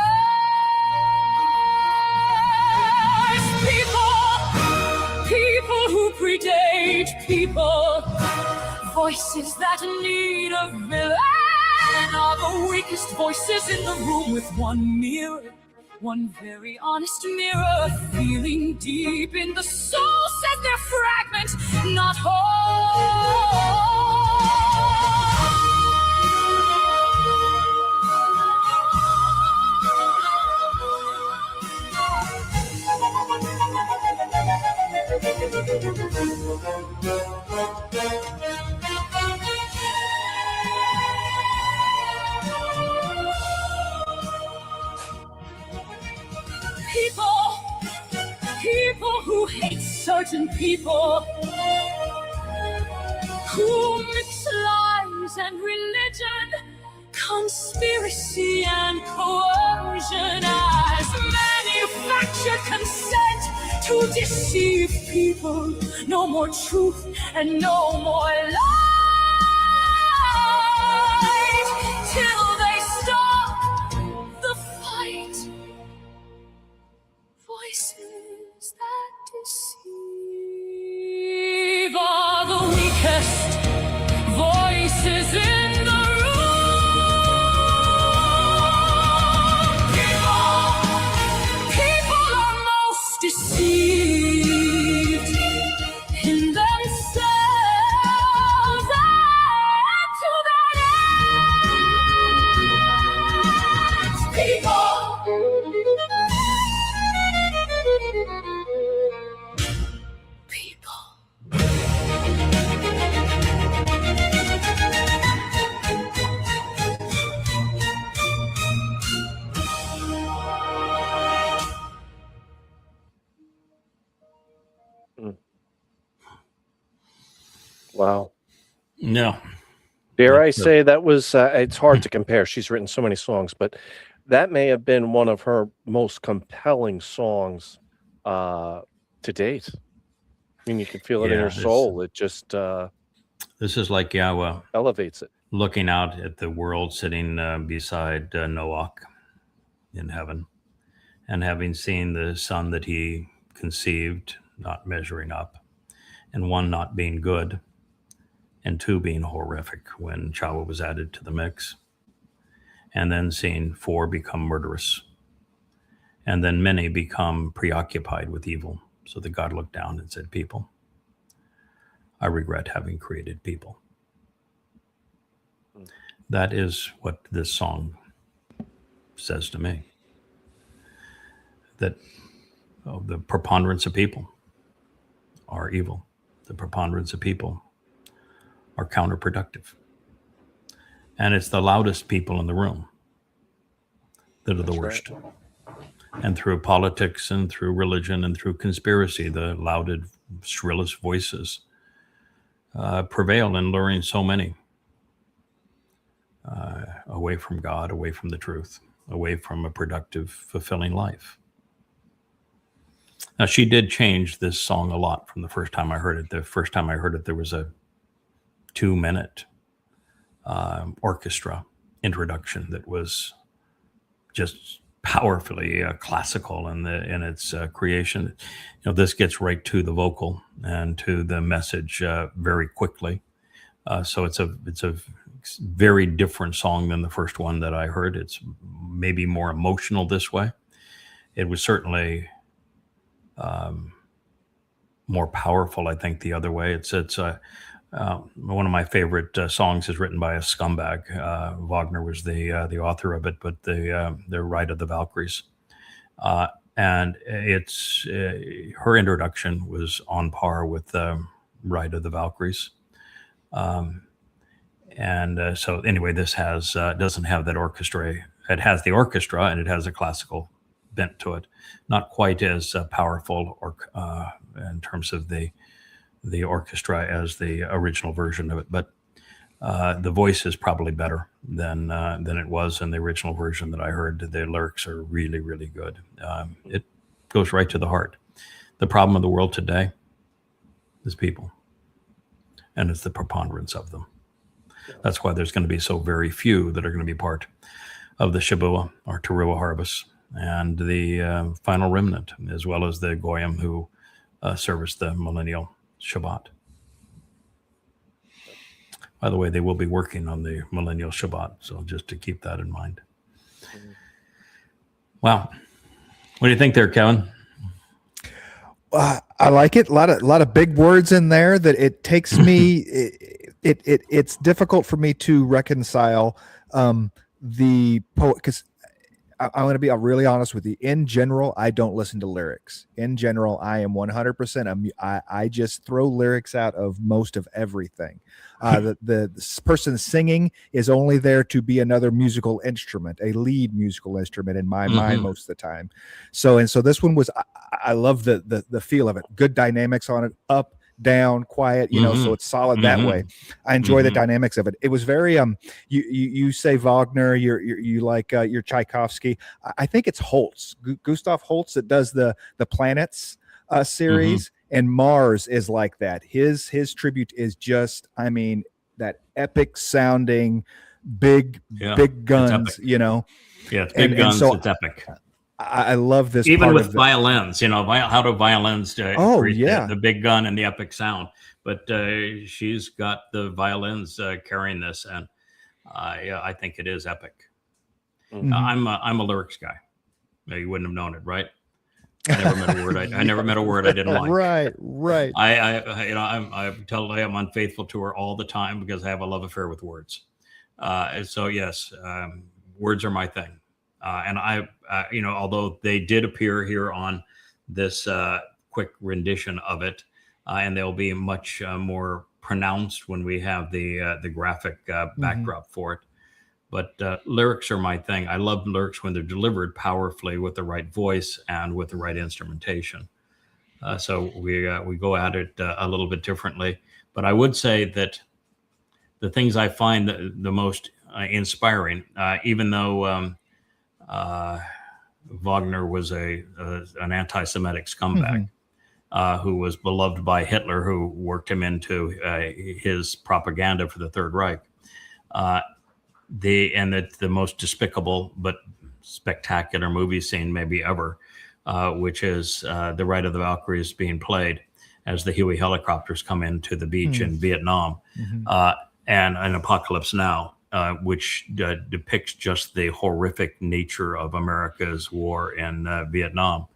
Speaker 8: People who predate people, voices that need a villain, are the weakest voices in the room, with one mirror, one very honest mirror, feeling deep in the soul, says they're fragment, not whole. People who hate certain people, who mix lies and religion, conspiracy and coercion as manufactured consent to deceive people. No more truth and no more light till they stop the fight. Voices that deceive are the weakest voices in the room. People are most deceived in themselves and to their ends. People.
Speaker 3: Wow.
Speaker 2: No.
Speaker 3: Dare I say that was, it's hard to compare. She's written so many songs, but that may have been one of her most compelling songs to date. I mean, you can feel it in her soul. It just
Speaker 2: this is like Yahweh
Speaker 3: elevates it.
Speaker 2: Looking out at the world, sitting beside Noach in heaven, and having seen the son that he conceived not measuring up, and one not being good, and two being horrific when Chawa was added to the mix, and then seeing four become murderous, and then many become preoccupied with evil, so that God looked down and said, people, I regret having created people. That is what this song says to me. That the preponderance of people are evil. The preponderance of people are counterproductive. And it's the loudest people in the room that are the
Speaker 3: That's
Speaker 2: worst. And through politics and through religion and through conspiracy, the loudest, shrillest voices prevail in luring so many away from God, away from the truth, away from a productive, fulfilling life. Now, she did change this song a lot from the first time I heard it. The first time I heard it, there was a 2-minute orchestra introduction that was just powerfully classical in its creation. This gets right to the vocal and to the message very quickly. So it's a very different song than the first one that I heard. It's maybe more emotional this way. It was certainly more powerful, I think, the other way. It's one of my favorite songs is written by a scumbag. Wagner was the author of it, but the Ride of the Valkyries, and it's her introduction was on par with Ride of the Valkyries. So anyway, this doesn't have that orchestra. It has the orchestra and it has a classical bent to it, not quite as powerful or in terms of the orchestra as the original version of it, but the voice is probably better than it was in the original version that I heard. The lyrics are really, really good. It goes right to the heart. The problem of the world today is people, and it's the preponderance of them. That's why there's going to be so very few that are going to be part of the Shabua or Teruah harvest and the final remnant, as well as the Goyim who service the millennial Shabbat. By the way, they will be working on the millennial Shabbat, so just to keep that in mind. Wow. What do you think there, Kevin?
Speaker 4: I like it. A lot of big words in there that it takes me. It's difficult for me to reconcile the poet, because I'm going to be really honest with you. In general, I don't listen to lyrics. In general, I am 100%. I just throw lyrics out of most of everything. The person singing is only there to be another musical instrument, a lead musical instrument in my mind most of the time. So this one was. I love the feel of it. Good dynamics on it. Up, down, quiet, so it's solid that way. I enjoy the dynamics of it. It was very you say Wagner, you like your Tchaikovsky. I think it's Holst, Gustav Holst, that does the planets series, and Mars is like that. His tribute is just, that epic sounding big guns,
Speaker 2: Yeah, it's big guns.
Speaker 4: So
Speaker 2: it's epic.
Speaker 4: I love this,
Speaker 2: even with violins. How do violins create the big gun and the epic sound? But she's got the violins carrying this, and I think it is epic. I'm a lyrics guy. You wouldn't have known it, right? I never met a word. I never met a word I didn't like.
Speaker 4: Right.
Speaker 2: I tell Leah I'm unfaithful to her all the time because I have a love affair with words. So yes, words are my thing. And although they did appear here on this quick rendition of it, and they'll be much more pronounced when we have the graphic backdrop for it. But lyrics are my thing. I love lyrics when they're delivered powerfully with the right voice and with the right instrumentation. So we go at it a little bit differently. But I would say that the things I find the most inspiring, even though Wagner was an anti-Semitic scumbag who was beloved by Hitler, who worked him into his propaganda for the Third Reich. The most despicable but spectacular movie scene maybe ever, which is the Ride of the Valkyries being played as the Huey helicopters come into the beach in Vietnam, and an Apocalypse Now. Which depicts just the horrific nature of America's war in Vietnam.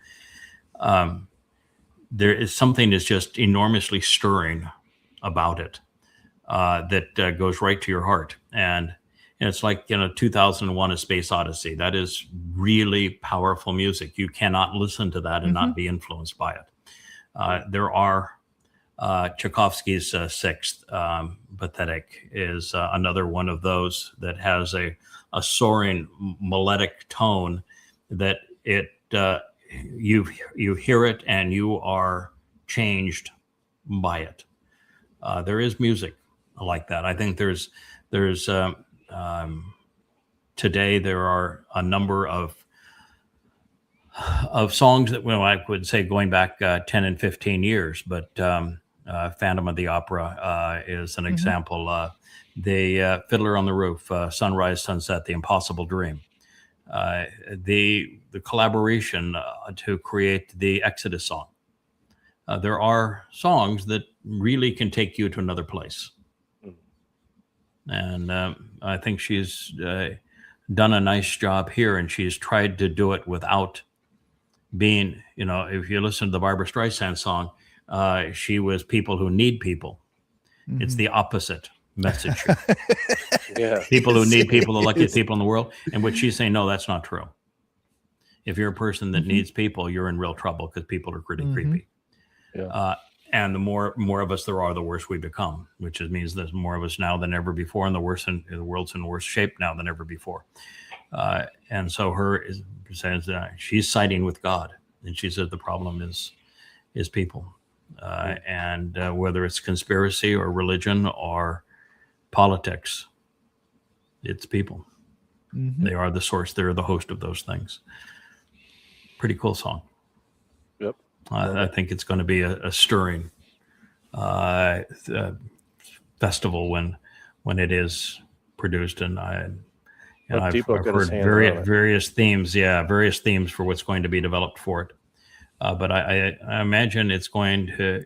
Speaker 2: There is something that's just enormously stirring about it that goes right to your heart. And it's like, 2001: A Space Odyssey. That is really powerful music. You cannot listen to that and not be influenced by it. There are Tchaikovsky's Sixth, Pathetic, is another one of those that has a soaring melodic tone that you hear it and you are changed by it. There is music like that. I think there's today there are a number of songs that, well, I would say going back 10 and 15 years, but Phantom of the Opera is an example. The Fiddler on the Roof, Sunrise, Sunset, The Impossible Dream. The collaboration to create the Exodus song. There are songs that really can take you to another place. And I think she's done a nice job here, and she's tried to do it without being, if you listen to the Barbra Streisand song, she was people who need people. It's the opposite message.
Speaker 3: Yeah.
Speaker 2: People who need people, the luckiest people in the world. And what she's saying, no, that's not true. If you're a person that needs people, you're in real trouble because people are pretty creepy.
Speaker 3: Yeah.
Speaker 2: And the more of us there are, the worse we become, which means there's more of us now than ever before, and the world's in worse shape now than ever before. And so says she's siding with God, and she said the problem is people, and whether it's conspiracy or religion or politics, it's people. They are the source. They're the host of those things. Pretty cool song.
Speaker 3: Yep.
Speaker 2: I think it's going to be a stirring festival when it is produced, and I've heard various themes for what's going to be developed for it. But I imagine it's going to.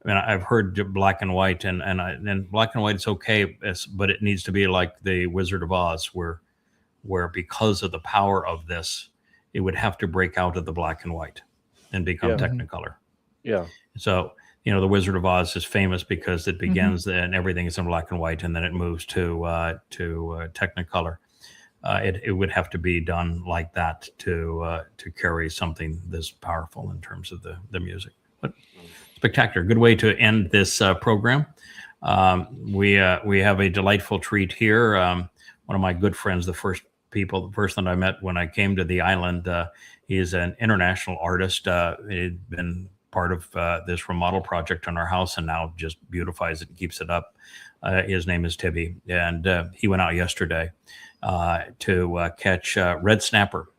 Speaker 2: I mean, I've heard black and white, and black and white is okay, but it needs to be like the Wizard of Oz, where because of the power of this, it would have to break out of the black and white and become Technicolor. Yeah. So, the Wizard of Oz is famous because it begins and everything is in black and white, and then it moves to Technicolor. It would have to be done like that to carry something this powerful in terms of the music. But spectacular. Good way to end this program. We have a delightful treat here. One of my good friends, the person I met when I came to the island, he's an international artist. He'd been part of this remodel project on our house and now just beautifies it and keeps it up. His name is Tibby, and he went out yesterday to catch red snapper,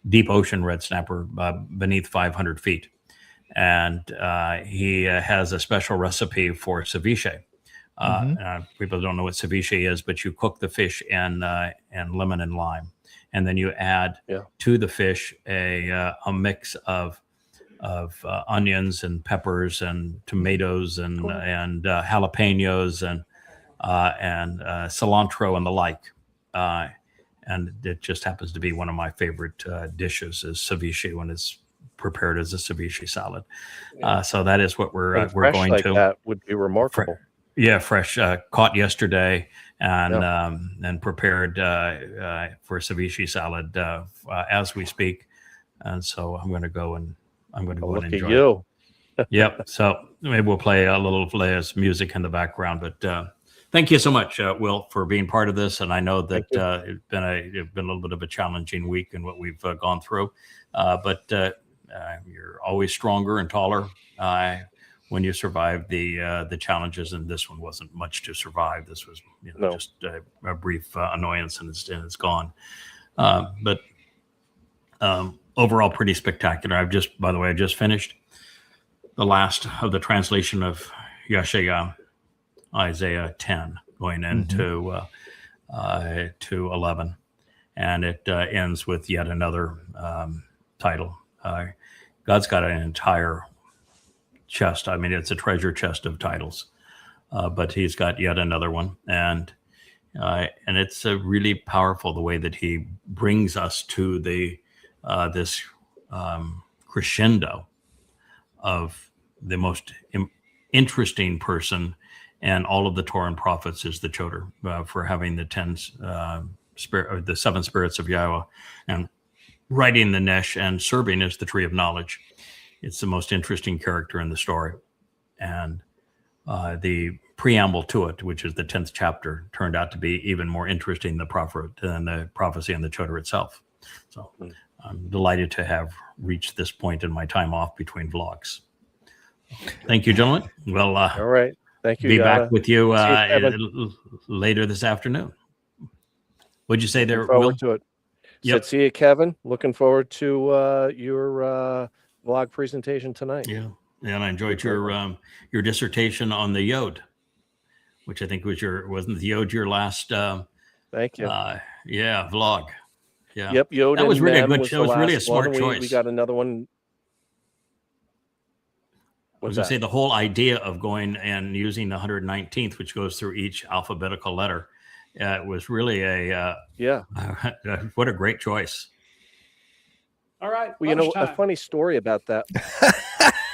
Speaker 2: deep ocean red snapper beneath 500 feet. And he has a special recipe for ceviche. People don't know what ceviche is, but you cook the fish in lemon and lime, and then you add to the fish a mix of onions and peppers and tomatoes and jalapenos and cilantro and the like. And it just happens to be one of my favorite dishes is ceviche when it's prepared as a ceviche salad. So that is what we're going
Speaker 3: like
Speaker 2: to.
Speaker 3: That would be remarkable.
Speaker 2: Fresh, caught yesterday and prepared for ceviche salad as we speak. And so I'm going to go and enjoy
Speaker 3: you.
Speaker 2: it. Yep. So maybe we'll play a little Leia's music in the background. But thank you so much, Will, for being part of this. And I know that it's been a little bit of a challenging week in what we've gone through. But you're always stronger and taller when you survive the challenges, and this one wasn't much to survive. This was just a brief annoyance, and it's gone. But overall, pretty spectacular. I just finished the last of the translation of Yeshaya, Isaiah 10, going into to 11, and it ends with yet another title. God's got an entire chest. I mean, it's a treasure chest of titles, but he's got yet another one, and it's really powerful the way that he brings us to this crescendo of the most interesting person, and all of the Torah and prophets is the Choder for having the 7 spirits of Yahweh, and writing the Nesh and serving as the tree of knowledge. It's the most interesting character in the story. And the preamble to it, which is the 10th chapter, turned out to be even more interesting than the prophecy in the Chodar itself. So I'm delighted to have reached this point in my time off between vlogs. Thank you, gentlemen. Well,
Speaker 3: All right. Thank you.
Speaker 2: be
Speaker 3: Yada.
Speaker 2: back with you
Speaker 3: See you, Kevin.
Speaker 2: later this afternoon. What'd you say there,
Speaker 3: Looking forward
Speaker 2: Will?
Speaker 3: to it.
Speaker 2: Yep.
Speaker 3: Said, see you, Kevin. Looking forward to your vlog presentation tonight.
Speaker 2: Yeah, and I enjoyed your dissertation on the Yod, which I think wasn't the Yod your last?
Speaker 3: Thank you.
Speaker 2: Yeah, vlog. Yeah.
Speaker 3: Yep, Yod.
Speaker 2: That was
Speaker 3: and
Speaker 2: really a
Speaker 3: Mem
Speaker 2: good.
Speaker 3: was
Speaker 2: That
Speaker 3: the
Speaker 2: was really a
Speaker 3: last one.
Speaker 2: smart choice.
Speaker 3: We got another one.
Speaker 2: I was
Speaker 3: What's
Speaker 2: going to
Speaker 3: that?
Speaker 2: say the whole idea of going and using the 119th, which goes through each alphabetical letter, was really
Speaker 3: Yeah.
Speaker 2: what a great choice.
Speaker 6: All right.
Speaker 3: Well, you know, a
Speaker 6: lunchtime.
Speaker 3: funny story about that.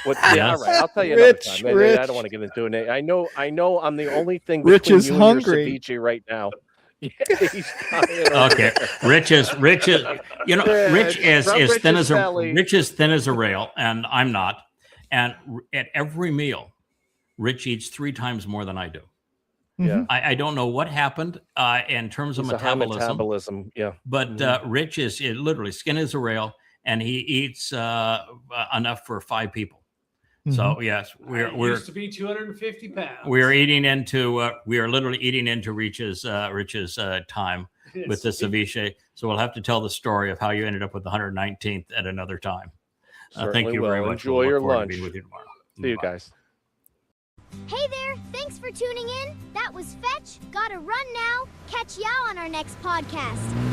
Speaker 3: What?
Speaker 2: Yes.
Speaker 3: Yeah, all right. I'll tell you another
Speaker 4: Rich,
Speaker 3: time. I
Speaker 4: Rich.
Speaker 3: don't want to get into it. I know. I'm the only thing
Speaker 4: Rich
Speaker 3: between
Speaker 4: is
Speaker 3: you
Speaker 4: hungry.
Speaker 3: and your ceviche right now. Yeah, he's dying over
Speaker 2: Okay,
Speaker 3: there.
Speaker 2: Rich is Rich is
Speaker 3: Rub
Speaker 2: as thin
Speaker 3: Rich's
Speaker 2: as
Speaker 3: belly.
Speaker 2: Rich is thin as a rail, and I'm not. And at every meal, Rich eats 3 times more than I do.
Speaker 3: Yeah.
Speaker 2: I don't know what happened in terms of
Speaker 3: It's a high
Speaker 2: metabolism,
Speaker 3: metabolism. Yeah.
Speaker 2: but Rich is literally skin as a rail, and he eats enough for 5 people. So yes,
Speaker 6: I used to be 250 pounds.
Speaker 2: we're eating into we are literally eating into Rich's time with the ceviche. So we'll have to tell the story of how you ended up with the 119th at another time. Thank
Speaker 3: Certainly
Speaker 2: you very
Speaker 3: will.
Speaker 2: much.
Speaker 3: Enjoy
Speaker 2: We'll look
Speaker 3: your
Speaker 2: forward to
Speaker 3: lunch.
Speaker 2: being with you tomorrow.
Speaker 3: See you
Speaker 2: Bye.
Speaker 3: guys.
Speaker 7: Hey there, thanks for tuning in. That was Fetch. Gotta run now. Catch y'all on our next podcast.